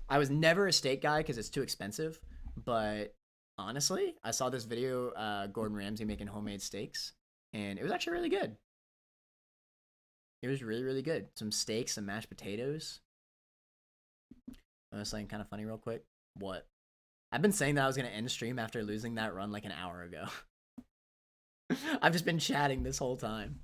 I was never a steak guy because it's too expensive, but honestly, I saw this video, Gordon Ramsay making homemade steaks, and it was actually really good. It was really, really good. Some steaks, some mashed potatoes. Something kind of funny real quick. What? I've been saying that I was going to end stream after losing that run like an hour ago. I've just been chatting this whole time.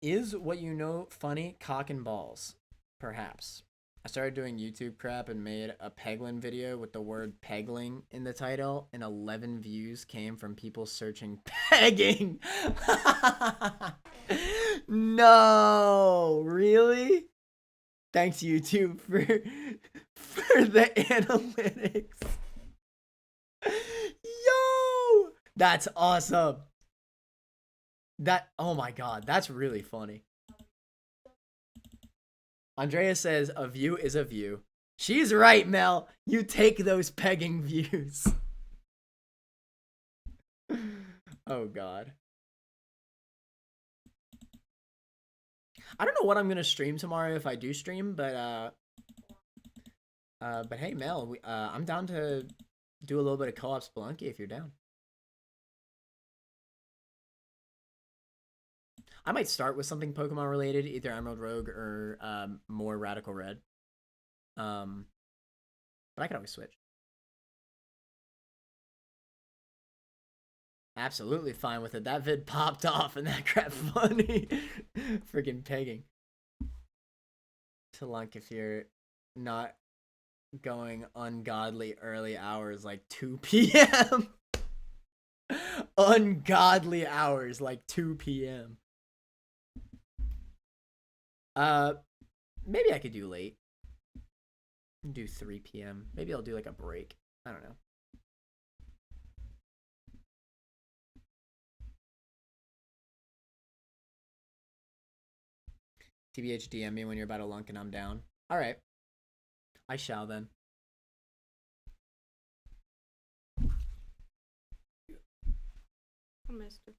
Is what you know funny? Cock and balls. Perhaps. I started doing YouTube crap and made a Peglin video with the word pegling in the title, and 11 views came from people searching pegging. No, really? Thanks YouTube for the analytics. Yo, that's awesome. Oh my god, that's really funny. Andrea says, a view is a view. She's right, Mel. You take those pegging views. Oh god. I don't know what I'm gonna stream tomorrow if I do stream, but hey, Mel, I'm down to do a little bit of co-op Spelunky if you're down. I might start with something Pokemon related, either Emerald Rogue or more Radical Red. But I could always switch. Absolutely fine with it. That vid popped off and that crap funny. Freaking pegging. To Lunk if you're not going ungodly early hours like 2 p.m. Ungodly hours like 2 p.m. Maybe I could do late. Do 3 p.m. Maybe I'll do like a break. I don't know. TBH DM me when you're about to lunk and I'm down. Alright. I shall then. I missed it.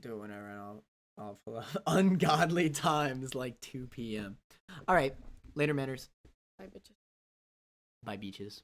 Do it whenever and I'll pull up ungodly times like 2 p.m. Alright. Later, manners. Bye, bitches. Bye, beaches.